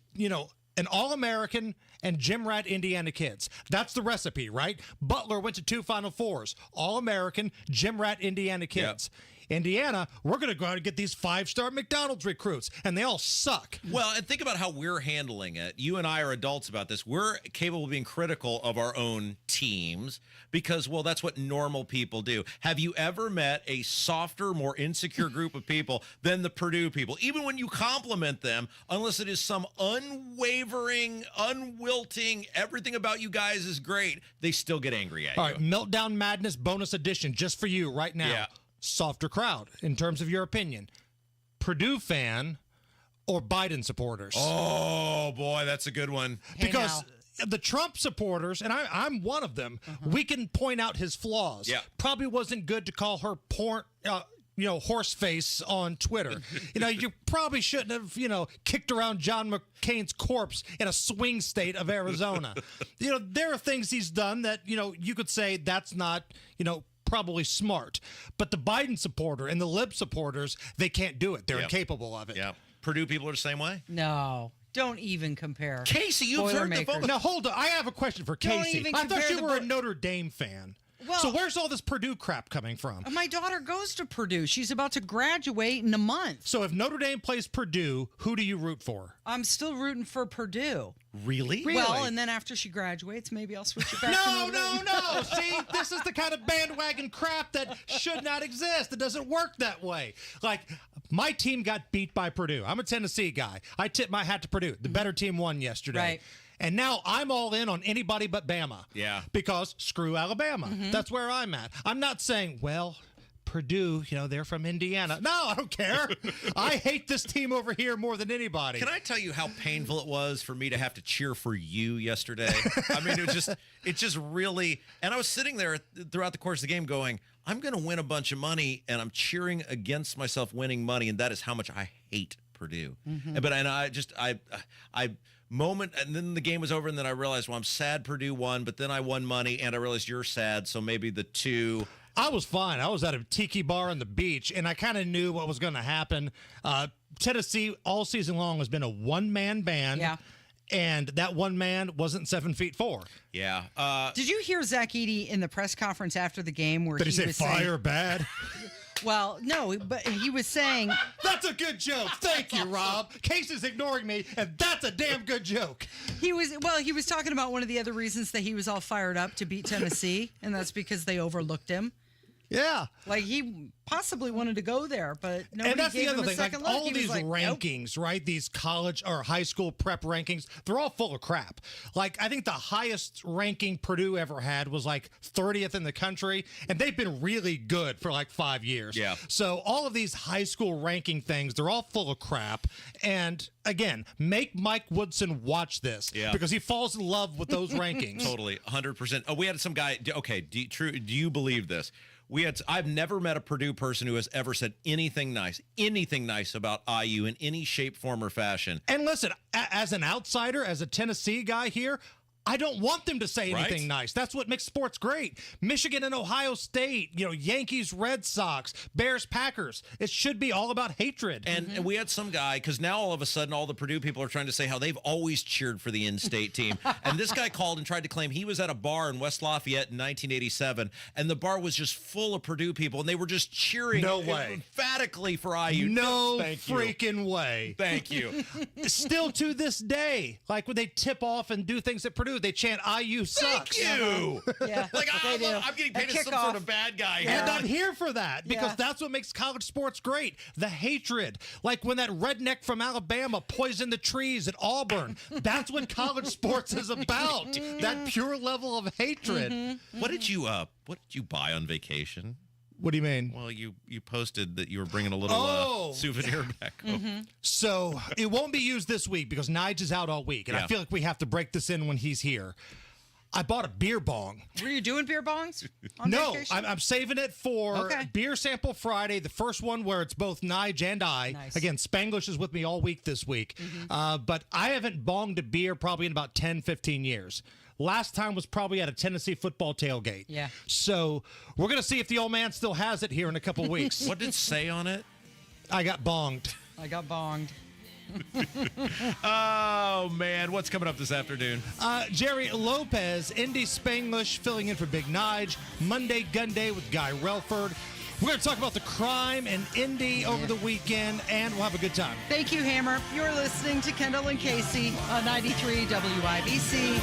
an All-American and gym rat Indiana kids. That's the recipe, right? Butler went to 2 Final Fours. All-American, gym rat Indiana kids. Yep. Indiana, we're going to go out and get these 5-star McDonald's recruits, and they all suck.
Well, and think about how we're handling it. You and I are adults about this. We're capable of being critical of our own teams because, well, that's what normal people do. Have you ever met a softer, more insecure group of people than the Purdue people? Even when you compliment them, unless it is some unwavering, unwilting, everything about you guys is great, they still get angry at you.
All right, Meltdown Madness bonus edition just for you right now.
Yeah.
Softer crowd, in terms of your opinion. Purdue fan or Biden supporters?
Oh, boy, that's a good one.
Because the Trump supporters, and I'm one of them, we can point out his flaws.
Yeah.
Probably wasn't good to call her porn... horse face on Twitter. You probably shouldn't have, kicked around John McCain's corpse in a swing state of Arizona. There are things he's done that, you could say that's not, probably smart. But the Biden supporter and the lib supporters, they can't do it. They're incapable of it.
Yeah. Purdue people are the same way?
No. Don't even compare.
Casey, you've heard the phone.
Now, hold on. I have a question for Casey.
Don't even
I thought you were a
the
Notre Dame fan.
Well,
so where's all this Purdue crap coming from?
My daughter goes to Purdue. She's about to graduate in a month.
So if Notre Dame plays Purdue, who do you root for?
I'm still rooting for Purdue.
Really?
Well, and then after she graduates, maybe I'll switch it back to Notre Dame.
No. See, this is the kind of bandwagon crap that should not exist. It doesn't work that way. Like, my team got beat by Purdue. I'm a Tennessee guy. I tip my hat to Purdue. The better team won yesterday.
Right.
And now I'm all in on anybody but Bama.
Yeah.
Because screw Alabama. That's where I'm at. I'm not saying, well, Purdue, they're from Indiana. No, I don't care. I hate this team over here more than anybody.
Can I tell you how painful it was for me to have to cheer for you yesterday? I mean, it just really, and I was sitting there throughout the course of the game going, I'm going to win a bunch of money, and I'm cheering against myself winning money, and that is how much I hate Purdue. But I moment, and then the game was over, and then I realized, well, I'm sad Purdue won, but then I won money, and I realized you're sad, so maybe the two.
I was fine. I was at a tiki bar on the beach, and I kind of knew what was going to happen. Tennessee all season long has been a one-man band.
Yeah.
And that one man wasn't 7'4".
Yeah.
Did you hear Zach Edey in the press conference after the game where
Did he say
was
fire
saying,
bad?
Well, no, but he was saying...
That's a good joke. Thank you, Rob. Casey's ignoring me, and that's a damn good joke.
He was talking about one of the other reasons that he was all fired up to beat Tennessee, and that's because they overlooked him.
Yeah.
Like, he possibly wanted to go there, but nobody
and that's
gave
the other
him a
thing.
second
Like,
look.
all
He was
these
like,
rankings,
nope.
right? These college or high school prep rankings, they're all full of crap. Like, I think the highest ranking Purdue ever had was like 30th in the country, and they've been really good for like 5 years.
Yeah.
So all of these high school ranking things, they're all full of crap. And again, make Mike Woodson watch this because he falls in love with those rankings.
Totally, 100%. Oh, we had some guy. Okay, do you believe this? I've never met a Purdue person who has ever said anything nice about IU in any shape, form, or fashion.
And listen, as an outsider, as a Tennessee guy here, I don't want them to say anything nice. That's what makes sports great. Michigan and Ohio State, Yankees, Red Sox, Bears, Packers. It should be all about hatred.
And we had some guy, because now all of a sudden all the Purdue people are trying to say how they've always cheered for the in-state team. And this guy called and tried to claim he was at a bar in West Lafayette in 1987, and the bar was just full of Purdue people, and they were just cheering emphatically for IU.
No freaking way.
Thank you.
Still to this day, like when they tip off and do things at Purdue, they chant IU sucks.
Thank you.
Yeah,
like I'm getting paid as some sort of bad guy here.
And I'm here for that because that's what makes college sports great. The hatred. Like when that redneck from Alabama poisoned the trees at Auburn. That's what college sports is about. That pure level of hatred.
What did you buy on vacation?
What do you mean?
Well, you posted that you were bringing a little souvenir back home.
So it won't be used this week because Nige is out all week, and I feel like we have to break this in when he's here. I bought a beer bong.
Were you doing beer bongs on
No,
vacation?
I'm saving it for Beer Sample Friday, the first one where it's both Nige and I.
Nice.
Again, Spanglish is with me all week this week. But I haven't bonged a beer probably in about 10, 15 years. Last time was probably at a Tennessee football tailgate.
Yeah.
So we're going to see if the old man still has it here in a couple weeks.
What did it say on it?
I got bonged.
I got bonged.
Oh, man. What's coming up this afternoon?
Jerry Lopez, Indy Spanglish, filling in for Big Nige. Monday Gun Day with Guy Relford. We're going to talk about the crime in Indy over the weekend, and we'll have a good time.
Thank you, Hammer. You're listening to Kendall and Casey on 93 WIBC.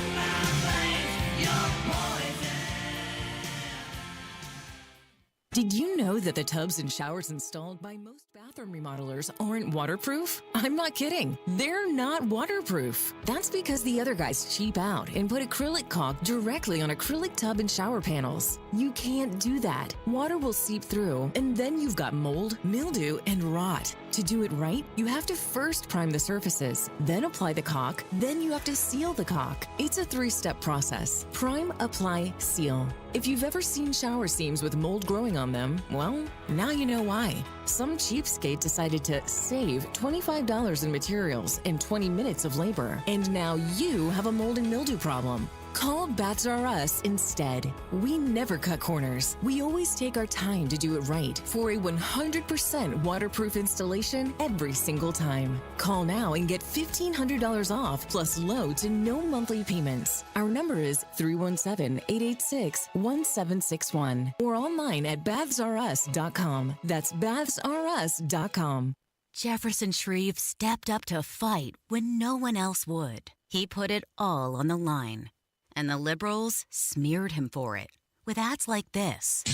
Did you know that the tubs and showers installed by most bathroom remodelers aren't waterproof? I'm not kidding. They're not waterproof. That's because the other guys cheap out and put acrylic caulk directly on acrylic tub and shower panels. You can't do that. Water will seep through, and then you've got mold, mildew, and rot. To do it right, you have to first prime the surfaces, then apply the caulk, then you have to seal the caulk. It's a 3-step process. Prime, apply, seal. If you've ever seen shower seams with mold growing on them, well, now you know why. Some cheapskate decided to save $25 in materials and 20 minutes of labor, and now you have a mold and mildew problem. Call Baths R Us instead. We never cut corners. We always take our time to do it right for a 100% waterproof installation every single time. Call now and get $1,500 off plus low to no monthly payments. Our number is 317-886-1761 or online at bathsrus.com. That's bathsrus.com.
Jefferson Shrieve stepped up to fight when no one else would. He put it all on the line. And the liberals smeared him for it with ads like this.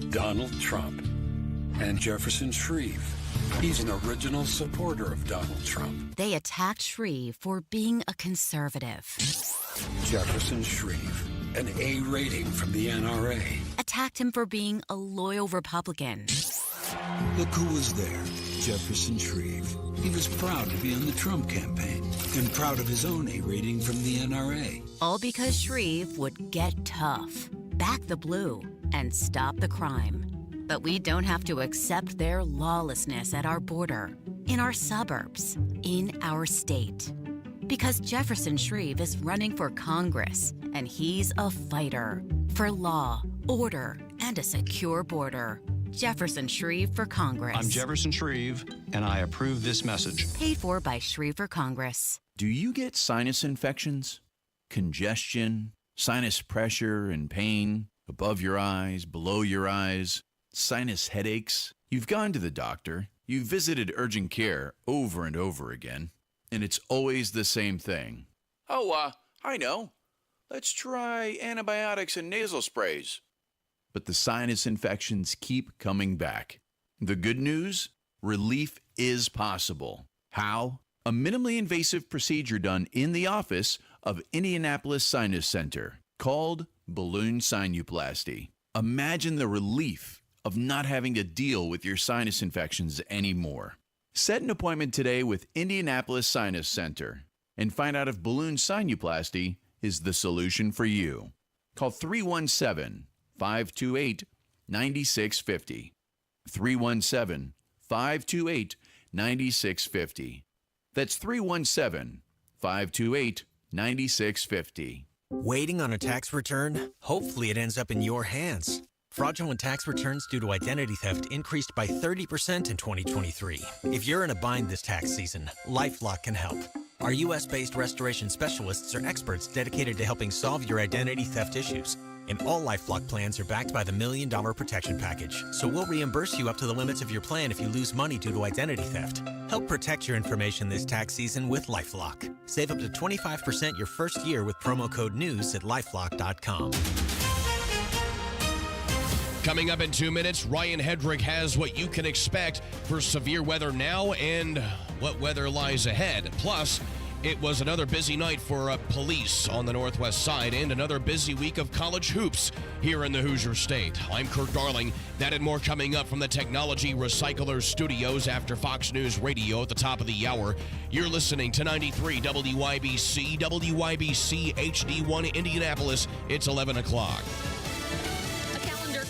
Donald Trump and Jefferson Shrieve. He's an original supporter of Donald Trump.
They attacked Shrieve for being a conservative.
Jefferson Shrieve, an A rating from the NRA.
Attacked him for being a loyal Republican.
Look who was there, Jefferson Shrieve. He was proud to be on the Trump campaign and proud of his own A rating from the NRA.
All because Shrieve would get tough, back the blue, and stop the crime. But we don't have to accept their lawlessness at our border, in our suburbs, in our state. Because Jefferson Shrieve is running for Congress, and he's a fighter for law, order, and a secure border. Jefferson Shrieve for Congress.
I'm Jefferson Shrieve, and I approve this message.
Paid for by Shrieve for Congress.
Do you get sinus infections, congestion, sinus pressure and pain, above your eyes, below your eyes, sinus headaches? You've gone to the doctor, you've visited urgent care over and over again, and it's always the same thing. Oh, I know. Let's try antibiotics and nasal sprays. But the sinus infections keep coming back. The good news? Relief is possible. How? A minimally invasive procedure done in the office of Indianapolis Sinus Center called balloon sinuplasty. Imagine the relief of not having to deal with your sinus infections anymore. Set an appointment today with Indianapolis Sinus Center and find out if balloon sinuplasty is the solution for you. Call 317-528-9650. 317-528-9650. That's 317-528-9650.
Waiting on a tax return? Hopefully it ends up in your hands. Fraudulent tax returns due to identity theft increased by 30% in 2023. If you're in a bind this tax season, LifeLock can help. Our U.S.-based restoration specialists are experts dedicated to helping solve your identity theft issues. And all LifeLock plans are backed by the $1 Million Protection Package. So we'll reimburse you up to the limits of your plan if you lose money due to identity theft. Help protect your information this tax season with LifeLock. Save up to 25% your first year with promo code NEWS at LifeLock.com.
Coming up in 2 minutes, Ryan Hedrick has what you can expect for severe weather now and what weather lies ahead. Plus, it was another busy night for police on the Northwest side and another busy week of college hoops here in the Hoosier State. I'm Kurt Darling. That and more coming up from the Technology Recyclers Studios after Fox News Radio at the top of the hour. You're listening to 93 WYBC, WYBC HD1 Indianapolis. It's 11 o'clock.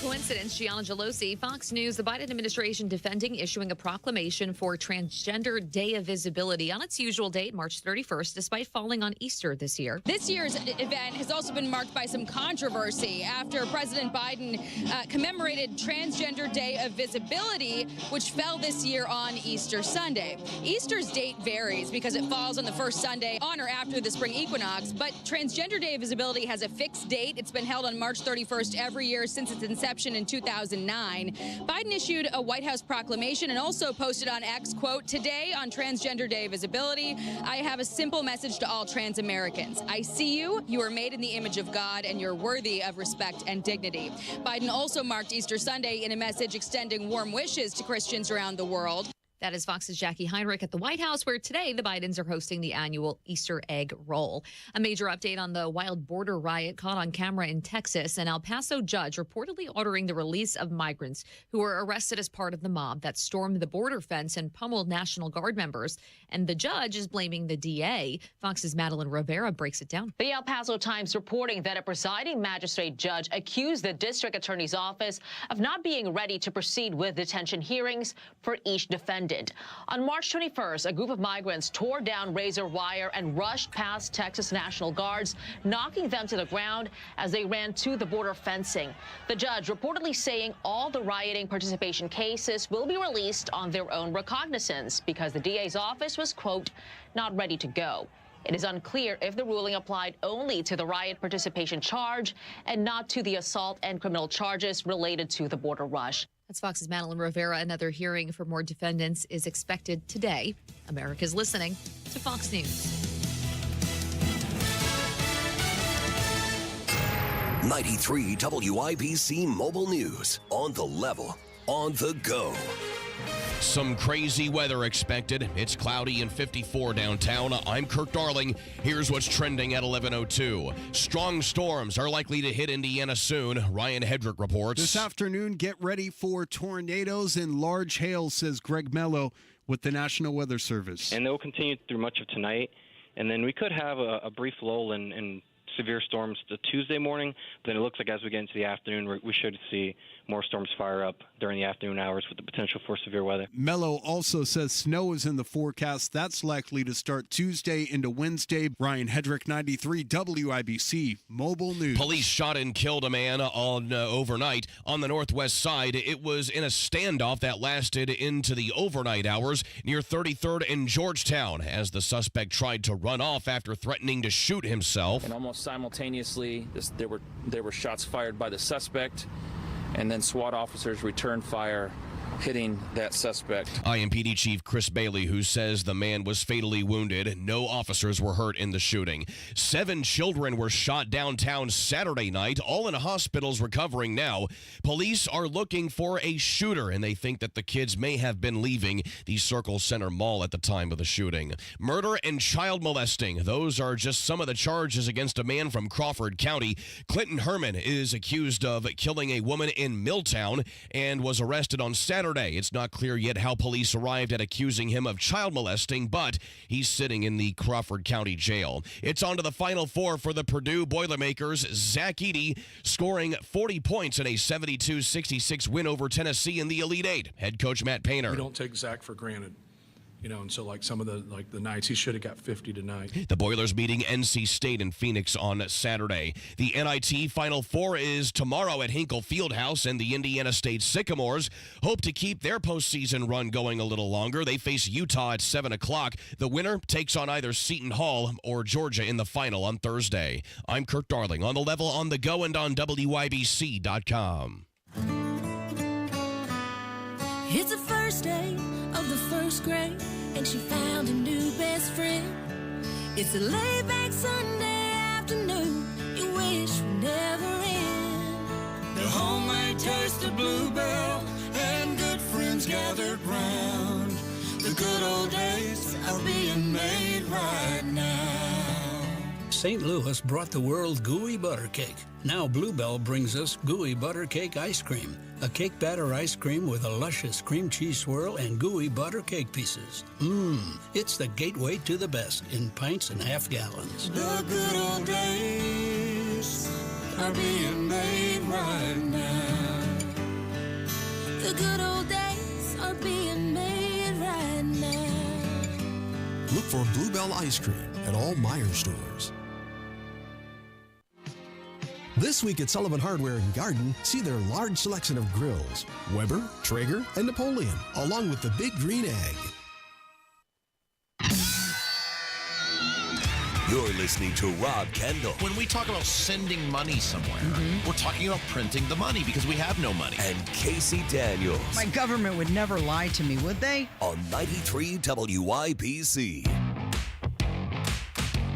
Coincidence, Gianna Gelosi, Fox News. The Biden administration defending issuing a proclamation for Transgender Day of Visibility on its usual date, March 31st, despite falling on Easter this year.
This year's event has also been marked by some controversy after President Biden commemorated Transgender Day of Visibility, which fell this year on Easter Sunday. Easter's date varies because it falls on the first Sunday on or after the spring equinox, but Transgender Day of Visibility has a fixed date. It's been held on March 31st every year since its inception in 2009. Biden issued a White House proclamation and also posted on X, quote, "Today on Transgender Day Visibility, I have a simple message to all trans Americans. I see you. You are made in the image of God, and you're worthy of respect and dignity." Biden also marked Easter Sunday in a message extending warm wishes to Christians around the world.
That is Fox's Jackie Heinrich at the White House, where today the Bidens are hosting the annual Easter egg roll. A major update on the wild border riot caught on camera in Texas. An El Paso judge reportedly ordering the release of migrants who were arrested as part of the mob that stormed the border fence and pummeled National Guard members. And the judge is blaming the DA. Fox's Madeline Rivera breaks it down.
The El Paso Times reporting that a presiding magistrate judge accused the district attorney's office of not being ready to proceed with detention hearings for each defendant. ended. On March 21st, a group of migrants tore down razor wire and rushed past Texas National Guards, knocking them to the ground as they ran to the border fencing. The judge reportedly saying all the rioting participation cases will be released on their own recognizance because the DA's office was, quote, not ready to go. It is unclear if the ruling applied only to the riot participation charge and not to the assault and criminal charges related to the border rush.
That's Fox's Madeline Rivera. Another hearing for more defendants is expected today. America's listening to Fox News.
93 WIBC Mobile News. On the level, on the go.
Some crazy weather expected. It's cloudy and 54 downtown. I'm Kirk Darling. Here's what's trending at 11:02. Strong storms are likely to hit Indiana soon. Ryan Hedrick reports.
This afternoon, get ready for tornadoes and large hail, says Greg Mello with the National Weather Service.
And they will continue through much of tonight. And then we could have a brief lull in severe storms to Tuesday morning. Then it looks like as we get into the afternoon, we should see more storms fire up during the afternoon hours with the potential for severe weather.
Mello also says snow is in the forecast. That's likely to start Tuesday into Wednesday. Ryan Hedrick, 93 WIBC Mobile News.
Police shot and killed a man on overnight on the northwest side. It was in a standoff that lasted into the overnight hours near 33rd and Georgetown as the suspect tried to run off after threatening to shoot himself.
And almost simultaneously, there were shots fired by the suspect, and then SWAT officers returned fire, hitting that suspect.
IMPD Chief Chris Bailey, who says the man was fatally wounded. No officers were hurt in the shooting. 7 children were shot downtown Saturday night, all in hospitals recovering now. Police are looking for a shooter, and they think that the kids may have been leaving the Circle Center Mall at the time of the shooting. Murder and child molesting. Those are just some of the charges against a man from Crawford County. Clinton Herman is accused of killing a woman in Milltown and was arrested on Saturday. It's not clear yet how police arrived at accusing him of child molesting, but he's sitting in the Crawford County Jail. It's on to the Final Four for the Purdue Boilermakers. Zach Edey scoring 40 points in a 72-66 win over Tennessee in the Elite Eight. Head coach Matt Painter.
We don't take Zach for granted. And so some of the nights he should have got 50 tonight.
The Boilers meeting NC State in Phoenix on Saturday. The NIT Final Four is tomorrow at Hinkle Fieldhouse, and the Indiana State Sycamores hope to keep their postseason run going a little longer. They face Utah at 7 o'clock. The winner takes on either Seton Hall or Georgia in the final on Thursday. I'm Kirk Darling, on the level, on the go, and on WIBC.com.
It's the first day of the first grade, and she found a new best friend. It's a laid-back Sunday afternoon you wish would never end. The homemade taste of Bluebell and good friends gathered round. The good old days are being made right now.
St. Louis brought the world gooey butter cake. Now Bluebell brings us gooey butter cake ice cream. A cake batter ice cream with a luscious cream cheese swirl and gooey butter cake pieces. It's the gateway to the best in pints and half gallons.
The good old days are being made right now. The good old days are being made right now.
Look for Bluebell ice cream at all Maher stores. This week at Sullivan Hardware and Garden, see their large selection of grills, Weber, Traeger, and Napoleon, along with the Big Green Egg.
You're listening to Rob Kendall.
When we talk about sending money somewhere, we're talking about printing the money because we have no money.
And Casey Daniels.
My government would never lie to me, would they?
On 93 WIBC.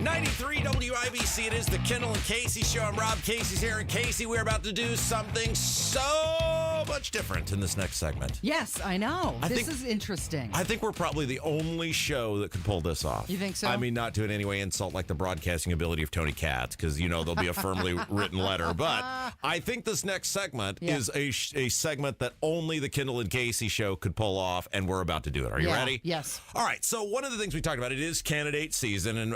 93 WIBC, it is the Kendall and Casey show. I'm Rob, Casey's here, and Casey, we're about to do something so much different in this next segment.
Yes, I know. This is interesting.
I think we're probably the only show that could pull this off.
You think so?
I mean, not to in any way insult like the broadcasting ability of Tony Katz, because, there'll be a firmly written letter. But I think this next segment is a segment that only the Kendall and Casey show could pull off, and we're about to do it. Are you ready?
Yes.
All right, so one of the things we talked about, it is candidate season, and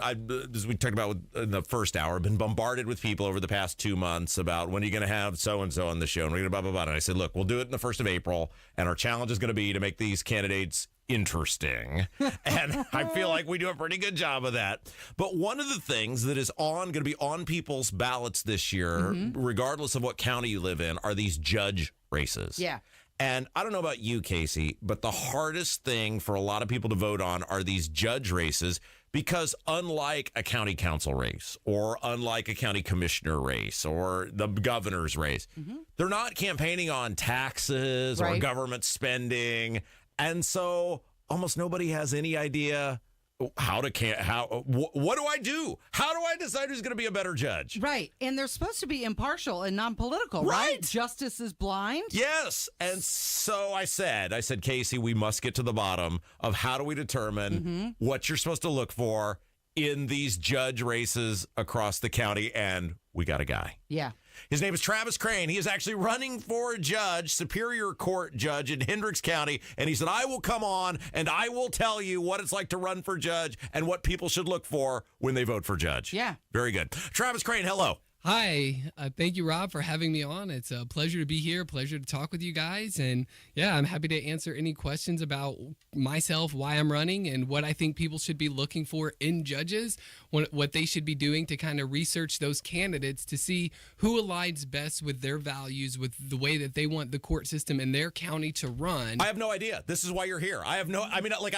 as we talked about in the first hour, I've been bombarded with people over the past 2 months about when are you going to have so-and-so on the show, and we're going to blah, blah, blah. And I said, look, we'll do it in the 1st of April, and our challenge is going to be to make these candidates interesting. And I feel like we do a pretty good job of that. But one of the things that is going to be on people's ballots this year, regardless of what county you live in, are these judge races.
Yeah.
And I don't know about you, Casey, but the hardest thing for a lot of people to vote on are these judge races, because unlike a county council race or unlike a county commissioner race or the governor's race, they're not campaigning on taxes or government spending. And so almost nobody has any idea what do I do? How do I decide who's going to be a better judge?
Right. And they're supposed to be impartial and non-political, right? Justice is blind.
Yes. And so I said, Casey, we must get to the bottom of how do we determine what you're supposed to look for in these judge races across the county. And we got a guy.
Yeah.
His name is Travis Crane. He is actually running for a judge, Superior Court judge in Hendricks County. And he said, I will come on and I will tell you what it's like to run for judge and what people should look for when they vote for judge.
Yeah.
Very good. Travis Crane, hello.
Hi. Thank you, Rob, for having me on. It's a pleasure to be here, pleasure to talk with you guys. And yeah, I'm happy to answer any questions about myself, why I'm running, and what I think people should be looking for in judges, what they should be doing to kind of research those candidates to see who aligns best with their values, with the way that they want the court system in their county to run.
I have no idea. This is why you're here. I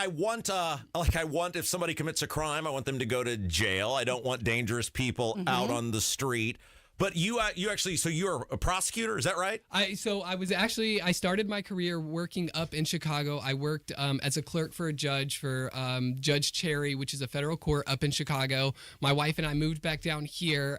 want if somebody commits a crime, I want them to go to jail. I don't want dangerous people out on the street. But you're a prosecutor, is that right?
I started my career working up in Chicago. I worked as a clerk for a judge for Judge Cherry, which is a federal court up in Chicago. My wife and I moved back down here.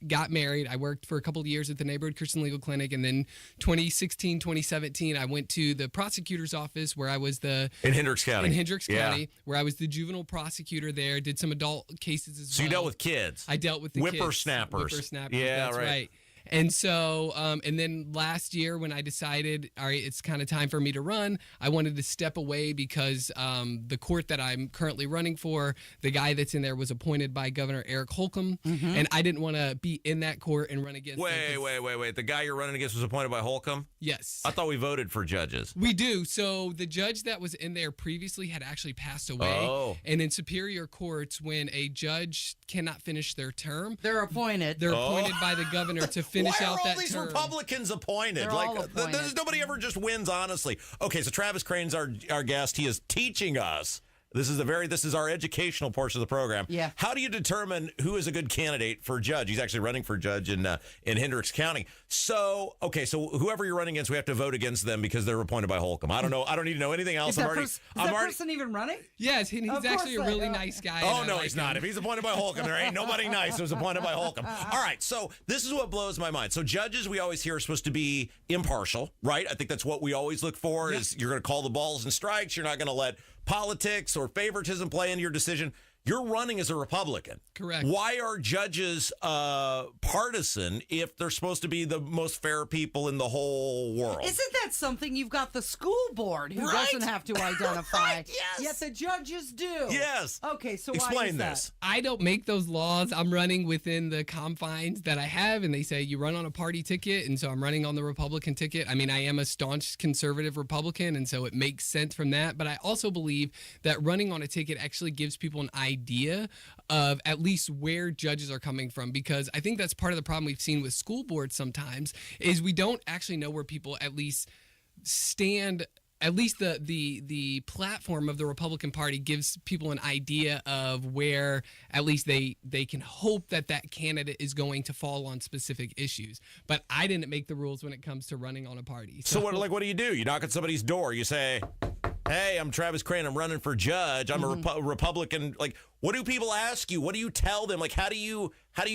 Got married. I worked for a couple of years at the Neighborhood Christian Legal Clinic, and then 2016, 2017, I went to the prosecutor's office where I was in
Hendricks County,
where I was the juvenile prosecutor there. Did some adult cases as well.
So you dealt with kids.
I dealt with the
whippersnappers.
Whippersnappers.
Yeah,
that's right. And so, and then last year when I decided, all right, it's kind of time for me to run, I wanted to step away because the court that I'm currently running for, the guy that's in there was appointed by Governor Eric Holcomb, and I didn't want to be in that court and run against
Wait. The guy you're running against was appointed by Holcomb?
Yes.
I thought we voted for judges.
We do. So the judge that was in there previously had actually passed away.
Oh.
And in superior courts, when a judge cannot finish their term,
they're appointed.
They're appointed by the governor to finish out that term.
Why are all these Republicans appointed?
They're all appointed.
Nobody ever just wins, honestly. Okay, so Travis Crane's our guest. He is teaching us. This is our educational portion of the program.
Yeah.
How do you determine who is a good candidate for judge? He's actually running for judge in Hendricks County. So whoever you're running against, we have to vote against them because they're appointed by Holcomb. I don't know. I don't need to know anything else.
Is that person even running?
Yes, he's actually a really nice guy.
Oh, no, he's not. If he's appointed by Holcomb, there ain't nobody nice who's appointed by Holcomb. All right, so this is what blows my mind. So judges, we always hear, are supposed to be impartial, right? I think that's what we always look for is you're going to call the balls and strikes. You're not going to let politics or favoritism play into your decision. You're running as a Republican.
Correct.
Why are judges partisan if they're supposed to be the most fair people in the whole world?
Isn't that something? You've got the school board who doesn't have to identify.
Right, yes.
Yet the judges do.
Yes.
Okay, so
explain
why is
this.
That?
I don't make those laws. I'm running within the confines that I have, and they say you run on a party ticket, and so I'm running on the Republican ticket. I mean, I am a staunch conservative Republican, and so it makes sense from that. But I also believe that running on a ticket actually gives people an idea of at least where judges are coming from, because I think that's part of the problem we've seen with school boards sometimes is we don't actually know where people at least stand. At least the platform of the Republican Party gives people an idea of where at least they can hope that candidate is going to fall on specific issues. But I didn't make the rules when it comes to running on a party.
So what do you do? You knock on somebody's door. You say, hey, I'm Travis Crane. I'm running for judge. I'm a Republican. Like, what do people ask you? What do you tell them? Like, how do you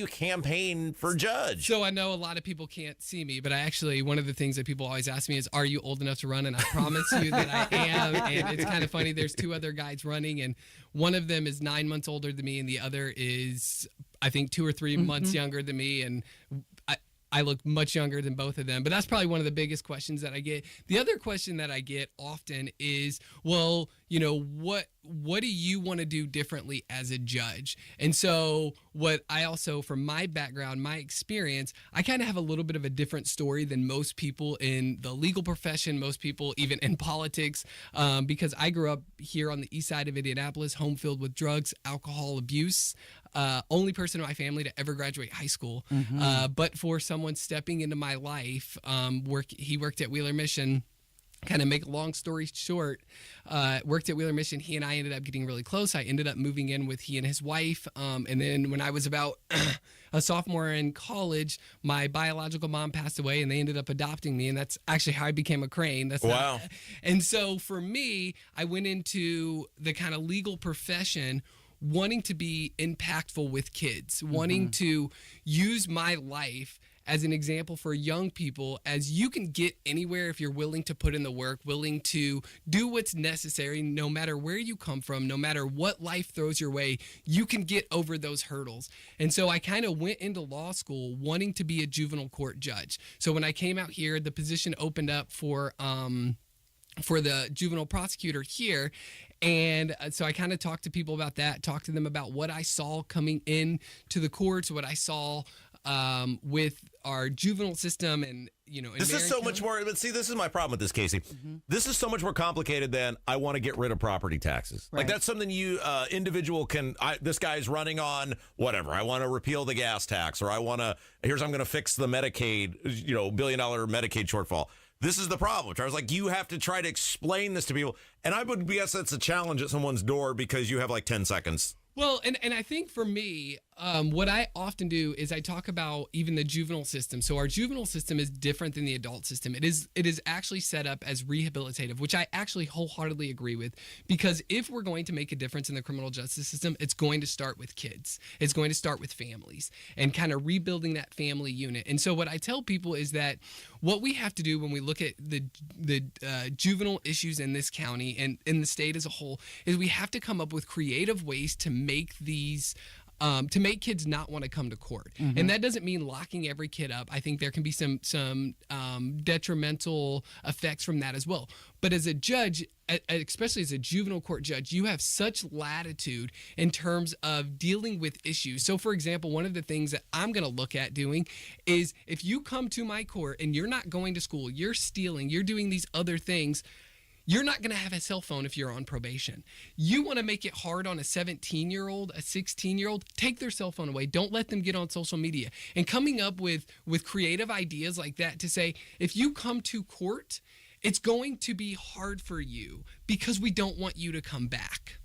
campaign for judge?
So I know a lot of people can't see me, but one of the things that people always ask me is, are you old enough to run? And I promise you that I am. And it's kind of funny. There's two other guys running, and one of them is 9 months older than me, and the other is, I think, 2 or 3 months younger than me. And I look much younger than both of them. But that's probably one of the biggest questions that I get. The other question that I get often is, well, what do you want to do differently as a judge? And so what I also, from my background, my experience, I kind of have a little bit of a different story than most people in the legal profession, most people even in politics, because I grew up here on the east side of Indianapolis, home filled with drugs, alcohol abuse. Only person in my family to ever graduate high school. But for someone stepping into my life, he worked at Wheeler Mission. Kind of make a long story short, worked at Wheeler Mission. He and I ended up getting really close. I ended up moving in with he and his wife. And then when I was about a sophomore in college, my biological mom passed away and they ended up adopting me. And that's actually how I became a crane.
Wow.
And so for me, I went into the kind of legal profession wanting to be impactful with kids, wanting to use my life as an example for young people, as you can get anywhere if you're willing to put in the work, willing to do what's necessary, no matter where you come from, no matter what life throws your way, you can get over those hurdles. And so I kind of went into law school wanting to be a juvenile court judge. So when I came out here, the position opened up for the juvenile prosecutor here. And so I kind of talked to people about that, talked to them about what I saw coming in to the courts, what I saw with our juvenile system and,
this is so much more, but see, this is my problem with this, Casey. This is so much more complicated than I want to get rid of property taxes. Like that's something you individual can, this guy's running on whatever. I want to repeal the gas tax, or I'm going to fix the Medicaid, $1 billion Medicaid shortfall. This is the problem. I was like, you have to try to explain this to people. And I would guess that's a challenge at someone's door because you have like 10 seconds.
Well, and I think for me, what I often do is I talk about even the juvenile system. So our juvenile system is different than the adult system. It is actually set up as rehabilitative, which I actually wholeheartedly agree with, because if we're going to make a difference in the criminal justice system, it's going to start with kids. It's going to start with families and kind of rebuilding that family unit. And so what I tell people is that what we have to do when we look at the juvenile issues in this county and in the state as a whole is we have to come up with creative ways to make these to make kids not want to come to court. And that doesn't mean locking every kid up. I think there can be some detrimental effects from that as well. But as a judge, especially as a juvenile court judge, you have such latitude in terms of dealing with issues. So, for example, one of the things that I'm going to look at doing is if you come to my court and you're not going to school, you're stealing, you're doing these other things, you're not going to have a cell phone if you're on probation. You want to make it hard on a 17-year-old, a 16-year-old, take their cell phone away. Don't let them get on social media. And coming up with creative ideas like that to say, if you come to court, it's going to be hard for you because we don't want you to come back.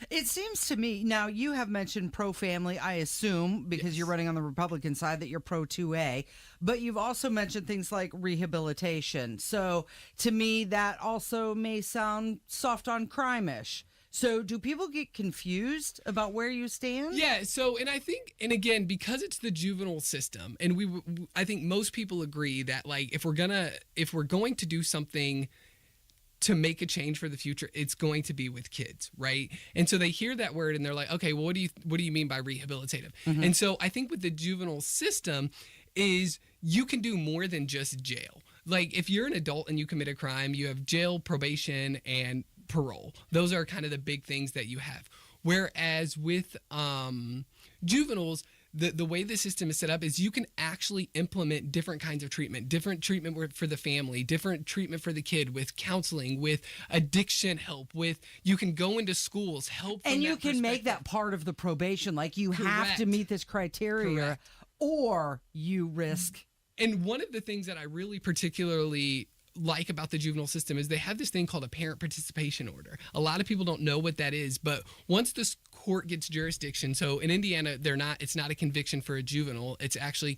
It seems to me, now you have mentioned pro-family, I assume, because you're running on the Republican side, that you're pro-2A, but you've also mentioned things like rehabilitation. So to me, that also may sound soft on crime-ish. So do people get confused about where you stand?
Yeah, so, and I think, and again, because it's the juvenile system, and I think most people agree that, like, if we're going to do something to make a change for the future, it's going to be with kids, right? And so they hear that word and they're like, okay, well, what do you mean by rehabilitative? And so I think with the juvenile system is you can do more than just jail. Like if you're an adult and you commit a crime, you have jail, probation, and parole. Those are kind of the big things that you have. Whereas with juveniles, the way the system is set up is you can actually implement different kinds of treatment, different treatment for the family, different treatment for the kid, with counseling, with addiction help, you can go into schools, help.
And you can make that part of the probation. Like you have to meet this criteria or you risk.
And one of the things that I really particularly like about the juvenile system is they have this thing called a parent participation order. A lot of people don't know what that is, but once this court gets jurisdiction, so in Indiana, it's not a conviction for a juvenile. It's actually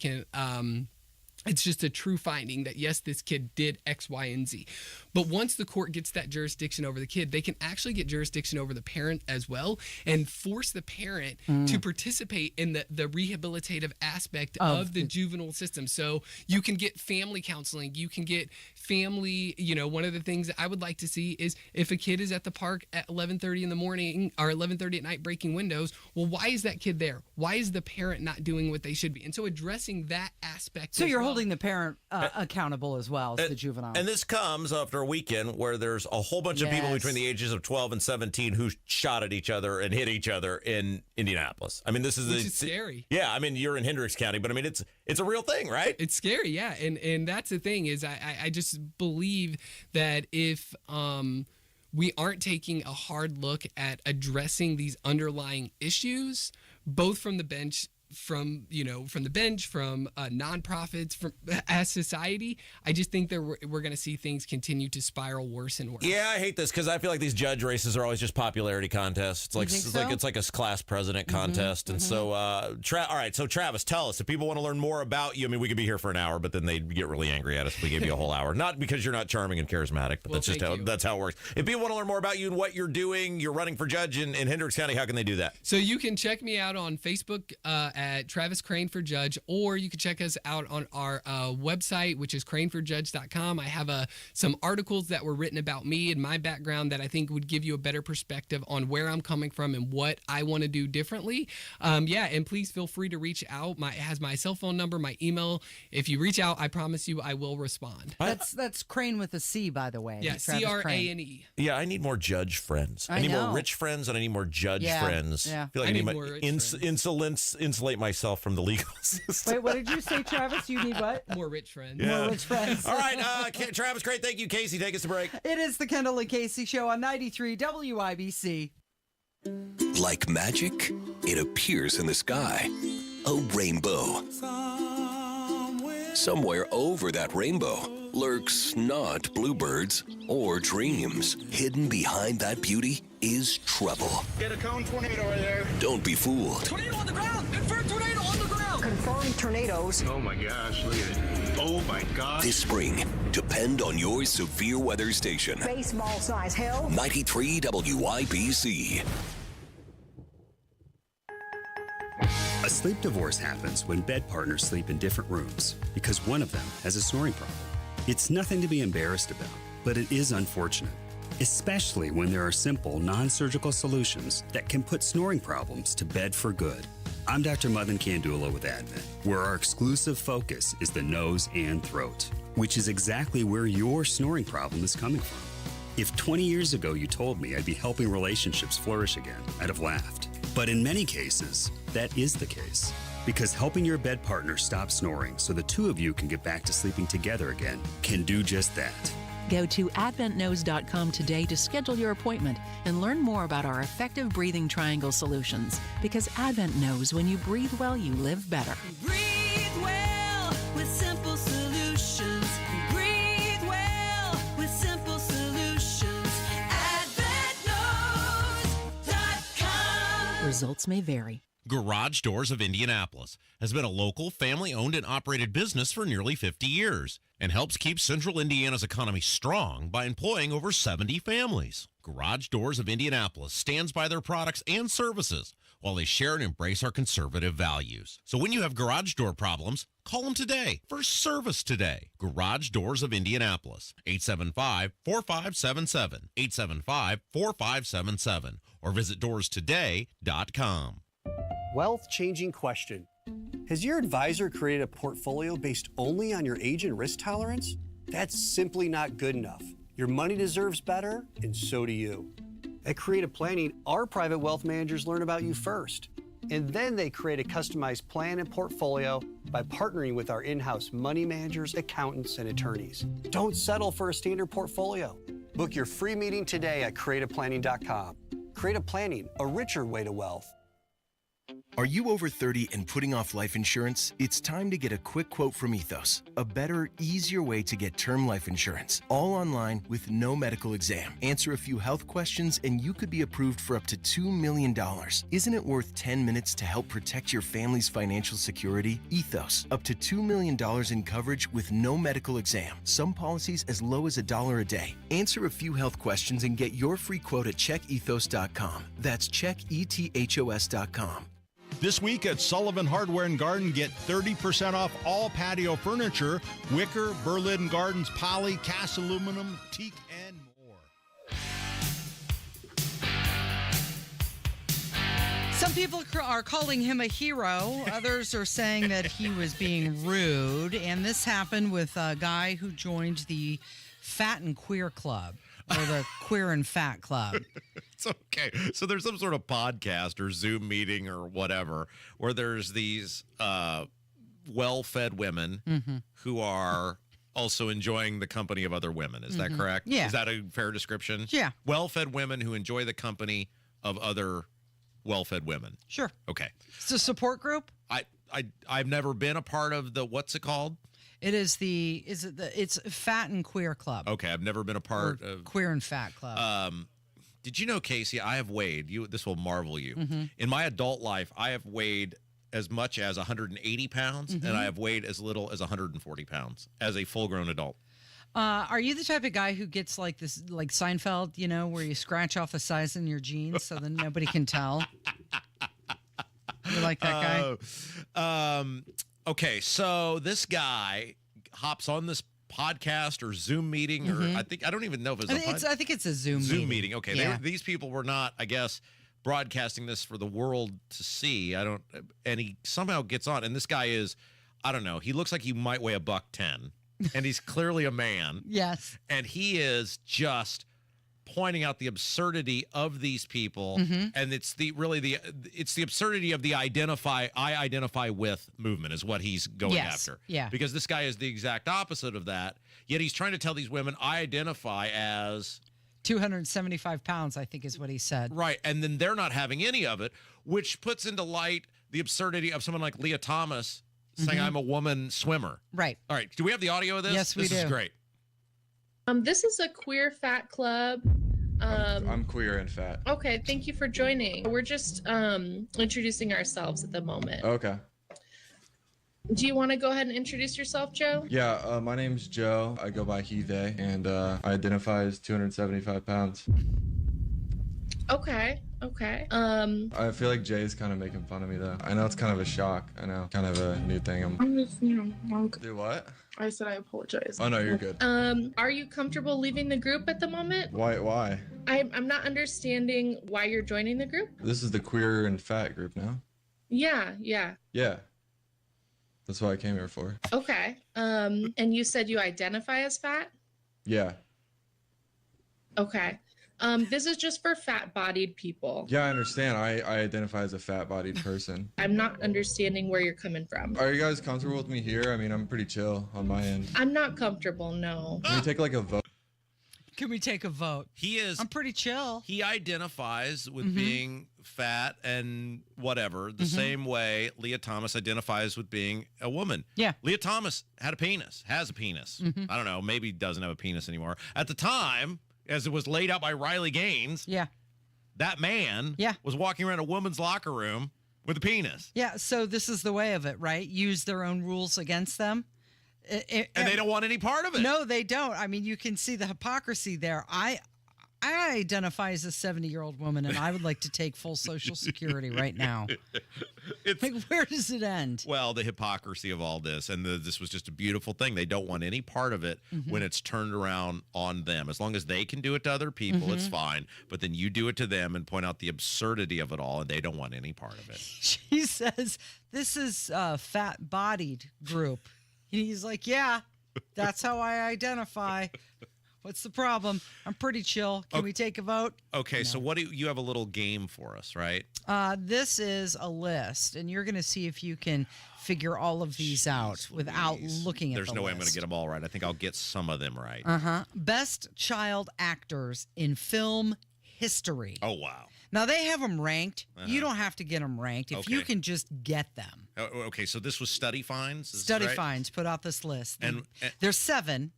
It's just a true finding that, yes, this kid did X, Y, and Z. But once the court gets that jurisdiction over the kid, they can actually get jurisdiction over the parent as well and force the parent to participate in the rehabilitative aspect of the juvenile system. So you can get family counseling. You can get family, one of the things that I would like to see is if a kid is at the park at 11:30 in the morning or 11:30 at night breaking windows, well, why is that kid there? Why is the parent not doing what they should be? And so addressing that aspect.
So you're holding the parent accountable as well as the juvenile.
And this comes after a weekend where there's a whole bunch of people between the ages of 12 and 17 who shot at each other and hit each other in Indianapolis. I mean, this is
Which is scary.
Yeah, I mean, you're in Hendricks County, but I mean, it's a real thing, right?
It's scary, yeah. And that's the thing is I just believe that if we aren't taking a hard look at addressing these underlying issues, both from the bench, from nonprofits, from as society, I just think that we're going to see things continue to spiral worse and worse.
Yeah, I hate this because I feel like these judge races are always just popularity contests. It's like a class president contest. And so, all right. So Travis, tell us if people want to learn more about you. I mean, we could be here for an hour, but then they'd get really angry at us if we gave you a whole hour. Not because you're not charming and charismatic, but that's how it works. If people want to learn more about you and what you're doing, you're running for judge in Hendricks County. How can they do that?
So you can check me out on Facebook at Travis Crane for Judge, or you can check us out on our website, which is craneforjudge.com. I have some articles that were written about me and my background that I think would give you a better perspective on where I'm coming from and what I want to do differently. And please feel free to reach out. It has my cell phone number, my email. If you reach out, I promise you I will respond.
That's Crane with a C, by the way.
Yeah, C-R-A-N-E.
Yeah, I need more judge friends. I need more rich friends, and I need more judge friends.
Yeah.
I feel like I need to insulate myself from the legal system.
Wait, what did you say, Travis? You need what?
More rich friends.
Yeah.
More rich friends.
All right, Travis, great. Thank you, Casey. Take us to break.
It is the Kendall and Casey Show on 93 WIBC.
Like magic, it appears in the sky. A rainbow. Somewhere over that rainbow lurks not bluebirds or dreams. Hidden behind that beauty is trouble.
Get a cone tornado right there.
Don't be fooled.
Tornado on the ground! Confirmed tornado on the ground! Confirmed tornadoes. Oh my gosh, look at it. Oh my gosh.
This spring, depend on your severe weather station.
Baseball size hail.
93 WIBC.
A sleep divorce happens when bed partners sleep in different rooms because one of them has a snoring problem. It's nothing to be embarrassed about, but it is unfortunate, especially when there are simple, non-surgical solutions that can put snoring problems to bed for good. I'm Dr. Madan Kandula with Advent, where our exclusive focus is the nose and throat, which is exactly where your snoring problem is coming from. If 20 years ago you told me I'd be helping relationships flourish again, I'd have laughed. But in many cases, that is the case. Because helping your bed partner stop snoring so the two of you can get back to sleeping together again can do just that.
Go to adventknows.com today to schedule your appointment and learn more about our effective breathing triangle solutions. Because Advent knows when you breathe well, you live better.
Breathe well with simple solutions. Breathe well with simple solutions. AdventKnows.com.
Results may vary.
Garage Doors of Indianapolis has been a local, family-owned and operated business for nearly 50 years and helps keep Central Indiana's economy strong by employing over 70 families. Garage Doors of Indianapolis stands by their products and services while they share and embrace our conservative values. So when you have garage door problems, call them today for service today. Garage Doors of Indianapolis, 875-4577, 875-4577, or visit doorstoday.com.
Wealth-changing question. Has your advisor created a portfolio based only on your age and risk tolerance? That's simply not good enough. Your money deserves better, and so do you. At Creative Planning, our private wealth managers learn about you first, and then they create a customized plan and portfolio by partnering with our in-house money managers, accountants, and attorneys. Don't settle for a standard portfolio. Book your free meeting today at creativeplanning.com. Creative Planning, a richer way to wealth.
Are you over 30 and putting off life insurance? It's time to get a quick quote from Ethos. A better, easier way to get term life insurance. All online with no medical exam. Answer a few health questions and you could be approved for up to $2 million. Isn't it worth 10 minutes to help protect your family's financial security? Ethos. Up to $2 million in coverage with no medical exam. Some policies as low as $1 a day. Answer a few health questions and get your free quote at checkethos.com. That's checkethos.com.
This week at Sullivan Hardware and Garden, get 30% off all patio furniture, wicker, Berlin Gardens, poly, cast aluminum, teak, and more.
Some people are calling him a hero. Others are saying that he was being rude. And this happened with a guy who joined the Fat and Queer Club, or the Queer and Fat Club.
It's okay. So there's some sort of podcast or Zoom meeting or whatever where there's these well-fed women who are also enjoying the company of other women. Is that correct?
Yeah.
Is that a fair description?
Yeah.
Well-fed women who enjoy the company of other well-fed women.
Sure.
Okay.
It's a support group?
I've never been a part of the, what's it called?
It's Fat and Queer Club.
Okay, I've never been a part of
Queer and Fat Club.
Did you know, Casey, I have weighed, this will marvel you. In my adult life, I have weighed as much as 180 pounds, and I have weighed as little as 140 pounds as a full-grown adult.
Are you the type of guy who gets like this, like Seinfeld, where you scratch off the size in your jeans so that nobody can tell? You like that guy?
Okay, so this guy hops on this podcast or Zoom meeting, or I don't even know if it's
I think it's a Zoom
meeting. Okay,
yeah.
These people were not, I guess, broadcasting this for the world to see. And he somehow gets on, and this guy is, I don't know, he looks like he might weigh $110, and he's clearly a man.
Yes.
And he is just pointing out the absurdity of these people, and it's the absurdity of the I identify with movement is what he's going after.
Yeah.
Because this guy is the exact opposite of that. Yet he's trying to tell these women, I identify as
275 pounds, I think is what he said.
Right. And then they're not having any of it, which puts into light the absurdity of someone like Leah Thomas saying I'm a woman swimmer.
Right.
All right. Do we have the audio of this?
Yes, we do.
This is great.
This is a queer fat club.
I'm queer and fat.
Okay, thank you for joining. We're just introducing ourselves at the moment.
Okay.
Do you want to go ahead and introduce yourself, Joe?
Yeah, my name's Joe. I go by he, they, and I identify as 275 pounds.
Okay.
I feel like Jay's kind of making fun of me, though. I know it's kind of a shock. I know, kind of a new thing.
I'm just,
Do what?
I said I apologize.
Oh, no, you're good.
Are you comfortable leaving the group at the moment?
Why?
I'm not understanding why you're joining the group.
This is the queer and fat group now?
Yeah.
Yeah. That's what I came here for.
Okay. And you said you identify as fat?
Yeah.
Okay. This is just for fat-bodied people.
Yeah, I understand. I identify as a fat-bodied person.
I'm not understanding where you're coming from.
Are you guys comfortable with me here? I mean, I'm pretty chill on my end.
I'm not comfortable, no.
Can we take like a vote?
Can we take a vote? I'm pretty chill.
He identifies with being fat and whatever, the same way Leah Thomas identifies with being a woman.
Yeah.
Leah Thomas has a penis. I don't know, maybe doesn't have a penis anymore. At the time, as it was laid out by Riley Gaines, that man was walking around a woman's locker room with a penis.
Yeah, so this is the way of it, right? Use their own rules against them.
And they don't want any part of it.
No, they don't. I mean, you can see the hypocrisy there. I identify as a 70-year-old woman, and I would like to take full Social Security right now. Like, where does it end?
Well, the hypocrisy of all this, and this was just a beautiful thing. They don't want any part of it when it's turned around on them. As long as they can do it to other people, it's fine. But then you do it to them and point out the absurdity of it all, and they don't want any part of it.
She says, this is a fat-bodied group. He's like, yeah, that's how I identify. What's the problem? I'm pretty chill. Can we take a vote?
Okay, so what do you have a little game for us, right?
This is a list, and you're going to see if you can figure all of these out without looking at
There's
the
no way I'm
list.
going to get them all right. I think I'll get some of them right.
Best child actors in film history.
Oh, wow.
Now, they have them ranked. You don't have to get them ranked if you
Okay.
can just get them.
Oh, okay, so this was Study Finds? Is
Study
right?
Finds put out this list.
And
there's 7,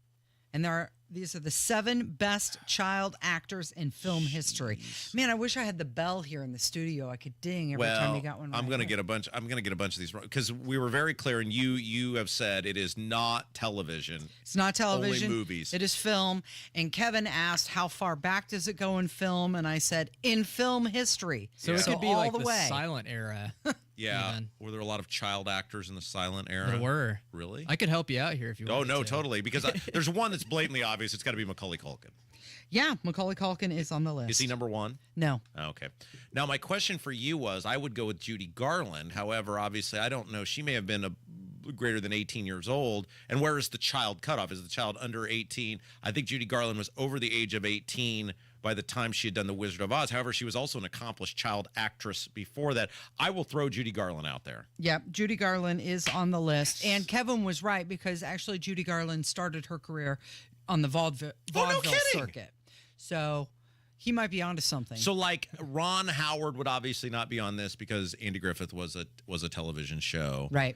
and these are the 7 best child actors in film history. Man, I wish I had the bell here in the studio. I could ding every time you got one.
I'm going to get a bunch. I'm going to get a bunch of these because we were very clear, and you have said it is not television.
It's not television.
Only movies.
It is film. And Kevin asked, how far back does it go in film? And I said, in film history.
So it could be
all
like
the
the
way.
silent era.
Yeah.
Even.
Were there a lot of child actors in the silent era?
There were.
Really?
I could help you out here if you want.
Oh, no, totally. Because there's one that's blatantly obvious. It's got to be Macaulay Culkin.
Yeah, Macaulay Culkin is on the list.
Is he number 1?
No.
Okay. Now, my question for you was, I would go with Judy Garland. However, obviously, I don't know. She may have been greater than 18 years old. And where is the child cutoff? Is the child under 18? I think Judy Garland was over the age of 18 by the time she had done The Wizard of Oz. However, she was also an accomplished child actress before that. I will throw Judy Garland out there.
Yep, Judy Garland is on the list. And Kevin was right because actually Judy Garland started her career on the vaudeville circuit. So he might be onto something.
So, like, Ron Howard would obviously not be on this because Andy Griffith was a television show.
Right.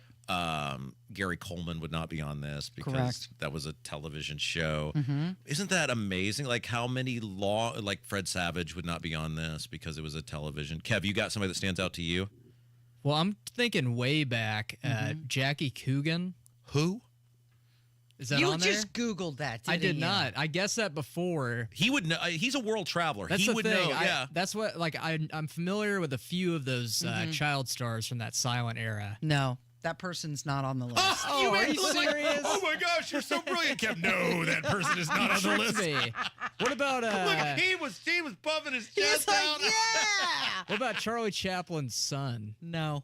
Gary Coleman would not be on this because
Correct.
that was a television show.
Mm-hmm.
Isn't that amazing? Like, how many like Fred Savage would not be on this because it was a television. Kev, you got somebody that stands out to you?
Well, I'm thinking way back. Jackie Coogan.
Who?
Is that
you
on there?
just Googled that,
I did
you?
not. I guessed that before.
He would know. He's a world traveler.
That's
He
the
would
thing.
know. Yeah.
That's what, like, I'm familiar with a few of those child stars from that silent era.
No, that person's not on the list.
You
are
made
you
me look like,
serious?
oh my gosh, you're so brilliant, Kev. No, that person is not on the list.
Me. What about
Look, he was buffing his chest out.
Yeah.
what about Charlie Chaplin's son?
No.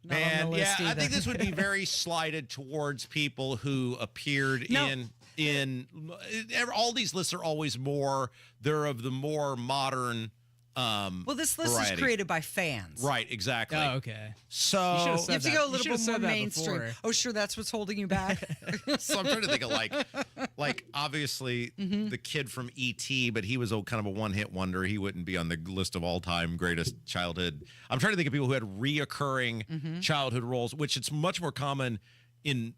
Not on
Man,
the list
yeah, I
either.
think this would be very slighted towards people who appeared in all these lists are always more. They're of the more modern.
Well, this list
variety.
is created by fans.
Right, exactly.
Oh, okay.
So
You have to go a little bit more mainstream.
before.
Oh, sure, that's what's holding you back.
So I'm trying to think of like obviously the kid from E.T., but he was kind of a one-hit wonder. He wouldn't be on the list of all-time greatest childhood. I'm trying to think of people who had reoccurring childhood roles, which it's much more common in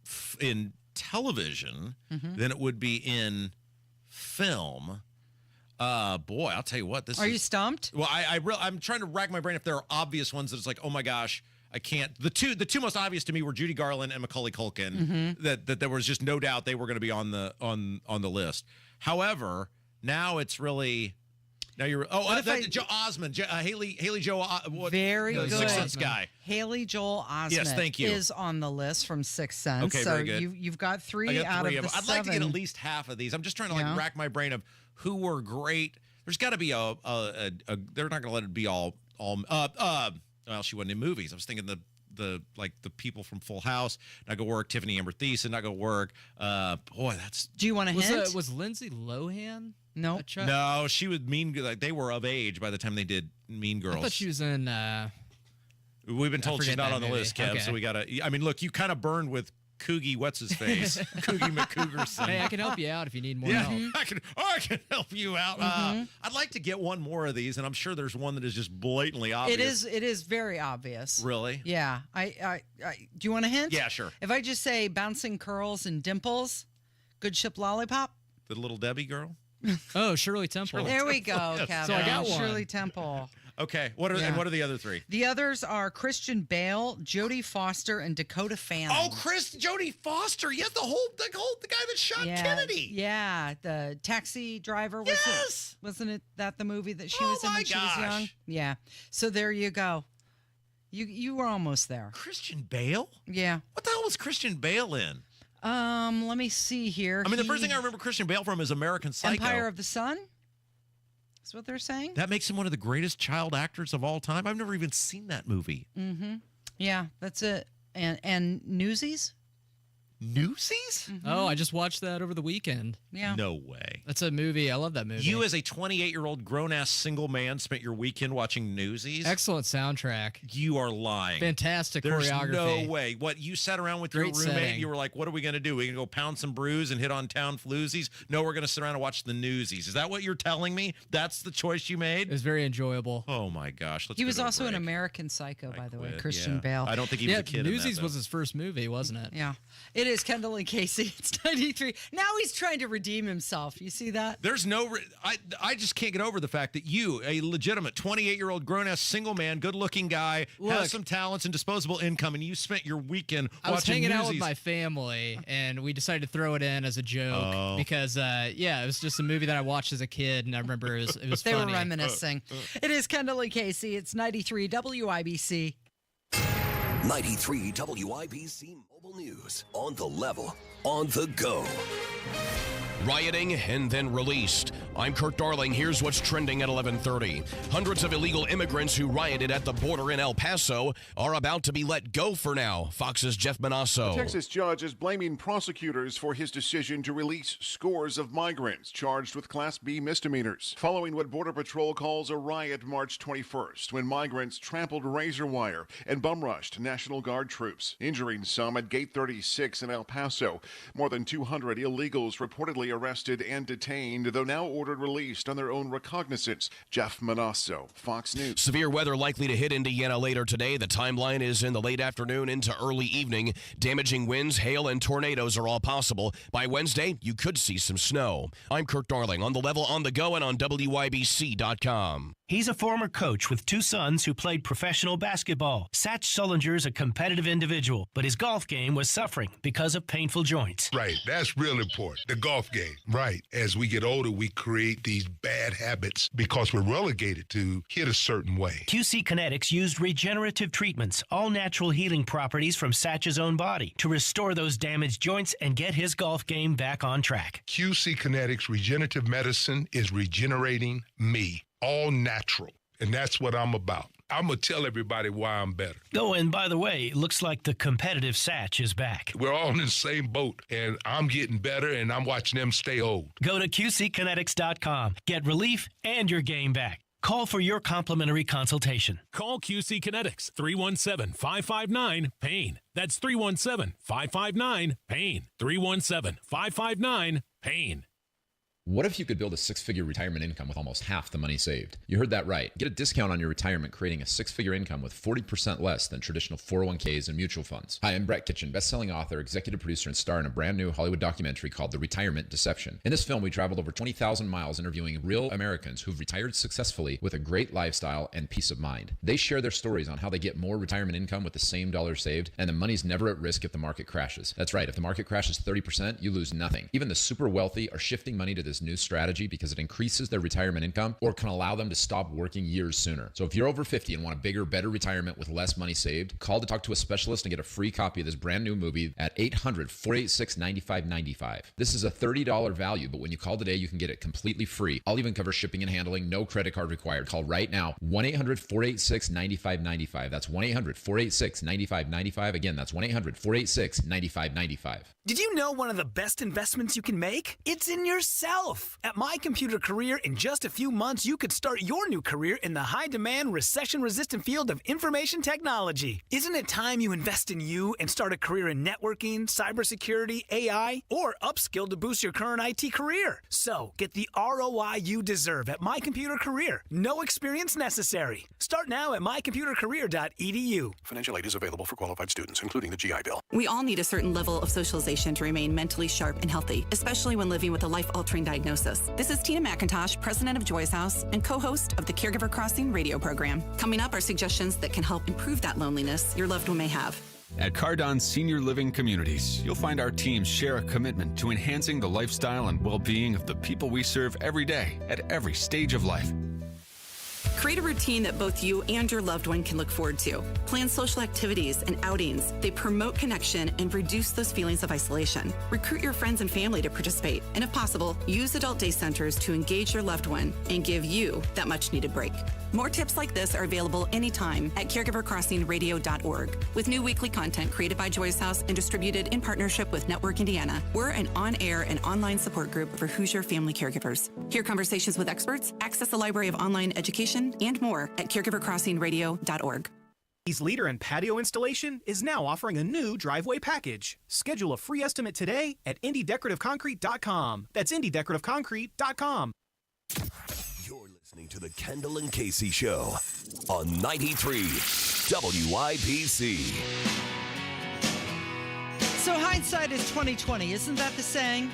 television than it would be in film. Boy, I'll tell you what. This
Are you stumped?
Well, I'm trying to rack my brain if there are obvious ones that it's like, oh my gosh, I can't. The two most obvious to me were Judy Garland and Macaulay Culkin. That there was just no doubt they were going to be on the list. However, now it's really. Now you're Joe Osmond, Haley Joel.
Very good.
Sixth Sense guy.
Haley Joel Osment
Yes, thank you.
is on the list from Sixth Sense.
Okay,
so
very good.
You've got three
I got
out
three
of the
them. I'd
seven.
like to get at least half of these. I'm just trying to rack my brain of who were great. There's got to be a they're not going to let it be all. Well, she wasn't in movies. I was thinking the people from Full House. Not gonna work. Tiffany Amber Thiessen. Not gonna work. Boy, that's.
Do you want to hint?
Was Lindsay Lohan?
No.
No, she was Mean. Like they were of age by the time they did Mean Girls.
I thought she was in.
We've been told she's not on the
movie.
list, Kev.
Okay.
So we gotta. I mean, look, you kind of burned with Coogie. What's his face? Coogie McCougarson.
Hey, I can help you out if you need more
Yeah,
help.
I can help you out. I'd like to get one more of these, and I'm sure there's one that is just blatantly obvious.
It is very obvious.
Really?
Yeah. I do you want a hint?
Yeah, sure.
If I just say bouncing curls and dimples, good ship lollipop.
The Little Debbie girl.
Oh, Shirley Temple.
There we go,
Yes.
Kevin.
So I got one.
Shirley Temple.
Okay. What are the other three?
The others are Christian Bale, Jodie Foster, and Dakota Fanning.
Oh, Jodie Foster. Yes, the guy that shot Kennedy.
Yeah, the taxi driver. Wasn't it that the movie that she
Oh
was in
my
when she was young?
gosh.
Yeah. So there you go. You were almost there.
Christian Bale?
Yeah.
What the hell was Christian Bale in?
Let me see here.
I mean, the first thing I remember Christian Bale from is American Psycho.
Empire of the Sun? That's what they're saying?
That makes him one of the greatest child actors of all time. I've never even seen that movie.
Mm-hmm. Yeah, that's it. And Newsies?
Newsies?
Oh, I just watched that over the weekend.
Yeah.
No way.
That's a movie. I love that movie.
You, as a 28-year-old grown-ass single man, spent your weekend watching Newsies?
Excellent soundtrack.
You are lying.
Fantastic
There's
choreography.
no way. What, you sat around with
Great
your roommate
setting.
and you were like, what are we going to do? We're going to go pound some brews and hit on town floozies? No, we're going to sit around and watch the Newsies. Is that what you're telling me? That's the choice you made?
It was very enjoyable.
Oh, my gosh. Let's
He
go
was
to a
also an
break.
American Psycho, by the way,
quit,
Christian
yeah.
Bale.
I don't think he was a kid
Newsies
in that,
was his first movie, wasn't it?
Yeah. It is Kendall and Casey. It's 93. Now he's trying to redeem himself. You see that?
There's no... I just can't get over the fact that you, a legitimate 28-year-old grown-ass single man, good-looking guy, has some talents and disposable income, and you spent your weekend
I was
watching
hanging out with
Newsies.
my family, and we decided to throw it in as a joke because, it was just a movie that I watched as a kid, and I remember it was
They
funny.
were reminiscing. It is Kendall and Casey. It's 93 WIBC.
93 WIBC Mobile News. On the level, on the go.
Rioting and then released. I'm Kurt Darling. Here's what's trending at 11:30. Hundreds of illegal immigrants who rioted at the border in El Paso are about to be let go for now. Fox's Jeff Manasso.
A Texas judge is blaming prosecutors for his decision to release scores of migrants charged with Class B misdemeanors, following what Border Patrol calls a riot March 21st, when migrants trampled razor wire and bum-rushed National Guard troops, injuring some at Gate 36 in El Paso. More than 200 illegals reportedly arrested and detained, though now ordered released on their own recognizance. Jeff Manasso, Fox News.
Severe weather likely to hit Indiana later today. The timeline is in the late afternoon into early evening. Damaging winds, hail, and tornadoes are all possible. By Wednesday, you could see some snow. I'm Kurt Darling, on the level, on the go, and on WIBC.com.
He's a former coach with two sons who played professional basketball. Satch Sullinger's a competitive individual, but his golf game was suffering because of painful joints.
Right, that's real important, the golf game. Right, as we get older, we create these bad habits because we're relegated to hit a certain way.
QC Kinetics used regenerative treatments, all natural healing properties from Satch's own body, to restore those damaged joints and get his golf game back on track.
QC Kinetics Regenerative Medicine is regenerating me, all natural, and that's what I'm about. I'm going to tell everybody why I'm better.
Oh, and by the way, it looks like the competitive Satch is back.
We're all in the same boat, and I'm getting better, and I'm watching them stay old.
Go to QCkinetics.com. Get relief and your game back. Call for your complimentary consultation.
Call QC Kinetics, 317-559-PAIN. That's 317-559-PAIN. 317-559-PAIN.
What if you could build a six-figure retirement income with almost half the money saved? You heard that right. Get a discount on your retirement, creating a six-figure income with 40% less than traditional 401ks and mutual funds. Hi, I'm Brett Kitchen, best-selling author, executive producer, and star in a brand new Hollywood documentary called The Retirement Deception. In this film, we traveled over 20,000 miles interviewing real Americans who've retired successfully with a great lifestyle and peace of mind. They share their stories on how they get more retirement income with the same dollars saved, and the money's never at risk if the market crashes. That's right, if the market crashes 30%, you lose nothing. Even the super wealthy are shifting money to this new strategy because it increases their retirement income or can allow them to stop working years sooner. So if you're over 50 and want a bigger, better retirement with less money saved, call to talk to a specialist and get a free copy of this brand new movie at 800-486-9595. This is a $30 value, but when you call today, you can get it completely free. I'll even cover shipping and handling, no credit card required. Call right now, 1-800-486-9595. That's 1-800-486-9595. Again, that's 1-800-486-9595.
Did you know one of the best investments you can make? It's in yourself. At My Computer Career, in just a few months, you could start your new career in the high-demand, recession-resistant field of information technology. Isn't it time you invest in you and start a career in networking, cybersecurity, AI, or upskill to boost your current IT career? So, get the ROI you deserve at My Computer Career. No experience necessary. Start now at mycomputercareer.edu.
Financial aid is available for qualified students, including the GI Bill.
We all need a certain level of socialization to remain mentally sharp and healthy, especially when living with a life-altering diagnosis. This is Tina McIntosh, president of Joy's House and co-host of the Caregiver Crossing radio program. Coming up are suggestions that can help improve that loneliness your loved one may have.
At Cardon Senior Living Communities, you'll find our teams share a commitment to enhancing the lifestyle and well-being of the people we serve every day at every stage of life.
Create a routine that both you and your loved one can look forward to. Plan social activities and outings. They promote connection and reduce those feelings of isolation. Recruit your friends and family to participate. And if possible, use adult day centers to engage your loved one and give you that much needed break. More tips like this are available anytime at caregivercrossingradio.org. With new weekly content created by Joyce House and distributed in partnership with Network Indiana, we're an on-air and online support group for Hoosier family caregivers. Hear conversations with experts, access a library of online education, and more at caregivercrossingradio.org.
He's leader in patio installation is now offering a new driveway package. Schedule a free estimate today at indiedecorativeconcrete.com. That's indiedecorativeconcrete.com.
You're listening to the Kendall and Casey Show on 93 WIBC.
So hindsight is 20/20. Isn't that the saying?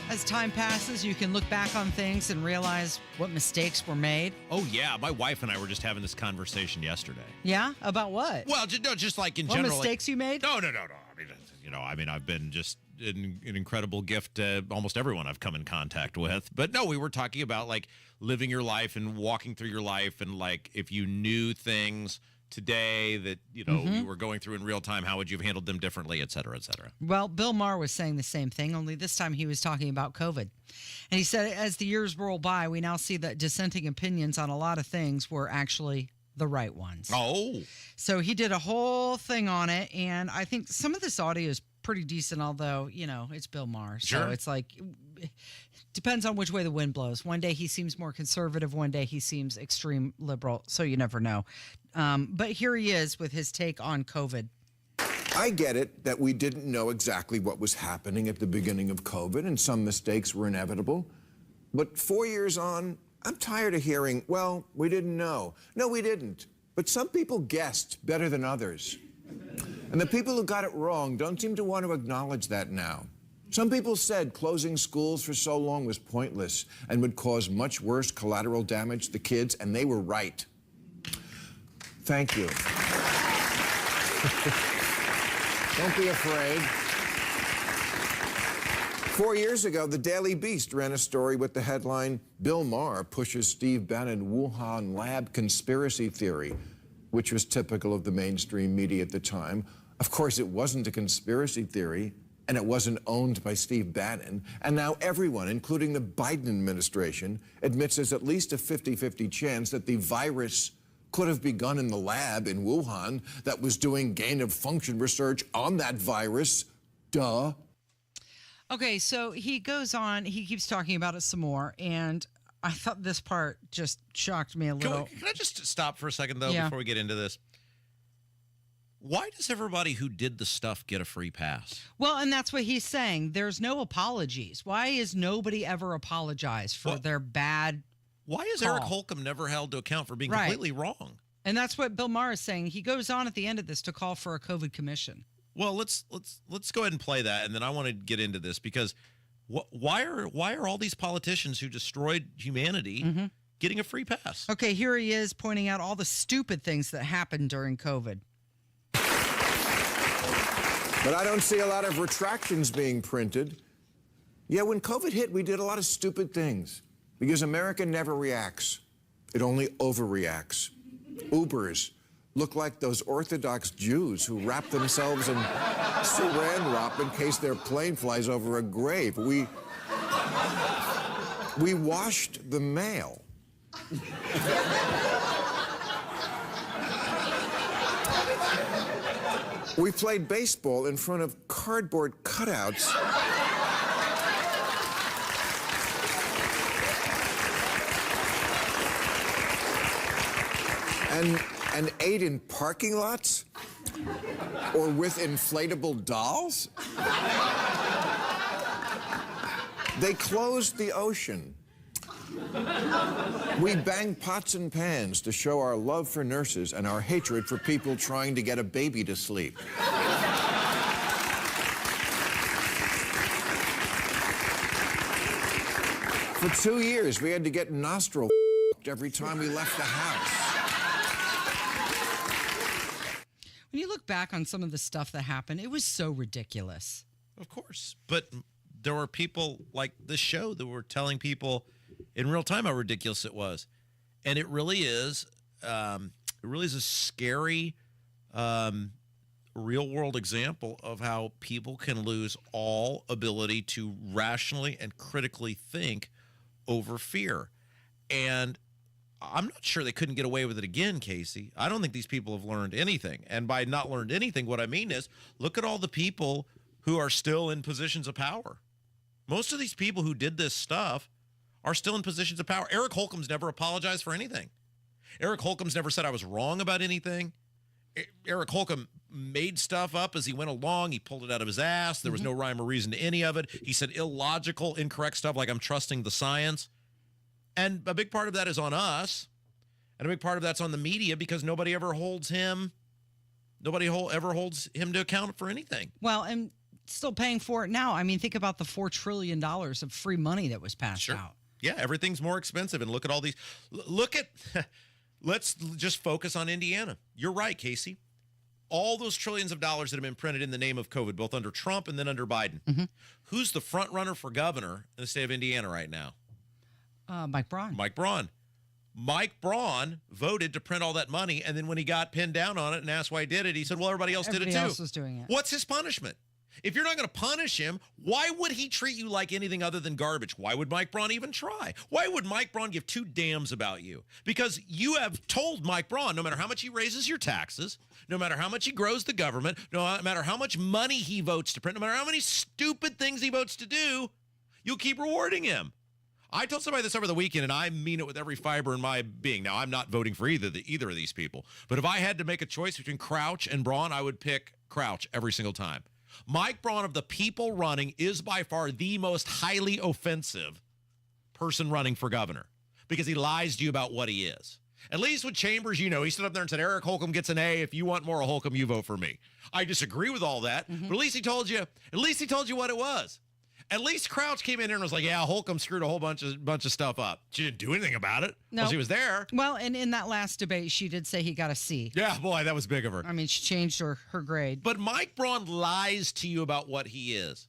As time passes, you can look back on things and realize what mistakes were made.
Oh, yeah. My wife and I were just having this conversation yesterday.
Yeah? About what?
Well, just like in
what
general.
What mistakes you made?
No. I mean, I've been just an incredible gift to almost everyone I've come in contact with. But no, we were talking about like living your life and walking through your life, and like if you knew things today that you were going through in real time, how would you have handled them differently, et cetera, et cetera?
Well, Bill Maher was saying the same thing, only this time he was talking about COVID. And he said, as the years roll by, we now see that dissenting opinions on a lot of things were actually the right ones.
Oh.
So he did a whole thing on it, and I think some of this audio is pretty decent, although, it's Bill Maher. So
Sure.
it's like, depends on which way the wind blows. One day he seems more conservative, one day he seems extreme liberal, so you never know. But here he is with his take on COVID.
I get it that we didn't know exactly what was happening at the beginning of COVID, and some mistakes were inevitable. But 4 years on, I'm tired of hearing, well, we didn't know. No, we didn't. But some people guessed better than others. And the people who got it wrong don't seem to want to acknowledge that now. Some people said closing schools for so long was pointless and would cause much worse collateral damage to kids, and they were right. Thank you. Don't be afraid. 4 years ago, the Daily Beast ran a story with the headline, Bill Maher pushes Steve Bannon Wuhan lab conspiracy theory, which was typical of the mainstream media at the time. Of course, it wasn't a conspiracy theory, and it wasn't owned by Steve Bannon. And now everyone, including the Biden administration, admits there's at least a 50-50 chance that the virus could have begun in the lab in Wuhan that was doing gain-of-function research on that virus. Duh.
Okay, so he goes on, he keeps talking about it some more, and I thought this part just shocked me a little.
Can I just stop for a second, though,
Yeah.
before we get into this? Why does everybody who did the stuff get a free pass?
Well, and that's what he's saying. There's no apologies. Why is nobody ever apologized for their bad
Why is
call?
Eric Holcomb never held to account for being
Right.
completely wrong?
And that's what Bill Maher is saying. He goes on at the end of this to call for a COVID commission.
Well, let's go ahead and play that, and then I want to get into this because why are all these politicians who destroyed humanity getting a free pass?
Okay, here he is pointing out all the stupid things that happened during COVID.
But I don't see a lot of retractions being printed. Yeah, when COVID hit, we did a lot of stupid things because America never reacts. It only overreacts. Ubers look like those Orthodox Jews who wrap themselves in saran wrap in case their plane flies over a grave. We washed the mail. We played baseball in front of cardboard cutouts. And ate in parking lots? Or with inflatable dolls? They closed the ocean. We banged pots and pans to show our love for nurses and our hatred for people trying to get a baby to sleep. For 2 years, we had to get nostril every time we left the house.
When you look back on some of the stuff that happened, it was so ridiculous.
Of course. But there were people like this show that were telling people in real time how ridiculous it was. And it really is a scary real world example of how people can lose all ability to rationally and critically think over fear. And I'm not sure they couldn't get away with it again, Casey. I don't think these people have learned anything. And by not learned anything, what I mean is look at all the people who are still in positions of power. Most of these people who did this stuff are still in positions of power. Eric Holcomb's never apologized for anything. Eric Holcomb's never said I was wrong about anything. Eric Holcomb made stuff up as he went along. He pulled it out of his ass. There was no rhyme or reason to any of it. He said illogical, incorrect stuff like I'm trusting the science. And a big part of that is on us. And a big part of that's on the media because nobody ever holds him to account for anything.
Well, and still paying for it now. I mean, think about the $4 trillion of free money that was passed out.
Yeah, everything's more expensive. And look at all these. Let's just focus on Indiana. You're right, Casey. All those trillions of dollars that have been printed in the name of COVID, both under Trump and then under Biden. Who's the front runner for governor in the state of Indiana right now?
Mike Braun.
Mike Braun voted to print all that money, and then when he got pinned down on it and asked why he did it, he said, well, everybody else did it too.
Everybody else was doing it.
What's his punishment? If you're not going to punish him, why would he treat you like anything other than garbage? Why would Mike Braun even try? Why would Mike Braun give two damns about you? Because you have told Mike Braun, no matter how much he raises your taxes, no matter how much he grows the government, no matter how much money he votes to print, no matter how many stupid things he votes to do, you'll keep rewarding him. I told somebody this over the weekend, and I mean it with every fiber in my being. Now, I'm not voting for either of these people, but if I had to make a choice between Crouch and Braun, I would pick Crouch every single time. Mike Braun of the people running is by far the most highly offensive person running for governor because he lies to you about what he is. At least with Chambers, he stood up there and said, Eric Holcomb gets an A. If you want more of Holcomb, you vote for me. I disagree with all that, but at least he told you what it was. At least Crouch came in here and was like, yeah, Holcomb screwed a whole bunch of stuff up. She didn't do anything about it.
No.
She was there.
Well, and in that last debate, she did say he got a C.
Yeah, boy, that was big of her.
I mean, she changed her grade.
But Mike Braun lies to you about what he is.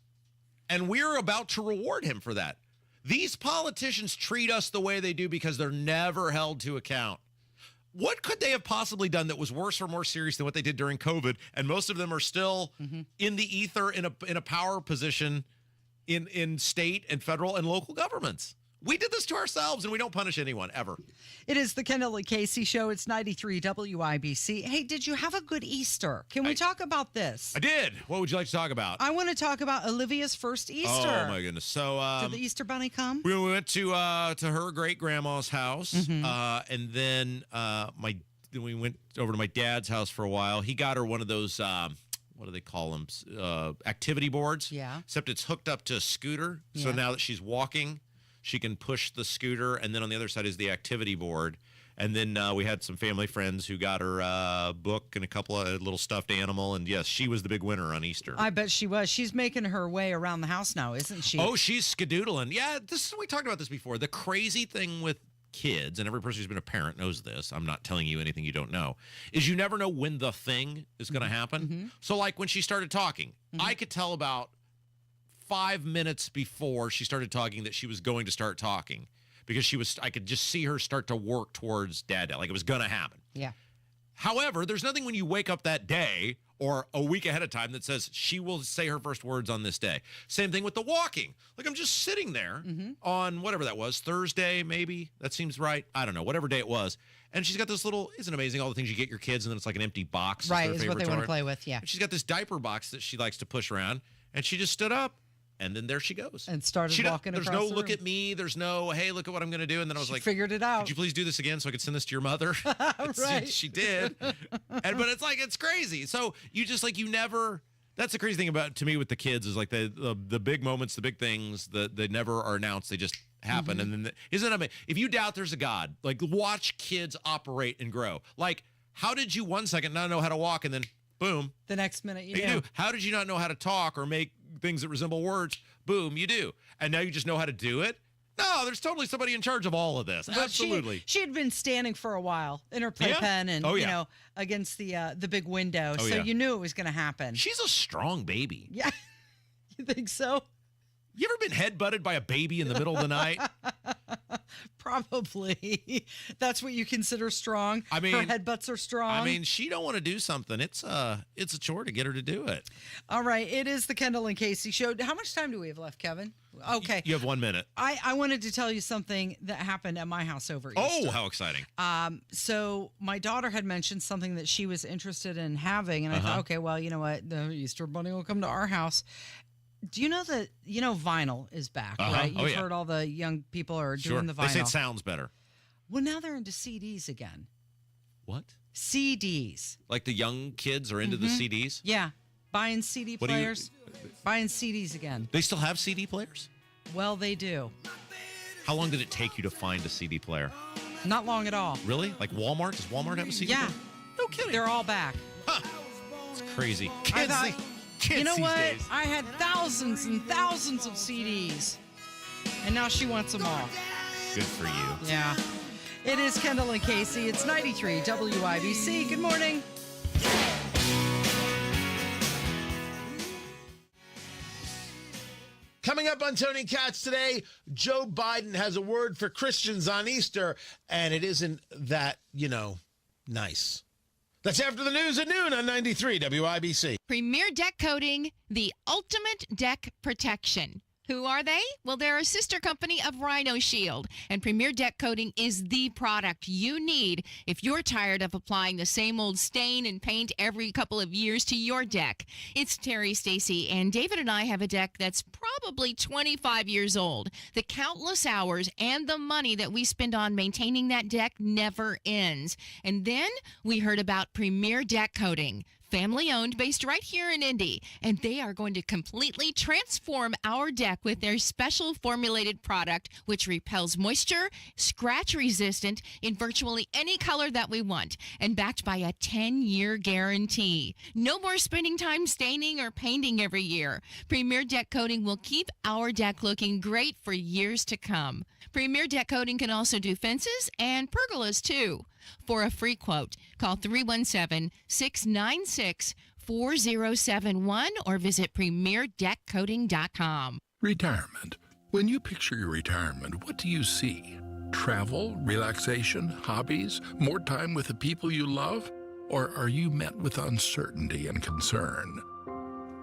And we're about to reward him for that. These politicians treat us the way they do because they're never held to account. What could they have possibly done that was worse or more serious than what they did during COVID? And most of them are still in the ether in a power position in state and federal and local governments. We did this to ourselves, and we don't punish anyone, ever.
It is the Kendall Casey Show. It's 93 WIBC. Hey, did you have a good Easter? Can we talk about this?
I did. What would you like to talk about?
I want to talk about Olivia's first Easter.
Oh, my goodness. So,
did the Easter Bunny come?
We went to her great-grandma's house, and then we went over to my dad's house for a while. He got her one of those... what do they call them? Activity boards.
Yeah.
Except it's hooked up to a scooter. So now that she's walking, she can push the scooter. And then on the other side is the activity board. And then we had some family friends who got her a book and a couple of little stuffed animal. And yes, she was the big winner on Easter.
I bet she was. She's making her way around the house now, isn't she?
Oh, she's skedoodling. Yeah, we talked about this before. The crazy thing with kids, and every person who's been a parent knows this, I'm not telling you anything you don't know, is you never know when the thing is going to happen. So like when she started talking, I could tell about 5 minutes before she started talking that she was going to start talking because I could just see her start to work towards dad, like it was going to happen.
Yeah.
However, there's nothing when you wake up that day or a week ahead of time that says she will say her first words on this day. Same thing with the walking. Like I'm just sitting there on whatever that was, Thursday maybe. That seems right. I don't know, whatever day it was. And she's got this little, isn't it amazing all the things you get your kids and then it's like an empty box.
Right, is what they want to play with, yeah.
And she's got this diaper box that she likes to push around and she just stood up. And then there she goes.
And started walking across
There's no
the
look
room.
at me. There's no, hey, look at what I'm going to do. And then I was like,
figured it out.
Could you please do this again so I could send this to your mother?
Right.
She did. But it's like, it's crazy. So you just like, you never, that's the crazy thing about, to me with the kids is like the big moments, the big things that they never are announced. They just happen. And then, isn't it amazing? If you doubt there's a God, like watch kids operate and grow. Like, how did you 1 second not know how to walk and then boom.
The next minute you
do. How did you not know how to talk or make things that resemble words? Boom, you do. And now you just know how to do it? No, there's totally somebody in charge of all of this.
But
Absolutely.
She had been standing for a while in her playpen and, you know, against the big window. So you knew it was going to happen.
She's a strong baby.
Yeah. You think so?
You ever been headbutted by a baby in the middle of the night?
Probably. That's what you consider strong.
I mean,
her headbutts are strong.
I mean, she don't want to do something. It's a chore to get her to do it.
All right, it is the Kendall and Casey show. How much time do we have left, Kevin? Okay.
You have 1 minute.
I wanted to tell you something that happened at my house over Easter.
Oh, how exciting.
So my daughter had mentioned something that she was interested in having, and I thought, okay, well, you know what? The Easter Bunny will come to our house. Do you know that, vinyl is back, right? You've heard all the young people are doing the vinyl.
They say it sounds better.
Well, now they're into CDs again.
What?
CDs.
Like the young kids are into the CDs?
Yeah. Buying CD players. Buying CDs again.
They still have CD players?
Well, they do.
How long did it take you to find a CD player?
Not long at all.
Really? Like Walmart? Does Walmart have a CD player?
No kidding. They're all back.
Huh. It's crazy. Kids,
you know
these
what?
days.
I had thousands and thousands of CDs, and now she wants them all.
Good for you.
Yeah. It is Kendall and Casey. It's 93 WIBC. Good morning.
Coming up on Tony Katz today, Joe Biden has a word for Christians on Easter, and it isn't that, nice. That's after the news at noon on 93 WIBC.
Premier Deck Coating, the ultimate deck protection. Who are they? Well, they're a sister company of Rhino Shield, and Premier Deck Coating is the product you need if you're tired of applying the same old stain and paint every couple of years to your deck. It's Terry, Stacy, and David and I have a deck that's probably 25 years old. The countless hours and the money that we spend on maintaining that deck never ends. And then we heard about Premier Deck Coating. Family owned, based right here in Indy, and they are going to completely transform our deck with their special formulated product, which repels moisture, scratch resistant in virtually any color that we want, and backed by a 10-year guarantee. No more spending time staining or painting every year. Premier Deck Coating will keep our deck looking great for years to come. Premier Deck Coating can also do fences and pergolas too. For a free quote, call 317-696-4071 or visit premierdeckcoating.com.
Retirement. When you picture your retirement, what do you see? Travel, relaxation, hobbies, more time with the people you love? Or are you met with uncertainty and concern?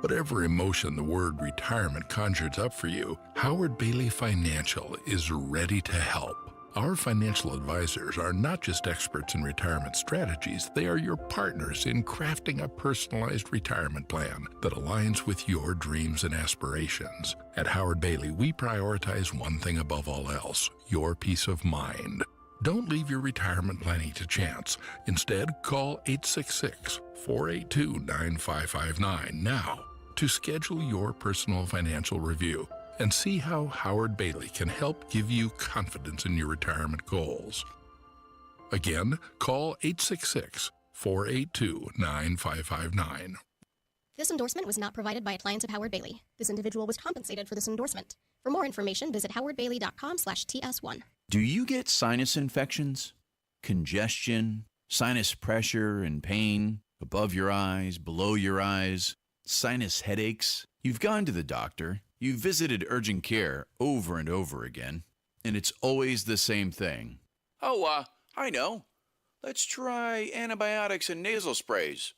Whatever emotion the word retirement conjures up for you, Howard Bailey Financial is ready to help. Our financial advisors are not just experts in retirement strategies, they are your partners in crafting a personalized retirement plan that aligns with your dreams and aspirations. At Howard Bailey, we prioritize one thing above all else, your peace of mind. Don't leave your retirement planning to chance. Instead, call 866-482-9559 now to schedule your personal financial review and see how Howard Bailey can help give you confidence in your retirement goals. Again, call 866-482-9559.
This endorsement was not provided by a client of Howard Bailey. This individual was compensated for this endorsement. For more information, visit howardbailey.com/TS1.
Do you get sinus infections, congestion, sinus pressure and pain, above your eyes, below your eyes, sinus headaches? You've gone to the doctor. You've visited urgent care over and over again, and it's always the same thing. Oh, I know. Let's try antibiotics and nasal sprays.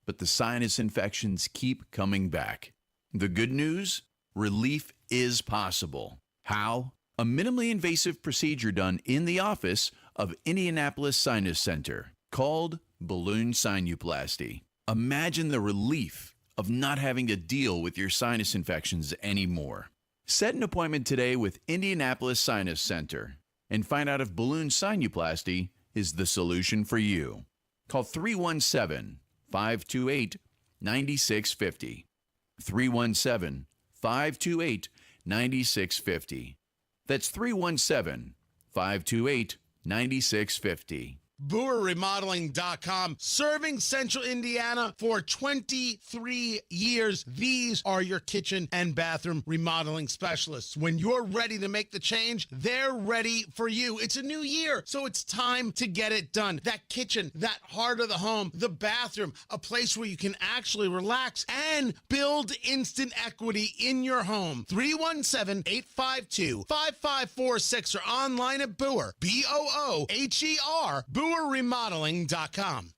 But the sinus infections keep coming back. The good news? Relief is possible. How? A minimally invasive procedure done in the office of Indianapolis Sinus Center called balloon sinuplasty. Imagine the relief of not having to deal with your sinus infections anymore. Set an appointment today with Indianapolis Sinus Center and find out if balloon sinuplasty is the solution for you. Call 317-528-9650. 317-528-9650. That's 317-528-9650.
BoerRemodeling.com. Serving Central Indiana for 23 years. These are your kitchen and bathroom remodeling specialists. When you're ready to make the change, they're ready for you. It's a new year, so it's time to get it done. That kitchen, that heart of the home, the bathroom, a place where you can actually relax and build instant equity in your home. 317-852-5546 or online at Boer, B-O-O-H-E-R, BoerRemodeling.com.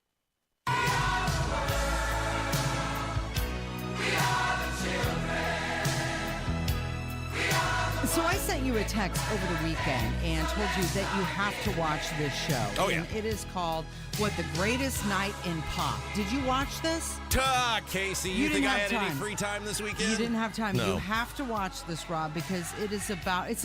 So I sent you a text over the weekend and told you that you have to watch this show.
Oh, yeah.
And it is called, The Greatest Night in Pop. Did you watch this?
Casey, you think I had any free time this weekend?
You didn't have time.
No.
You have to watch this, Rob, because it's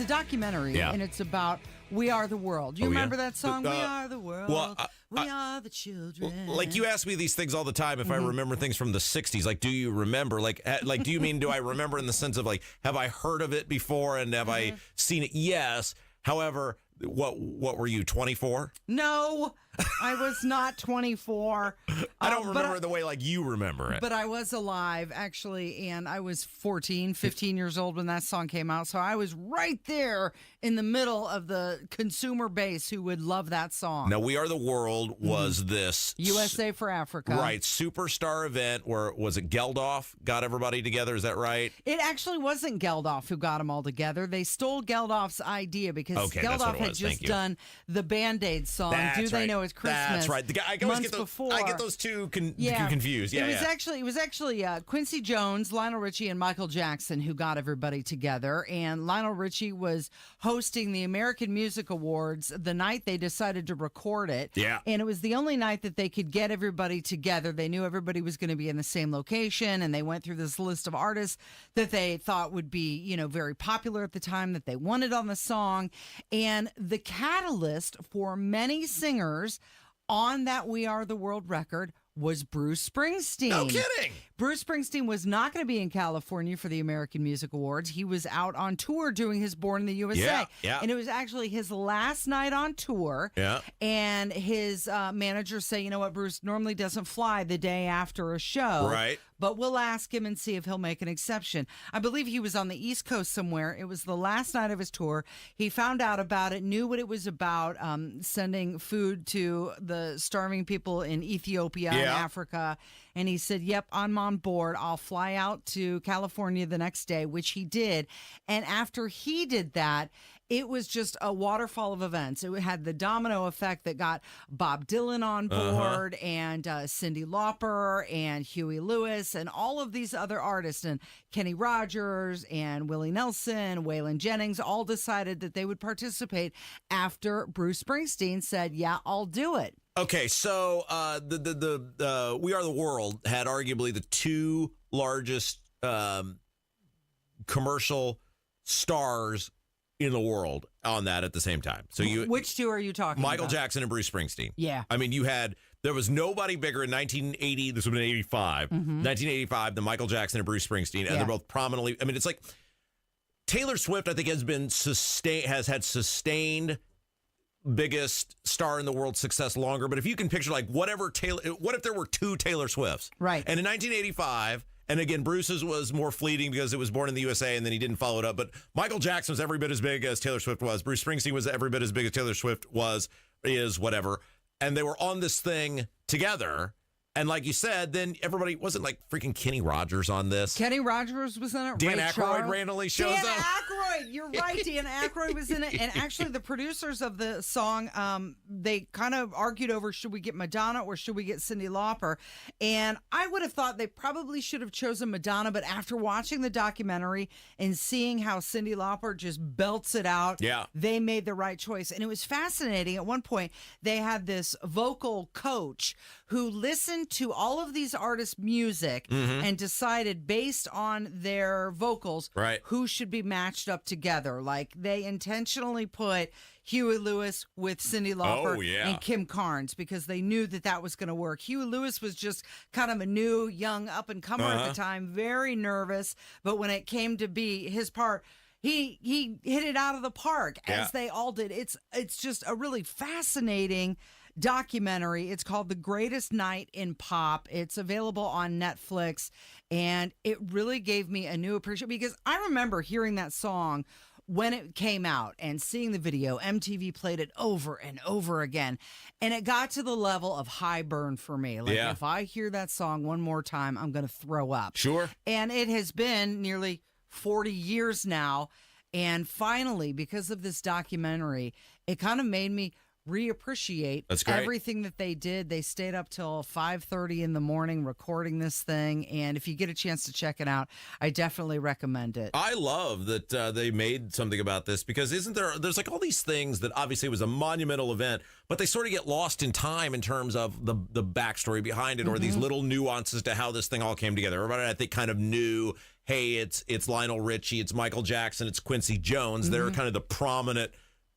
a documentary, and it's about We Are the World. Do you remember that song? We are the world.
Well,
we are the children.
Like, you ask me these things all the time if I remember things from the 60s. Like, do you remember? Like, do you mean, do I remember in the sense of, like, have I heard of it before and have I seen it? Yes. However, what were you, 24?
No, I was not 24.
I don't remember the way, like, you remember it.
But I was alive, actually, and I was 14, 15 years old when that song came out. So I was right there in the middle of the consumer base who would love that song.
Now, We Are the World was this...
USA for Africa.
Right, superstar event where, was it Geldof got everybody together? Is that right?
It actually wasn't Geldof who got them all together. They stole Geldof's idea because Geldof had just done the Band-Aid song, Do They Know It's Christmas?
That's right. I always get those two confused. Yeah,
it was actually Quincy Jones, Lionel Richie, and Michael Jackson who got everybody together. And Lionel Richie was hosting the American Music Awards the night they decided to record it.
Yeah.
And it was the only night that they could get everybody together. They knew everybody was going to be in the same location, and they went through this list of artists that they thought would be, very popular at the time that they wanted on the song. And the catalyst for many singers on that We Are the World record was Bruce Springsteen.
No kidding.
Bruce Springsteen was not going to be in California for the American Music Awards. He was out on tour doing his Born in the USA.
Yeah.
And it was actually his last night on tour.
Yeah.
And his manager said, you know what, Bruce normally doesn't fly the day after a show.
Right.
But we'll ask him and see if he'll make an exception. I believe he was on the East Coast somewhere. It was the last night of his tour. He found out about it, knew what it was about, sending food to the starving people in Ethiopia and Africa. And he said, yep, I'm on board. I'll fly out to California the next day, which he did. And after he did that, it was just a waterfall of events. It had the domino effect that got Bob Dylan on board and Cyndi Lauper and Huey Lewis and all of these other artists and Kenny Rogers and Willie Nelson, Waylon Jennings, all decided that they would participate after Bruce Springsteen said, yeah, I'll do it.
Okay, so the We Are the World had arguably the two largest commercial stars in the world on that at the same time. So
which two are you talking about?
Michael Jackson and Bruce Springsteen.
Yeah.
I mean, there was nobody bigger in 1980. This would have been 85. 1985, than Michael Jackson and Bruce Springsteen. And they're both prominently, I mean, it's like Taylor Swift, I think, has had sustained biggest star in the world success longer. But if you can picture, like, what if there were two Taylor Swifts?
Right.
And in 1985, and again, Bruce's was more fleeting because it was Born in the USA and then he didn't follow it up. But Michael Jackson was every bit as big as Taylor Swift was. Bruce Springsteen was every bit as big as Taylor Swift is, whatever. And they were on this thing together. And like you said, then everybody wasn't like freaking Kenny Rogers on this.
Kenny Rogers was in it.
Dan
Ray
Aykroyd
Charles.
randomly shows
Dan
up.
Aykroyd, you're right. Dan Aykroyd was in it. And actually, the producers of the song, they kind of argued over, should we get Madonna or should we get Cyndi Lauper? And I would have thought they probably should have chosen Madonna. But after watching the documentary and seeing how Cyndi Lauper just belts it out, they made the right choice. And it was fascinating. At one point, they had this vocal coach who listened to all of these artists' music and decided based on their vocals who should be matched up together. Like, they intentionally put Huey Lewis with Cyndi Lauper and Kim Carnes because they knew that was going to work. Huey Lewis was just kind of a new, young up-and-comer at the time, very nervous. But when it came to be his part, he hit it out of the park,
Yeah.
as they all did. It's just a really fascinating documentary. It's called The Greatest Night in Pop. It's available on Netflix, and it really gave me a new appreciation, because I remember hearing that song when it came out and seeing the video. MTV played it over and over again, and it got to the level of high burn for me. Like,
Yeah.
if I hear that song one more time, I'm going to throw up.
Sure.
And it has been nearly 40 years now. And finally, because of this documentary, it kind of made me reappreciate
That's great.
everything that they did. They stayed up till 5:30 in the morning recording this thing. And if you get a chance to check it out, I definitely recommend it.
I love that they made something about this, because there's like all these things that obviously was a monumental event, but they sort of get lost in time in terms of the backstory behind it, or these little nuances to how this thing all came together. Everybody, I think, kind of knew, hey, it's Lionel Richie, it's Michael Jackson, it's Quincy Jones. They're kind of the prominent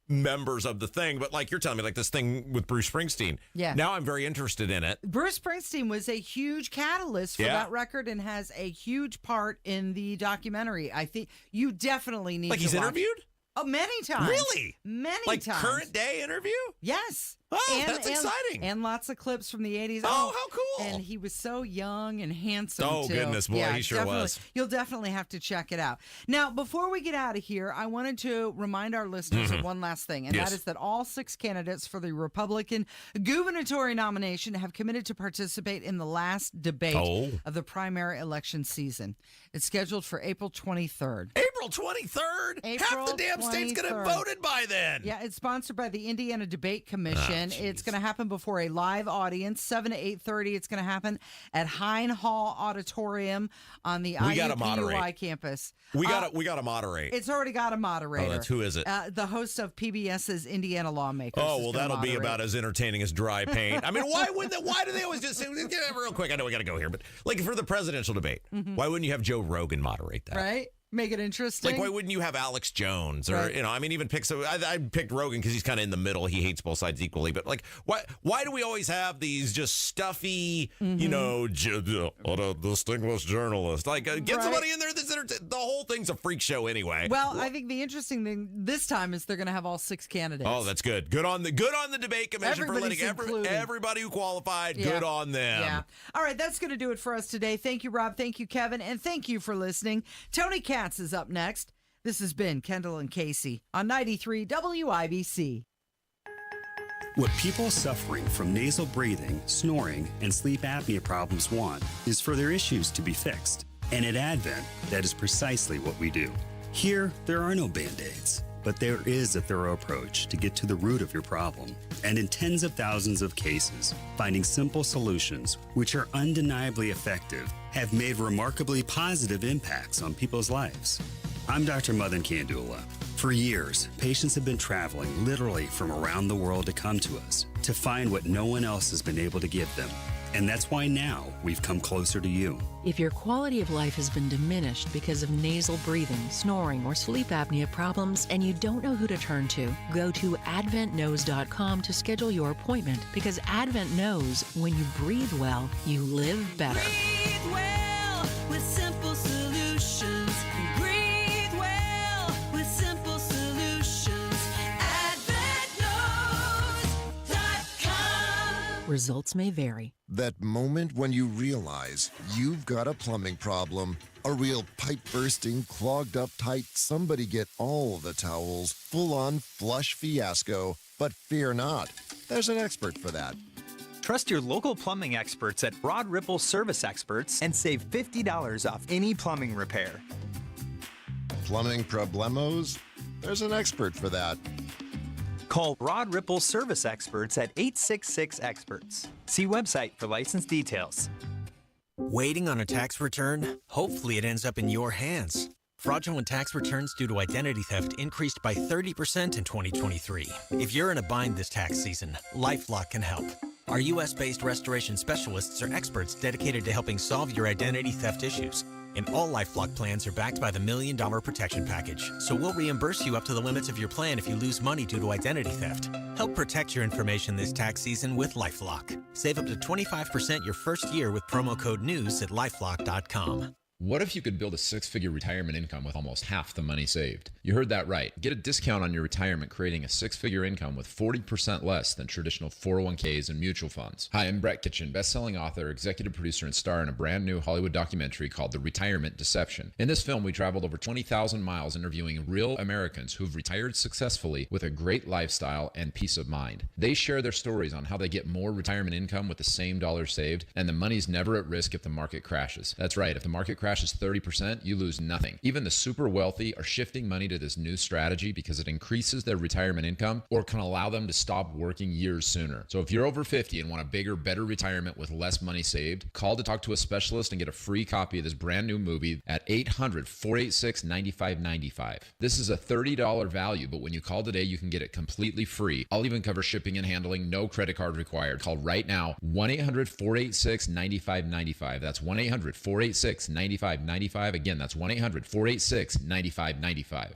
members of the thing. But like you're telling me, like this thing with Bruce Springsteen.
Yeah.
Now I'm very interested in it.
Bruce Springsteen was a huge catalyst for that record and has a huge part in the documentary. I think you definitely need to watch.
Like he's interviewed?
Oh, many times.
Really?
Many
like
times.
current day interview?
Yes.
Oh, that's exciting.
And lots of clips from the 80s.
Oh, how cool.
And he was so young and handsome,
Oh,
too.
goodness, boy,
Yeah,
he sure
definitely.
was.
You'll definitely have to check it out. Now, before we get out of here, I wanted to remind our listeners of one last thing, and
Yes.
that is that all 6 candidates for the Republican gubernatorial nomination have committed to participate in the last debate of the primary election season. It's scheduled for April 23rd.
April 23rd? Half the damn state's going to have voted by then.
Yeah, it's sponsored by the Indiana Debate Commission. It's going to happen before a live audience, 7 to 8:30. It's going to happen at Hine Hall Auditorium on the IUPUI campus.
We got to moderate.
It's already got a moderator.
Who is it?
The host of PBS's Indiana Lawmakers.
Oh, well, that'll be about as entertaining as dry paint. I mean, why do they always just say, real quick, I know we got to go here, but like for the presidential debate, why wouldn't you have Joe Rogan moderate that?
Right? Make it interesting.
Like, why wouldn't you have Alex Jones or, I mean, even pick I picked Rogan because he's kind of in the middle. He hates both sides equally. But like, why do we always have these just stuffy, distinguished journalist? Like, get somebody in there that's the whole thing's a freak show anyway.
Well, I think the interesting thing this time is they're going to have all 6 candidates.
Oh, that's good. Good on the debate commission for letting everybody who qualified. Yeah. Good on them.
Yeah. All right, that's going to do it for us today. Thank you, Rob. Thank you, Kevin. And thank you for listening. Tony Katz is up next. This has been Kendall and Casey on 93 WIBC.
What people suffering from nasal breathing, snoring, and sleep apnea problems want is for their issues to be fixed. And at Advent, that is precisely what we do. Here, there are no Band-Aids, but there is a thorough approach to get to the root of your problem. And in tens of thousands of cases, finding simple solutions, which are undeniably effective, have made remarkably positive impacts on people's lives. I'm Dr. Madan Kandula. For years, patients have been traveling literally from around the world to come to us to find what no one else has been able to give them. And that's why now we've come closer to you.
If your quality of life has been diminished because of nasal breathing, snoring, or sleep apnea problems, and you don't know who to turn to, go to adventknows.com to schedule your appointment, because Advent knows when you breathe well, you live better.
Breathe well with simple solutions. Breathe well with simple solutions. AdventKnows.com.
Results may vary.
That moment when you realize you've got a plumbing problem, a real pipe-bursting, clogged-up tight, somebody get all the towels, full-on flush fiasco. But fear not, there's an expert for that.
Trust your local plumbing experts at Broad Ripple Service Experts and save $50 off any plumbing repair.
Plumbing problemos? There's an expert for that.
Call Broad Ripple Service Experts at 866-EXPERTS. See website for license details.
Waiting on a tax return? Hopefully it ends up in your hands. Fraudulent tax returns due to identity theft increased by 30% in 2023. If you're in a bind this tax season, LifeLock can help. Our U.S.-based restoration specialists are experts dedicated to helping solve your identity theft issues. And all LifeLock plans are backed by the $1 Million Protection Package. So we'll reimburse you up to the limits of your plan if you lose money due to identity theft. Help protect your information this tax season with LifeLock. Save up to 25% your first year with promo code NEWS at LifeLock.com.
What if you could build a six-figure retirement income with almost half the money saved? You heard that right. Get a discount on your retirement creating a six-figure income with 40% less than traditional 401ks and mutual funds. Hi, I'm Brett Kitchen, best-selling author, executive producer, and star in a brand new Hollywood documentary called The Retirement Deception. In this film, we traveled over 20,000 miles interviewing real Americans who've retired successfully with a great lifestyle and peace of mind. They share their stories on how they get more retirement income with the same dollar saved, and the money's never at risk if the market crashes. That's right, if the market crashes 30%, you lose nothing. Even the super wealthy are shifting money to this new strategy because it increases their retirement income or can allow them to stop working years sooner. So if you're over 50 and want a bigger, better retirement with less money saved, call to talk to a specialist and get a free copy of this brand new movie at 800-486-9595. This is a $30 value, but when you call today, you can get it completely free. I'll even cover shipping and handling, no credit card required. Call right now, 1-800-486-9595. That's 1-800-486-9595. Again, that's 1-800-486-9595.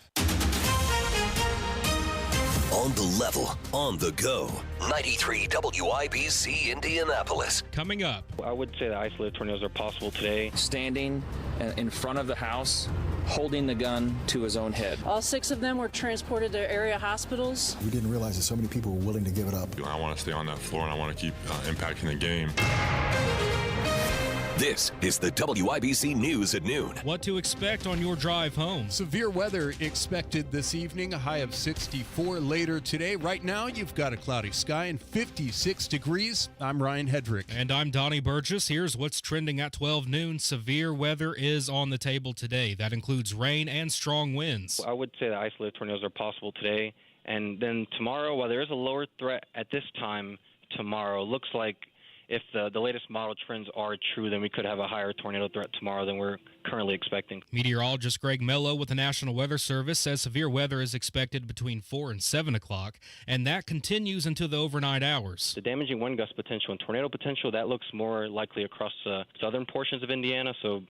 On the level, on the go. 93 WIBC Indianapolis.
Coming up.
I would say that isolated tornadoes are possible today.
Standing in front of the house, holding the gun to his own head.
All 6 of them were transported to area hospitals.
We didn't realize that so many people were willing to give it up.
I want to stay on that floor and I want to keep impacting the game.
This is the WIBC News at noon.
What to expect on your drive home.
Severe weather expected this evening, a high of 64 later today. Right now, you've got a cloudy sky and 56 degrees. I'm Ryan Hedrick.
And I'm Donnie Burgess. Here's what's trending at 12 noon. Severe weather is on the table today. That includes rain and strong winds.
I would say that isolated tornadoes are possible today. And then tomorrow, while there is a lower threat at this time tomorrow, looks like if the latest model trends are true, then we could have a higher tornado threat tomorrow than we're currently expecting.
Meteorologist Greg Mello with the National Weather Service says severe weather is expected between 4 and 7 o'clock, and that continues into the overnight hours.
The damaging wind gust potential and tornado potential, that looks more likely across the southern portions of Indiana, so